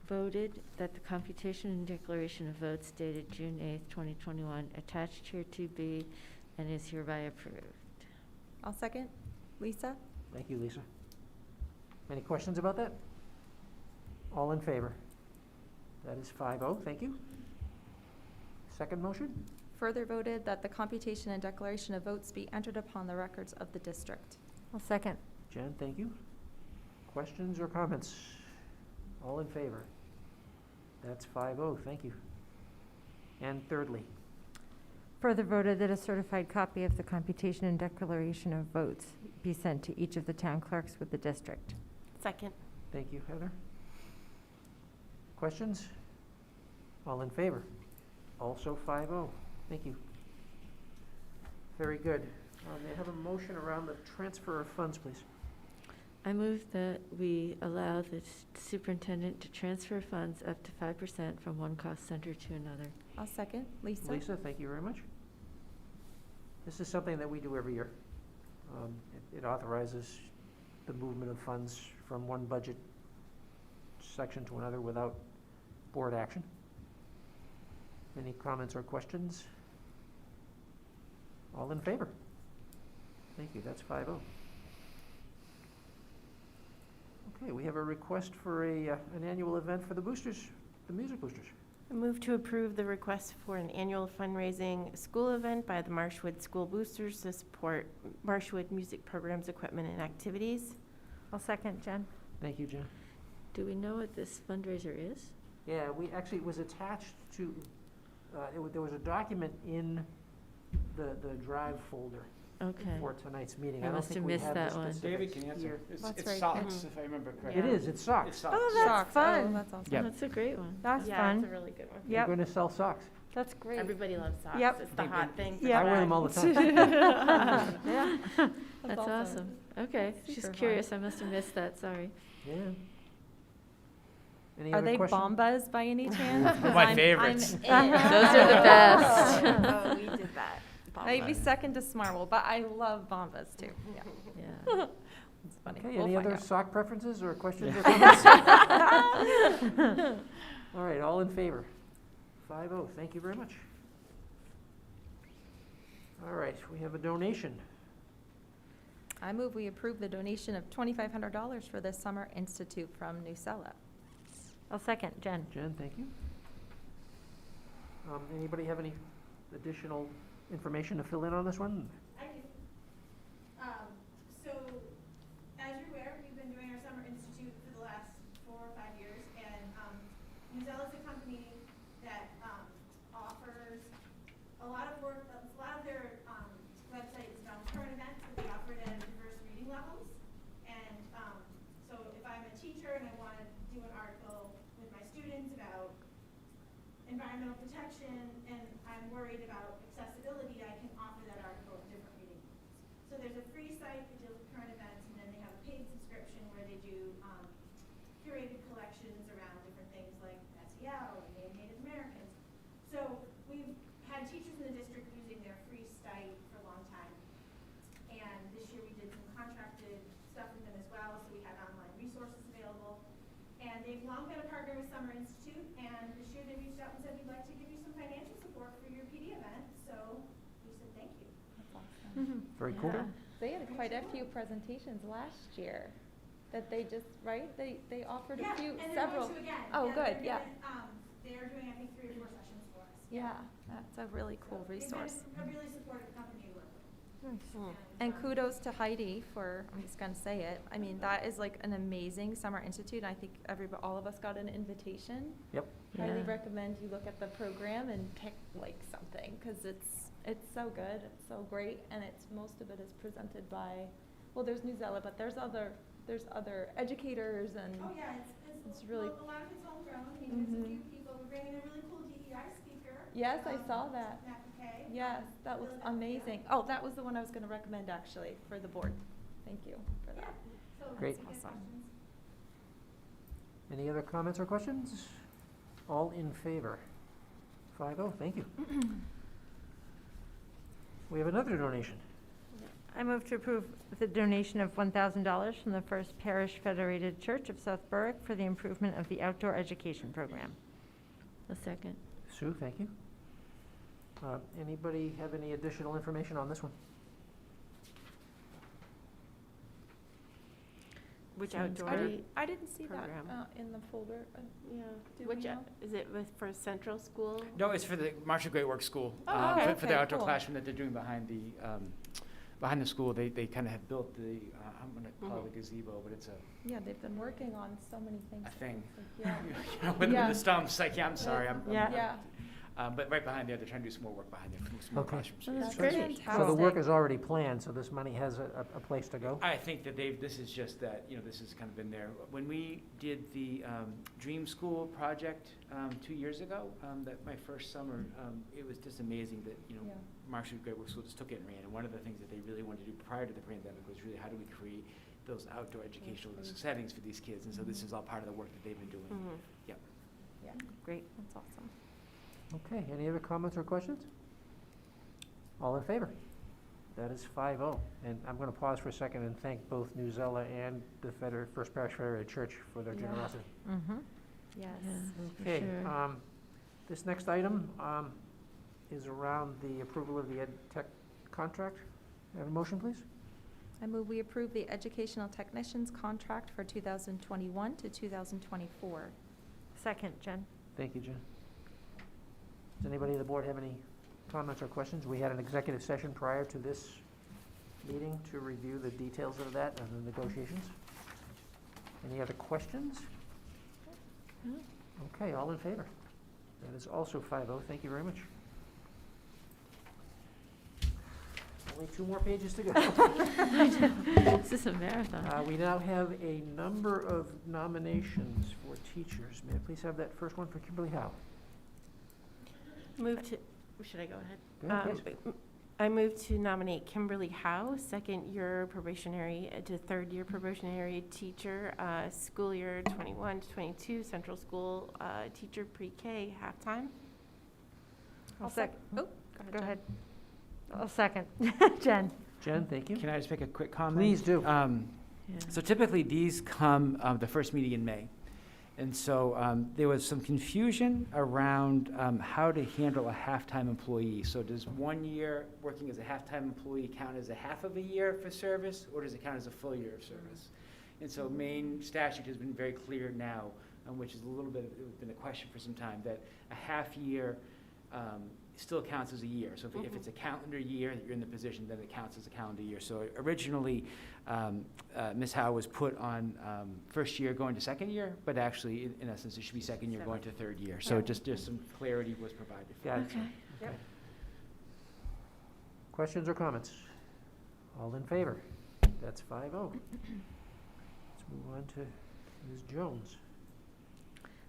Voted that the computation and declaration of votes dated June 8th, 2021, attached here to be and is hereby approved. I'll second. Lisa? Thank you, Lisa. Any questions about that? All in favor? That is 5-0, thank you. Second motion? Further voted that the computation and declaration of votes be entered upon the records of the district. I'll second. Jen, thank you. Questions or comments? All in favor? That's 5-0, thank you. And thirdly, Further voted that a certified copy of the computation and declaration of votes be sent to each of the town clerks with the district. Second. thank you, Heather. Questions? All in favor? Also 5-0, thank you. Very good. May I have a motion around the transfer of funds, please? I move that we allow the superintendent to transfer funds up to 5% from one cost center to another. I'll second. Lisa? Lisa, thank you very much. This is something that we do every year. It authorizes the movement of funds from one budget section to another without board action. Any comments or questions? All in favor? Thank you, that's 5-0. Okay, we have a request for an annual event for the boosters, the music boosters. I move to approve the request for an annual fundraising school event by the Marshwood School Boosters to support Marshwood music programs, equipment, and activities. I'll second, Jen. Thank you, Jen. Do we know what this fundraiser is? Yeah, it was attached to, there was a document in the drive folder Okay. for tonight's meeting. I don't must think have we missed had the that one. David specifics can answer. here. That's It's right. socks, if I remember correctly. It is, it's socks. It's socks. Oh, that's Socks. fun. Oh, that's awesome. Yeah. That's a great one. That's Yeah, fun. it's a really good one. You're Yep. going to sell socks. That's great. Everybody loves socks. Yep. It's the hot thing. for Yep. I wear them back. all the time. Yeah. That's awesome. Okay, Super just fun. curious, I must have missed that, sorry. Yeah. Any Are other they questions? Bombas by any chance? 'Cause My I'm favorites. in. Those are the best. Oh, we did that. Maybe second to Smartwell, but I love Bombas too. Yeah. Yeah. It's funny. Okay, We'll any find other out. sock preferences or questions or comments? All right, all in favor? 5-0, thank you very much. All right, we have a donation. I move we approve the donation of $2,500 for the Summer Institute from Newsella. I'll second, Jen. Jen, thank you. Anybody have any additional information to fill in on this one? I do. So, as you're aware, we've been doing our Summer Institute for the last 4 or 5 years, and Newsella is a company that offers a lot of work. A lot of their website is about current events that they offer at diverse reading levels. And so, if I'm a teacher and I want to do an article with my students about environmental protection and I'm worried about accessibility, I can offer that article at different reading levels. So So there's a free site that deals with current events, and then they have a paid subscription where they do curated collections around different things like SEL and Native Americans. So we've had teachers in the district using their free site for a long time. And this year we did some contracted stuff with them as well, so we had online resources available. And they've long been a partner with Summer Institute, and this year they reached out and said, we'd like to give you some financial support for your PD event, so we said thank you. That's awesome. Very cool. Yeah. They had quite a few presentations last year that they just, right? They offered a few, and they're several. going to again. Oh, Yeah, good, they're yeah. doing, they're doing, I think, 3 or 4 sessions for us. Yeah, that's a really cool resource. They've been a really supportive company to work with. And kudos to Heidi for, I'm just gonna say it, I mean, that is like an amazing summer institute. I think all of us got an invitation. Yep. Highly Yeah. recommend you look at the program and pick like something, cause it's so good, it's so great, and most of it is presented by, well, there's Newsella, but there's other educators and. Oh, yeah, It's really. Well, a lot of it's homegrown. I mean, there's a few people. We're bringing a really cool DEI speaker. Yes, I saw that. Matt McKay. Yes, that was amazing. Oh, that was the one I was gonna recommend actually for the board. Thank you for that. So Great. that's Awesome. questions. Any other comments or questions? All in favor? 5-0, thank you. We have another donation. I move to approve the donation of $1,000 from the First Parish Federated Church of South Berwick for the improvement of the outdoor education program. A second. Sue, thank you. Anybody have any additional information on this one? Which I outdoor didn't see program? that in the folder. Yeah. Which, is it for Central School? No, it's for the Marshall Great Works School. Oh, for okay, their outdoor cool. classroom that they're doing behind the school. They kind of have built I'm going to call it a gazebo, but it's Yeah, they've been working on so many things. a thing. Like, yeah. You know, with Yeah. the stumps, like, yeah, I'm sorry. Yeah. But right behind there, they're trying to do some more work behind there, some more Okay. classroom Oh, that's space. great. So the work is already planned, so this money has a place to go? I think that this is just that, this has kind of been there. When we did the Dream School project 2 years ago, that my first summer, it was just amazing that, Yeah. Marshall Great Works School just took it and ran. And one of the things that they really wanted to do prior to the pandemic was really how do we create those outdoor educational settings for these kids. And so this is all part of the work that they've been doing. Mhm. Yep. Yeah, great, that's awesome. Okay, any other comments or questions? All in favor? That is 5-0. And I'm going to pause for a second and thank both Newsella and the First Parish Federated Church for their Yeah. generosity. Mm-hmm. Yes. Okay, sure. this next item is around the approval of the ed tech contract. Have a motion, please? I move we approve the educational technicians contract for 2021 to 2024. Second, Jen. Thank you, Jen. Does anybody on the board have any comments or questions? We had an executive session prior to this meeting to review the details of that and the negotiations. Any other questions? Okay, all in favor? That is also 5-0. Thank you very much. Only 2 more pages to go. This is a marathon. We now have a number of nominations for teachers. May I please have that first one for Kimberly Howe? Should I go ahead? Go ahead, please. I move to nominate Kimberly Howe, second-year probationary to third-year probationary teacher, school year 21 to 22, Central School teacher pre-K, halftime. I'll second. Oh, Go ahead. I'll second. Jen. Jen, thank you. Can I just make a quick comment? Please do. So typically, these come the first meeting in May. And so there was some confusion around how to handle a half-time employee. So does 1 year working as a half-time employee count as a half of a year for service, or does it count as a full year of service? And so Maine statute has been very clear now, which is a little bit, it's been a question for some time, that a half year still counts as a year. So if it's a calendar year that you're in the position, then it counts as a calendar year. So originally, Ms. Howe was put on first year going to second year, but actually, in essence, it should be second year going to third year. So just some clarity was provided. Got it. Okay. Okay. Questions or comments? All in favor? That's 5-0. Let's move on to Ms. Jones.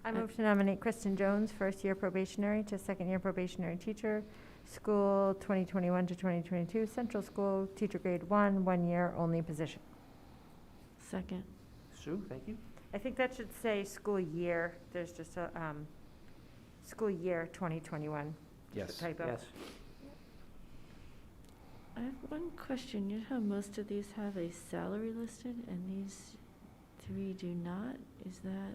I move to nominate Kristen Jones, first-year probationary to second-year probationary teacher, school 2021 to 2022, Central School, teacher grade 1, 1 year only position. Second. Sue, thank you. I think that should say school year. There's just a, school year 2021. Yes. Just a typo. Yes. I have one question. You know how most of these have a salary listed and these 3 do not? Is that?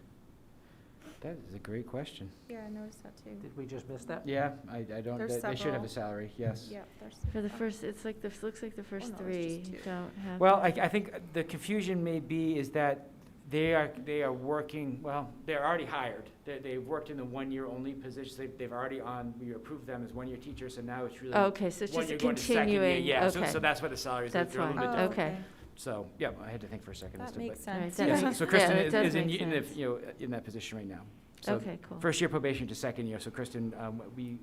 That is a great question. Yeah, I noticed that too. Did we just miss that? Yeah, I don't, There's they should have several. a salary, yes. Yeah, there's. For the first, it's like the, looks like the first no, it's 3 just 2. don't have. Well, I think the confusion may be is that they are working, well, they're already hired. They've worked in the 1-year only positions. They've already we approved them as 1-year teachers, so now it's really. Okay, so it's one just year going to second year. continuing, Yeah, okay. so that's why the salaries, they're a That's little why. bit Oh, different. okay. So, yeah, I had to think for a second. as That to, makes but- sense. That Yeah, makes- so Kristen yeah, it does is make sense. in that position right now. So Okay, cool. First year probation to second year, so Kristen, we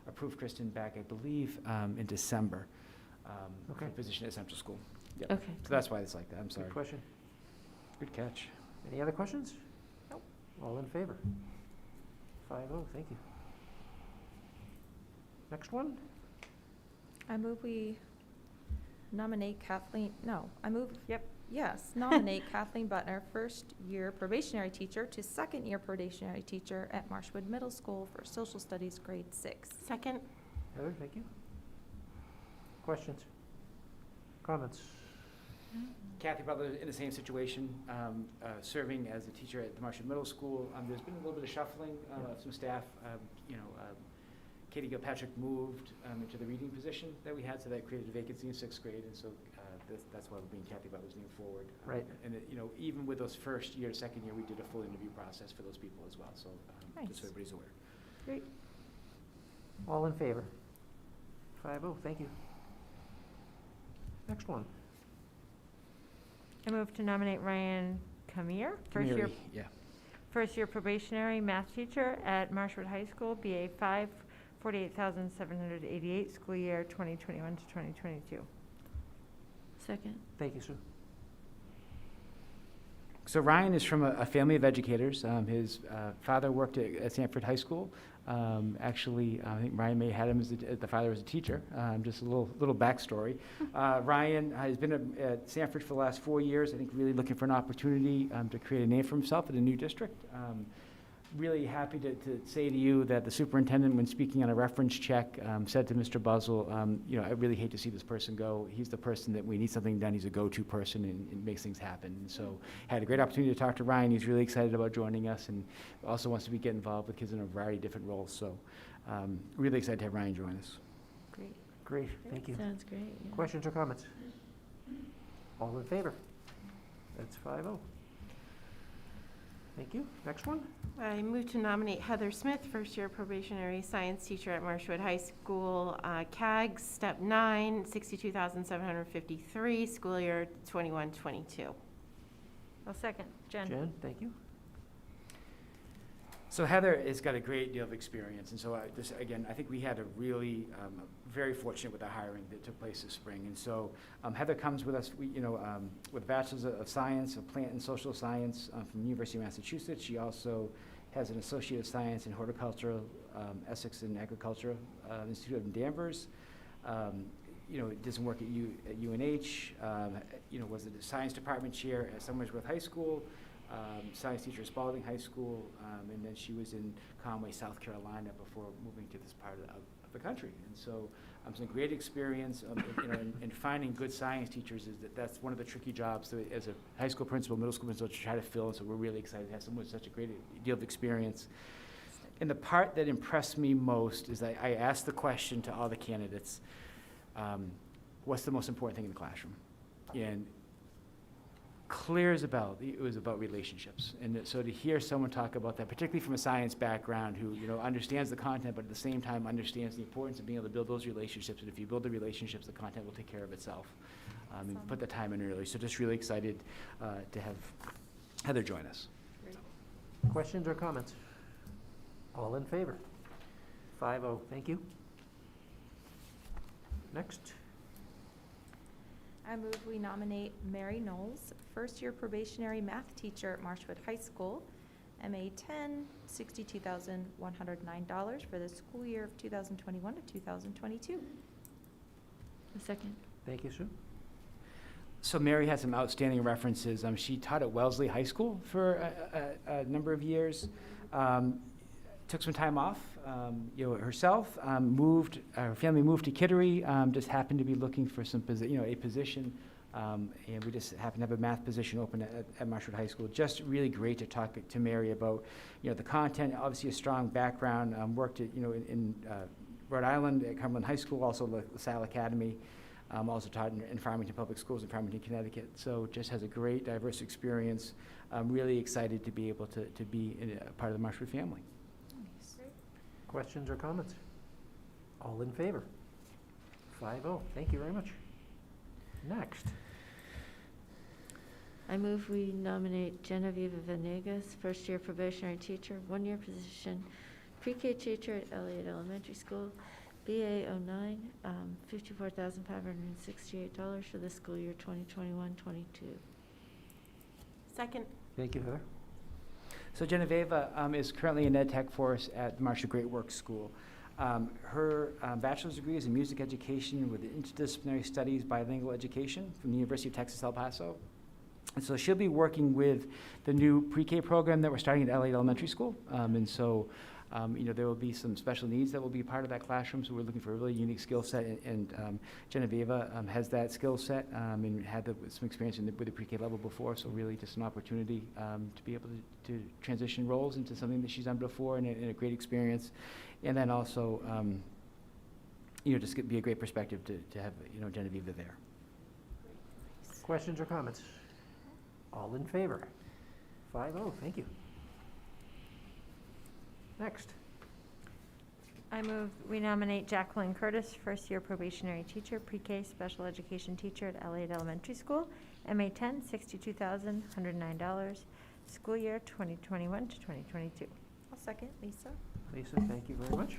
approved Kristen back, I believe, in December, for Okay. a position at Central School. Yep. Okay. So that's why it's like that, I'm sorry. Good question. Good catch. Any other questions? Nope. All in favor? 5-0, thank you. Next one? I move we nominate Kathleen, no, I move, yes, nominate Kathleen Butner, first-year probationary teacher to second-year probationary teacher at Marshwood Middle School for Social Studies grade 6. Second. Heather, thank you. Questions? Comments? Kathy Butler in the same situation, serving as a teacher at the Marshall Middle School. There's been a little bit of shuffling of some staff. Katie Gilpatrick moved into the reading position that we had, so that created a vacancy in 6th grade, and so that's why we're bringing Kathy Butler's name forward. Right. And even with those first year, second year, we did a full interview process for those people as well, so just so everybody's aware. Great. All in favor? 5-0, thank you. Next one. I move to nominate Ryan Camille, Kamiri, yeah. first-year probationary math teacher at Marshwood High School, BA 5, 48,788, school year 2021 to 2022. Second. Thank you, Sue. So Ryan is from a family of educators. His father worked at Sanford High School. Actually, I think Ryan may have had him as the father was a teacher. Just a little backstory. Ryan has been at Sanford for the last 4 years. I think really looking for an opportunity to create a name for himself in a new district. Really happy to say to you that the superintendent, when speaking on a reference check, said to Mr. Buzzell, I really hate to see this person go. He's the person that we need something done. He's a go-to person and makes things happen. And so had a great opportunity to talk to Ryan. He's really excited about joining us and also wants to get involved with kids in a variety of different roles. So really excited to have Ryan join us. Great. Great, thank you. Sounds great. Yeah. Questions or comments? All in favor? That's 5-0. Thank you. Next one? I move to nominate Heather Smith, first-year probationary science teacher at Marshwood High School, CAG, step 9, 62,753, school year 21-22. I'll second. Jen? Jen, thank you. So Heather has got a great deal of experience, and so I think we had a really very fortunate with the hiring that took place this spring. And so Heather comes with us, with a bachelor's of science, of plant and social science from the University of Massachusetts. She also has an associate of science in horticulture, Essex and Agriculture Institute of Danvers. It doesn't work at UNH. Was the science department chair at Somersworth High School. Science teacher at Spalding High School, and then she was in Conway, South Carolina before moving to this part of the country. And so some great experience in finding good science teachers. That's one of the tricky jobs as a high school principal, middle school principal, to try to fill. And so we're really excited to have someone with such a great deal of experience. And the part that impressed me most is I asked the question to all the candidates, what's the most important thing in the classroom? And clear as a bell, it was about relationships. And so to hear someone talk about that, particularly from a science background who understands the content, but at the same time understands the importance of being able to build those relationships. And if you build the relationships, the content will take care of itself. And put the time in early. So just really excited to have Heather join us. Questions or comments? All in favor? 5-0, thank you. Next. I move we nominate Mary Knowles, first-year probationary math teacher at Marshwood High School, MA 10, $62,109 for the school year of 2021 to 2022. A second. Thank you, Sue. So Mary has some outstanding references. She taught at Wellesley High School for a number of years. Took some time off, herself, her family moved to Kittery, just happened to be looking for some a position, and we just happened to have a math position open at Marshwood High School. Just really great to talk to Mary about, the content, obviously a strong background, worked at, in Rhode Island at Cumberland High School, also LaSalle Academy, also taught in Farmington Public Schools in Farmington, Connecticut. So just has a great, diverse experience. I'm really excited to be able to be a part of the Marshwood family. Questions or comments? All in favor? 5-0. Thank you very much. Next. I move we nominate Genevieve Venegas, first-year probationary teacher, one-year position, pre-K teacher at Elliott Elementary School, BA 09, $54,568 for the school year 2021-22. Second. Thank you, Heather. So Genevieve is currently in Ed Tech for us at Marshall Great Works School. Her bachelor's degree is in music education with interdisciplinary studies, bilingual education from the University of Texas, El Paso. And so she'll be working with the new pre-K program that we're starting at Elliott Elementary School. There will be some special needs that will be part of that classroom, so we're looking for a really unique skill set, and Genevieve has that skill set and had some experience with the pre-K level before, so really just an opportunity to be able to transition roles into something that she's done before, and a great experience, and then also just be a great perspective to have Genevieve there. Questions or comments? All in favor? 5-0. Thank you. Next. I move we nominate Jacqueline Curtis, first-year probationary teacher, pre-K special education teacher at Elliott Elementary School, MA 10, $62,109, school year 2021 to 2022. I'll second. Lisa? Lisa, thank you very much.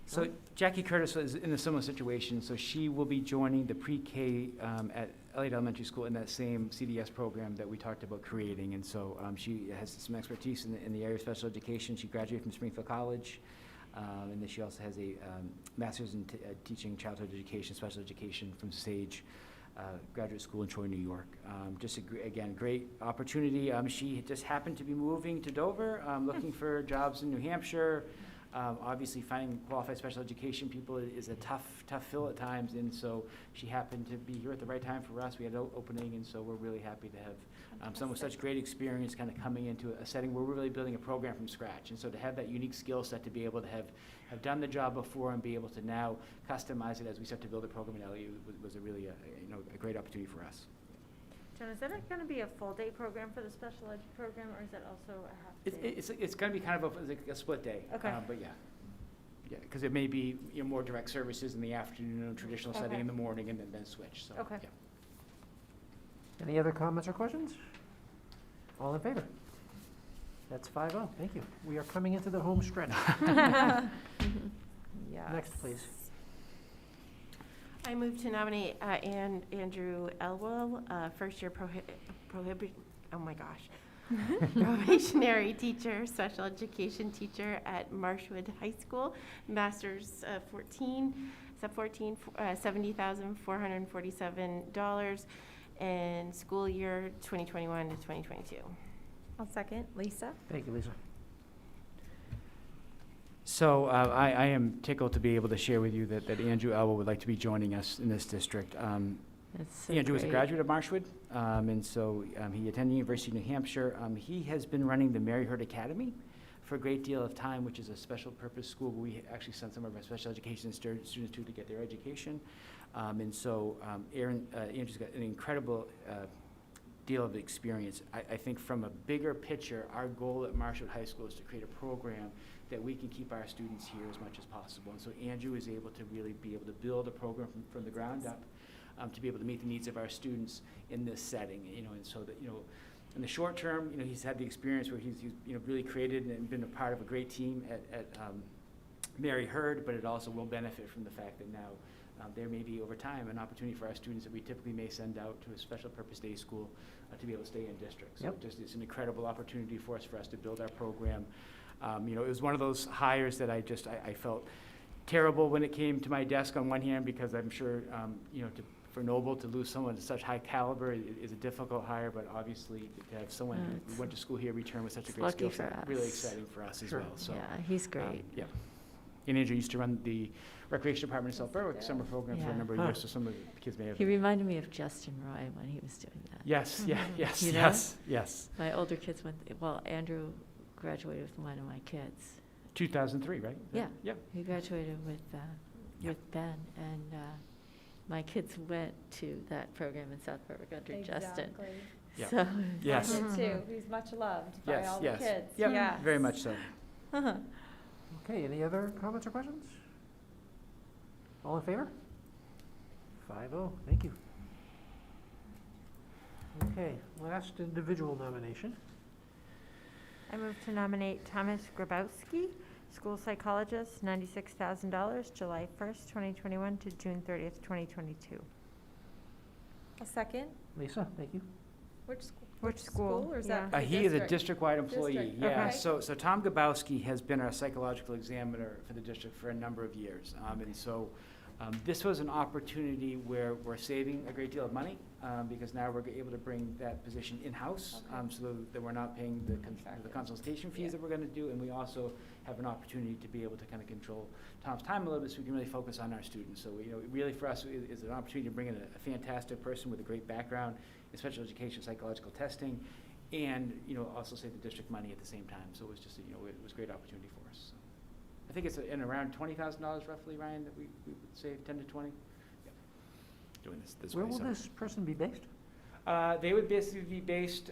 So Jackie Curtis is in a similar situation, so she will be joining the pre-K at Elliott Elementary School in that same CDS program that we talked about creating, and so she has some expertise in the area of special education. She graduated from Springfield College, and then she also has a master's in teaching childhood education, special education from Sage Graduate School in Troy, New York. Just again, great opportunity. She just happened to be moving to Dover, looking for jobs in New Hampshire. Obviously, finding qualified special education people is a tough fill at times, and so she happened to be here at the right time for us. We had an opening, and so we're really happy to have someone with such great experience kind of coming into a setting where we're really building a program from scratch. And so to have that unique skill set to be able to have done the job before and be able to now customize it as we start to build a program at LU was a really a great opportunity for us. John, is that going to be a full-day program for the special ed program, or is that also a half-day? It's going to be kind of a split day. Okay. But yeah, because it may be more direct services in the afternoon, traditional setting in the morning, and then switch. So, okay. Yeah. Any other comments or questions? All in favor? That's 5-0. Thank you. We are coming into the home stretch. Yes. Next, please. I move to nominate Andrew Elwell, first-year probationary teacher, special education teacher at Marshwood High School, master's 70,447 and school year 2021 to 2022. I'll second. Lisa? Thank you, Lisa. So I am tickled to be able to share with you that Andrew Elwell would like to be joining us in this district. Andrew is a graduate of Marshwood, and so he attended the University of New Hampshire. He has been running the Mary Hurd Academy for a great deal of time, which is a special purpose school where we actually send some of our special education students to get their education. Andrew's got an incredible deal of experience. I think from a bigger picture, our goal at Marshwood High School is to create a program that we can keep our students here as much as possible. And so Andrew is able to really be able to build a program from the ground up to be able to meet the needs of our students in this setting. And so that, in the short term, he's had the experience where he's really created and been a part of a great team at Mary heard, but it also will benefit from the fact that now there may be over time an opportunity for our students that we typically may send out to a special purpose day school to be able to stay in district. So Yep. just it's an incredible opportunity for us to build our program. You know, it was one of those hires that I felt terrible when it came to my desk on one hand, because I'm sure, you know, for Noble to lose someone of such high caliber is a difficult hire, but obviously to have someone who went to school here return with such a great skill set, really exciting for us as well. So, Yeah, he's great. yeah. And Andrew used to run the Recreation Department in South Berwick summer program for a number of years, so some of the kids may have. He reminded me of Justin Roy when he was doing that. Yes, yeah, yes, You know? yes, yes. My older kids went, well, Andrew graduated with one of my kids. 2003, right? Yeah. Yep. He graduated with Ben, and my kids went to that program in South Berwick under Justin. Exactly. Yeah. So Yes. Mine did too. He's much loved by Yes, all yes. the kids. Yep, Yes. very much so. Okay, any other comments or questions? All in favor? 5-0, thank you. Okay, last individual nomination. I move to nominate Thomas Grabowski, school psychologist, $96,000, July 1st, 2021 to June 30th, 2022. A second? Lisa, thank you. Which school? Which school? Or is Yeah. that for the He is a district? district-wide employee, District, yeah. okay. So Tom Gabowski has been our psychological examiner for the district for a number of years. And so this was an opportunity where we're saving a great deal of money because now we're able to bring that position in-house so that we're not paying the consultation fees that we're going to do. And we also have an opportunity to be able to kind of control Tom's time a little bit so we can really focus on our students. So, you know, really for us is an opportunity to bring in a fantastic person with a great background in special education, psychological testing, and, you know, also save the district money at the same time. So it was just, you know, it was a great opportunity for us. So I think it's in around $20,000 roughly, Ryan, that we would save, 10 to 20. Yeah. Doing this Where way. will So this person be based? they would basically be based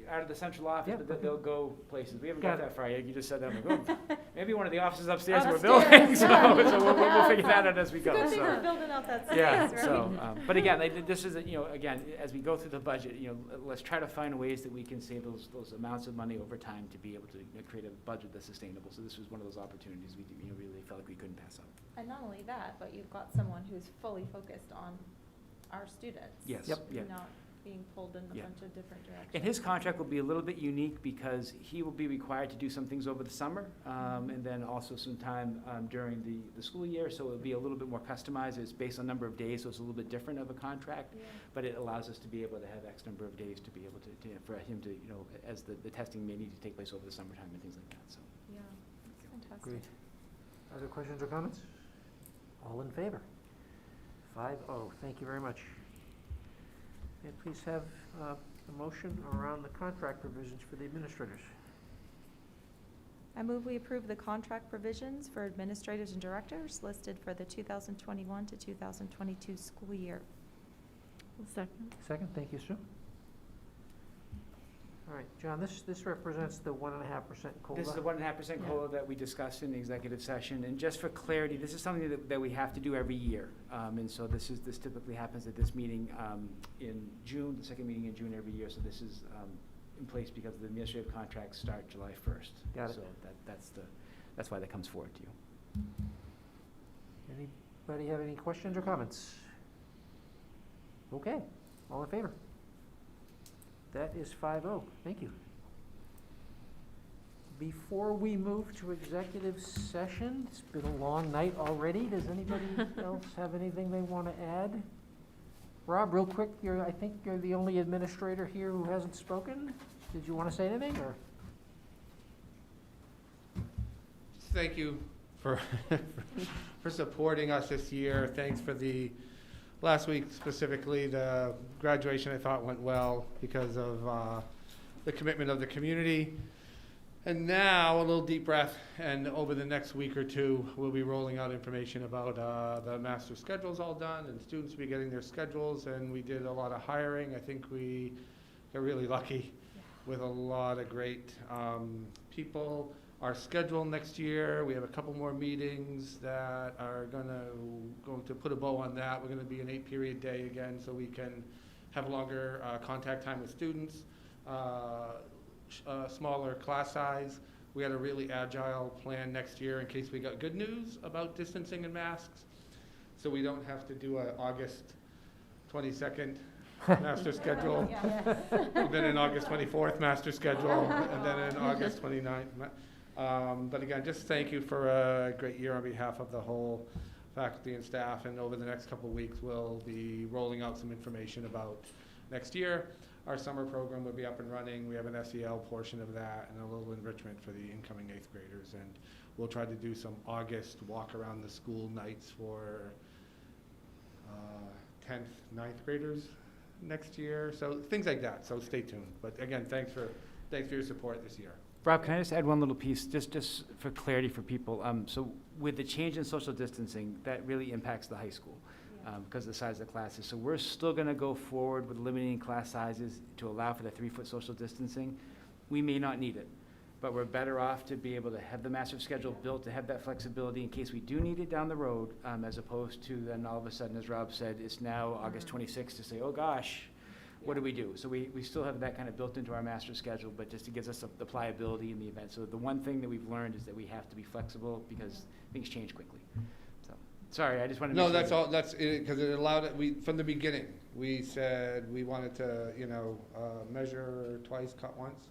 out of the central office, Yep, but they'll go places. We haven't Got got it. that far yet. You just said that. I'm like, oh, maybe one of the offices upstairs we're Upstairs, building. So, yeah. so we'll Yeah. figure that out as we It's go. a good thing So. we're building out that space, Yeah, right? so, but again, this is, you know, again, as we go through the budget, you know, let's try to find ways that we can save those amounts of money over time to be able to, you know, create a budget that's sustainable. So this was one of those opportunities we, you know, really felt like we couldn't pass up. And not only that, but you've got someone who's fully focused on our students. Yes. Yep. Yeah. Not being pulled in a Yeah. bunch of different directions. And his contract will be a little bit unique because he will be required to do some things over the summer, and then also some time during the school year, so it'll be a little bit more customized. It's based on number of days, so it's a little bit different of a contract, Yeah. but it allows us to be able to have X number of days to be able to for him to, you know, as the testing may need to take place over the summertime and things like that, so. Yeah, that's fantastic. Great. Other questions or comments? All in favor? 5-0, thank you very much. And please have a motion around the contract provisions for the administrators. I move we approve the contract provisions for administrators and directors listed for the 2021 to 2022 school year. Second. Second, thank you, Sue. All right, John, this represents the 1.5% COLA. This is the 1.5% COLA that we discussed in the executive session, and just for clarity, this is something that we have to do every year. And so this typically happens at this meeting in June, the second meeting in June every year, so this is in place because the administrative contracts start July 1st. Got it. So that's why that comes forward to you. Anybody have any questions or comments? Okay, all in favor? That is 5-0, thank you. Before we move to executive session, it's been a long night already. Does anybody else have anything they want to add? Rob, real quick, I think you're the only administrator here who hasn't spoken. Did you want to say anything, or? Thank you for for supporting us this year. Thanks for the last week specifically. The graduation I thought went well because of the commitment of the community. And now a little deep breath, and over the next week or two, we'll be rolling out information about the master schedules all done, and students will be getting their schedules, and we did a lot of hiring. I think we got really lucky with a lot of great people. Our schedule next year, we have a couple more meetings that are going to put a bow on that. We're going to be an 8-period day again, so we can have longer contact time with students. Smaller class size. We had a really agile plan next year in case we got good news about distancing and masks. So we don't have to do a August 22nd master schedule. And then an August 24th master schedule, and then an August 29th. But again, just thank you for a great year on behalf of the whole faculty and staff. And over the next couple of weeks, we'll be rolling out some information about next year. Our summer program will be up and running. We have an SEL portion of that and a little enrichment for the incoming 8th graders. And we'll try to do some August walk around the school nights for 10th, 9th graders next year. So things like that. So stay tuned. But again, thanks for your support this year. Rob, can I just add one little piece, just for clarity for people? So with the change in social distancing, that really impacts the high school because of the size of the classes. So we're still going to go forward with limiting class sizes to allow for the 3-foot social distancing. We may not need it, but we're better off to be able to have the master schedule built to have that flexibility in case we do need it down the road, as opposed to then all of a sudden, as Rob said, it's now August 26th to say, oh gosh, what do we do? So we still have that kind of built into our master schedule, but just it gives us the pliability in the event. So the one thing that we've learned is that we have to be flexible because things change quickly. So, sorry, I just wanted to No, that's all, that's it, because it allowed it, from the beginning, we said we wanted to, measure twice, cut once.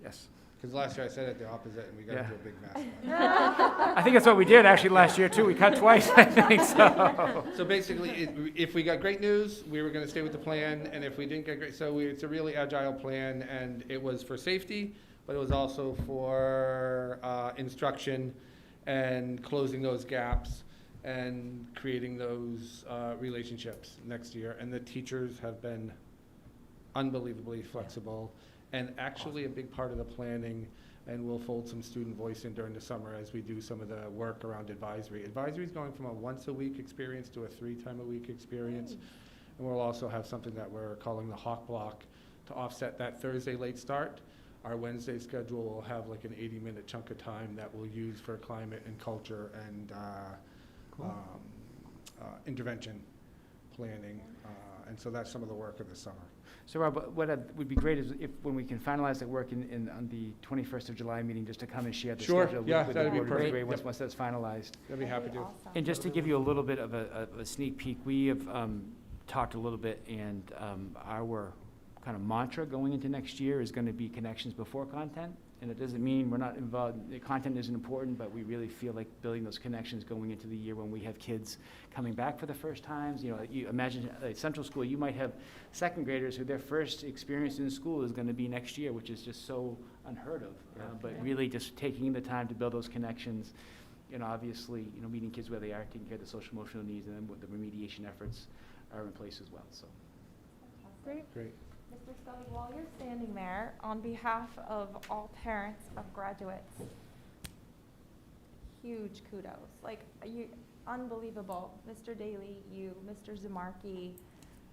Yes. Because last year I said it the opposite, and we got into a big mess. I think that's what we did actually last year too. We cut twice, I think so. So basically, if we got great news, we were going to stay with the plan, and if we didn't get great, it's a really agile plan, and it was for safety, but it was also for instruction and closing those gaps and creating those relationships next year. And the teachers have been unbelievably flexible. And actually a big part of the planning, and we'll fold some student voice in during the summer as we do some of the work around advisory. Advisory is going from a once-a-week experience to a 3-time-a-week experience. And we'll also have something that we're calling the Hawk Block to offset that Thursday late start. Our Wednesday schedule will have like an 80-minute chunk of time that we'll use for climate and culture and intervention planning. And so that's some of the work of the summer. So Rob, what would be great is if when we can finalize that work on the 21st of July meeting, just to come and share the schedule with the that'd be board. perfect. Great, once that's finalized. I'd be happy to. And just to give you a little bit of a sneak peek, we have talked a little bit, and our kind of mantra going into next year is going to be connections before content. And it doesn't mean we're not involved, the content isn't important, but we really feel like building those connections going into the year when we have kids coming back for the first times. You imagine at Central School, you might have 2nd graders who their first experience in school is going to be next year, which is just so unheard of. But really just taking the time to build those connections, obviously, meeting kids where they are, taking care of the social emotional needs, and then the remediation efforts are in place as well. So. Great. Mr. Scully, while you're standing there, on behalf of all parents of graduates, huge kudos. Unbelievable. Mr. Daly, you, Mr. Zamarki,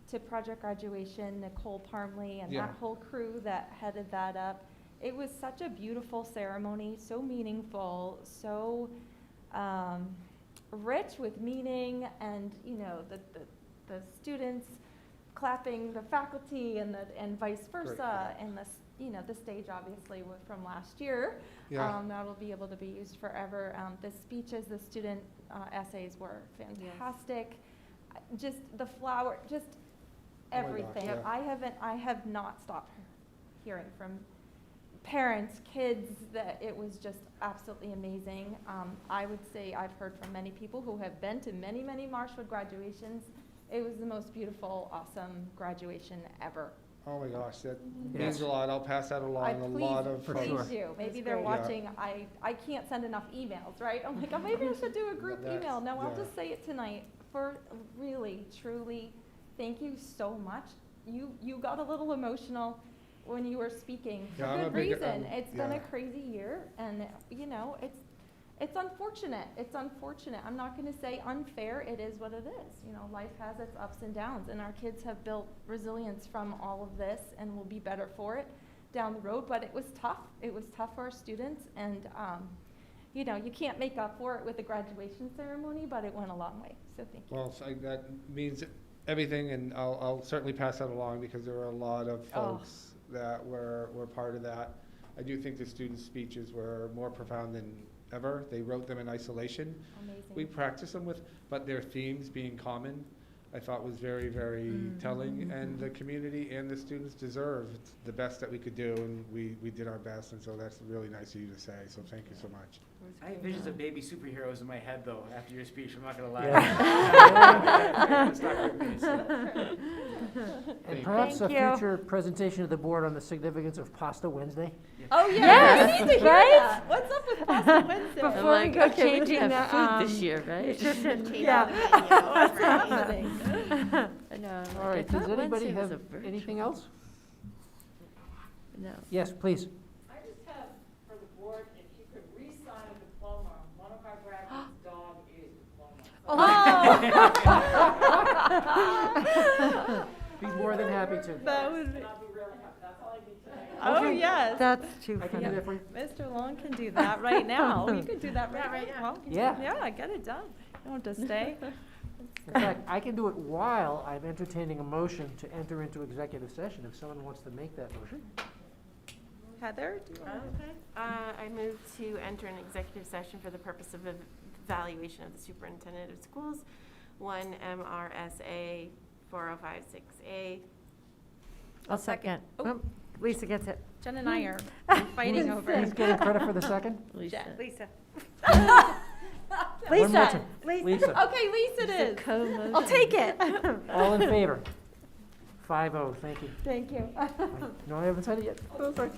to Project Graduation, Nicole Parmley, and that whole crew that headed that up. It was such a beautiful ceremony, so meaningful, so rich with meaning, and the students clapping the faculty and vice versa, and the stage obviously from last year. That'll be able to be used forever. The speeches, the student essays were fantastic. Just the flower, just everything. I have not stopped hearing from parents, kids, that it was just absolutely amazing. I would say I've heard from many people who have been to many, many Marshwood graduations. It was the most beautiful, awesome graduation ever. Oh my gosh, that means a lot. I'll pass that along. Please do. Maybe they're watching. I can't send enough emails, right? I'm like, maybe I should do a group email. No, I'll just say it tonight. For really, truly, thank you so much. You got a little emotional when you were speaking for good reason. It's been a crazy year, and it's unfortunate. It's unfortunate. I'm not going to say unfair. It is what it is. Life has its ups and downs, and our kids have built resilience from all of this and will be better for it down the road. But it was tough. It was tough for our students, and you can't make up for it with a graduation ceremony, but it went a long way. So thank you. Well, that means everything, and I'll certainly pass that along because there were a lot of folks that were part of that. I do think the students' speeches were more profound than ever. They wrote them in isolation. Amazing. We practiced them but their themes being common, I thought was very, very telling. And the community and the students deserved the best that we could do, and we did our best, and so that's really nice of you to say, so thank you so much. I have visions of baby superheroes in my head, though, after your speech, I'm not gonna lie. Yeah. It's not with me, so. And perhaps a Thank you. future presentation of the board on the significance of Pasta Wednesday? Oh, yeah, Yes, we need to hear right? that. What's up with Pasta Wednesday? I'm Before we like, go okay, we changing can have the, food this year, right? nutrition, Change yeah. the menu. What's happening? I know. I'm All like, right, I does thought anybody Wednesday was have a virtual. anything else? No. Yes, please. I just have for the board, if you could re-sign a diploma, one of our graduates' dog is diploma. Be more than happy to. That would be. And I'll be really happy, that's all I need today. Oh, yes. That's too I can do funny. that for you. Mr. Long can do that right now. You can do that right now. Yeah. Yeah, get it done. You don't have to stay. In fact, I can do it while I'm entertaining a motion to enter into executive session, if someone wants to make that motion. Heather, do you want to? I move to enter an executive session for the purpose of evaluation of the superintendent of schools, 1 MRSA 4056A. I'll second. Oh. Oh, Lisa gets it. Jen and I are fighting over Who's it. getting credit for the second? Lisa. Lisa. One more Lisa. time. Lisa. Lisa. Okay, Lisa it is. Co-motion. I'll take it. All in favor? 5-0, thank you. Thank you. No, I haven't said it yet. Oh, sorry.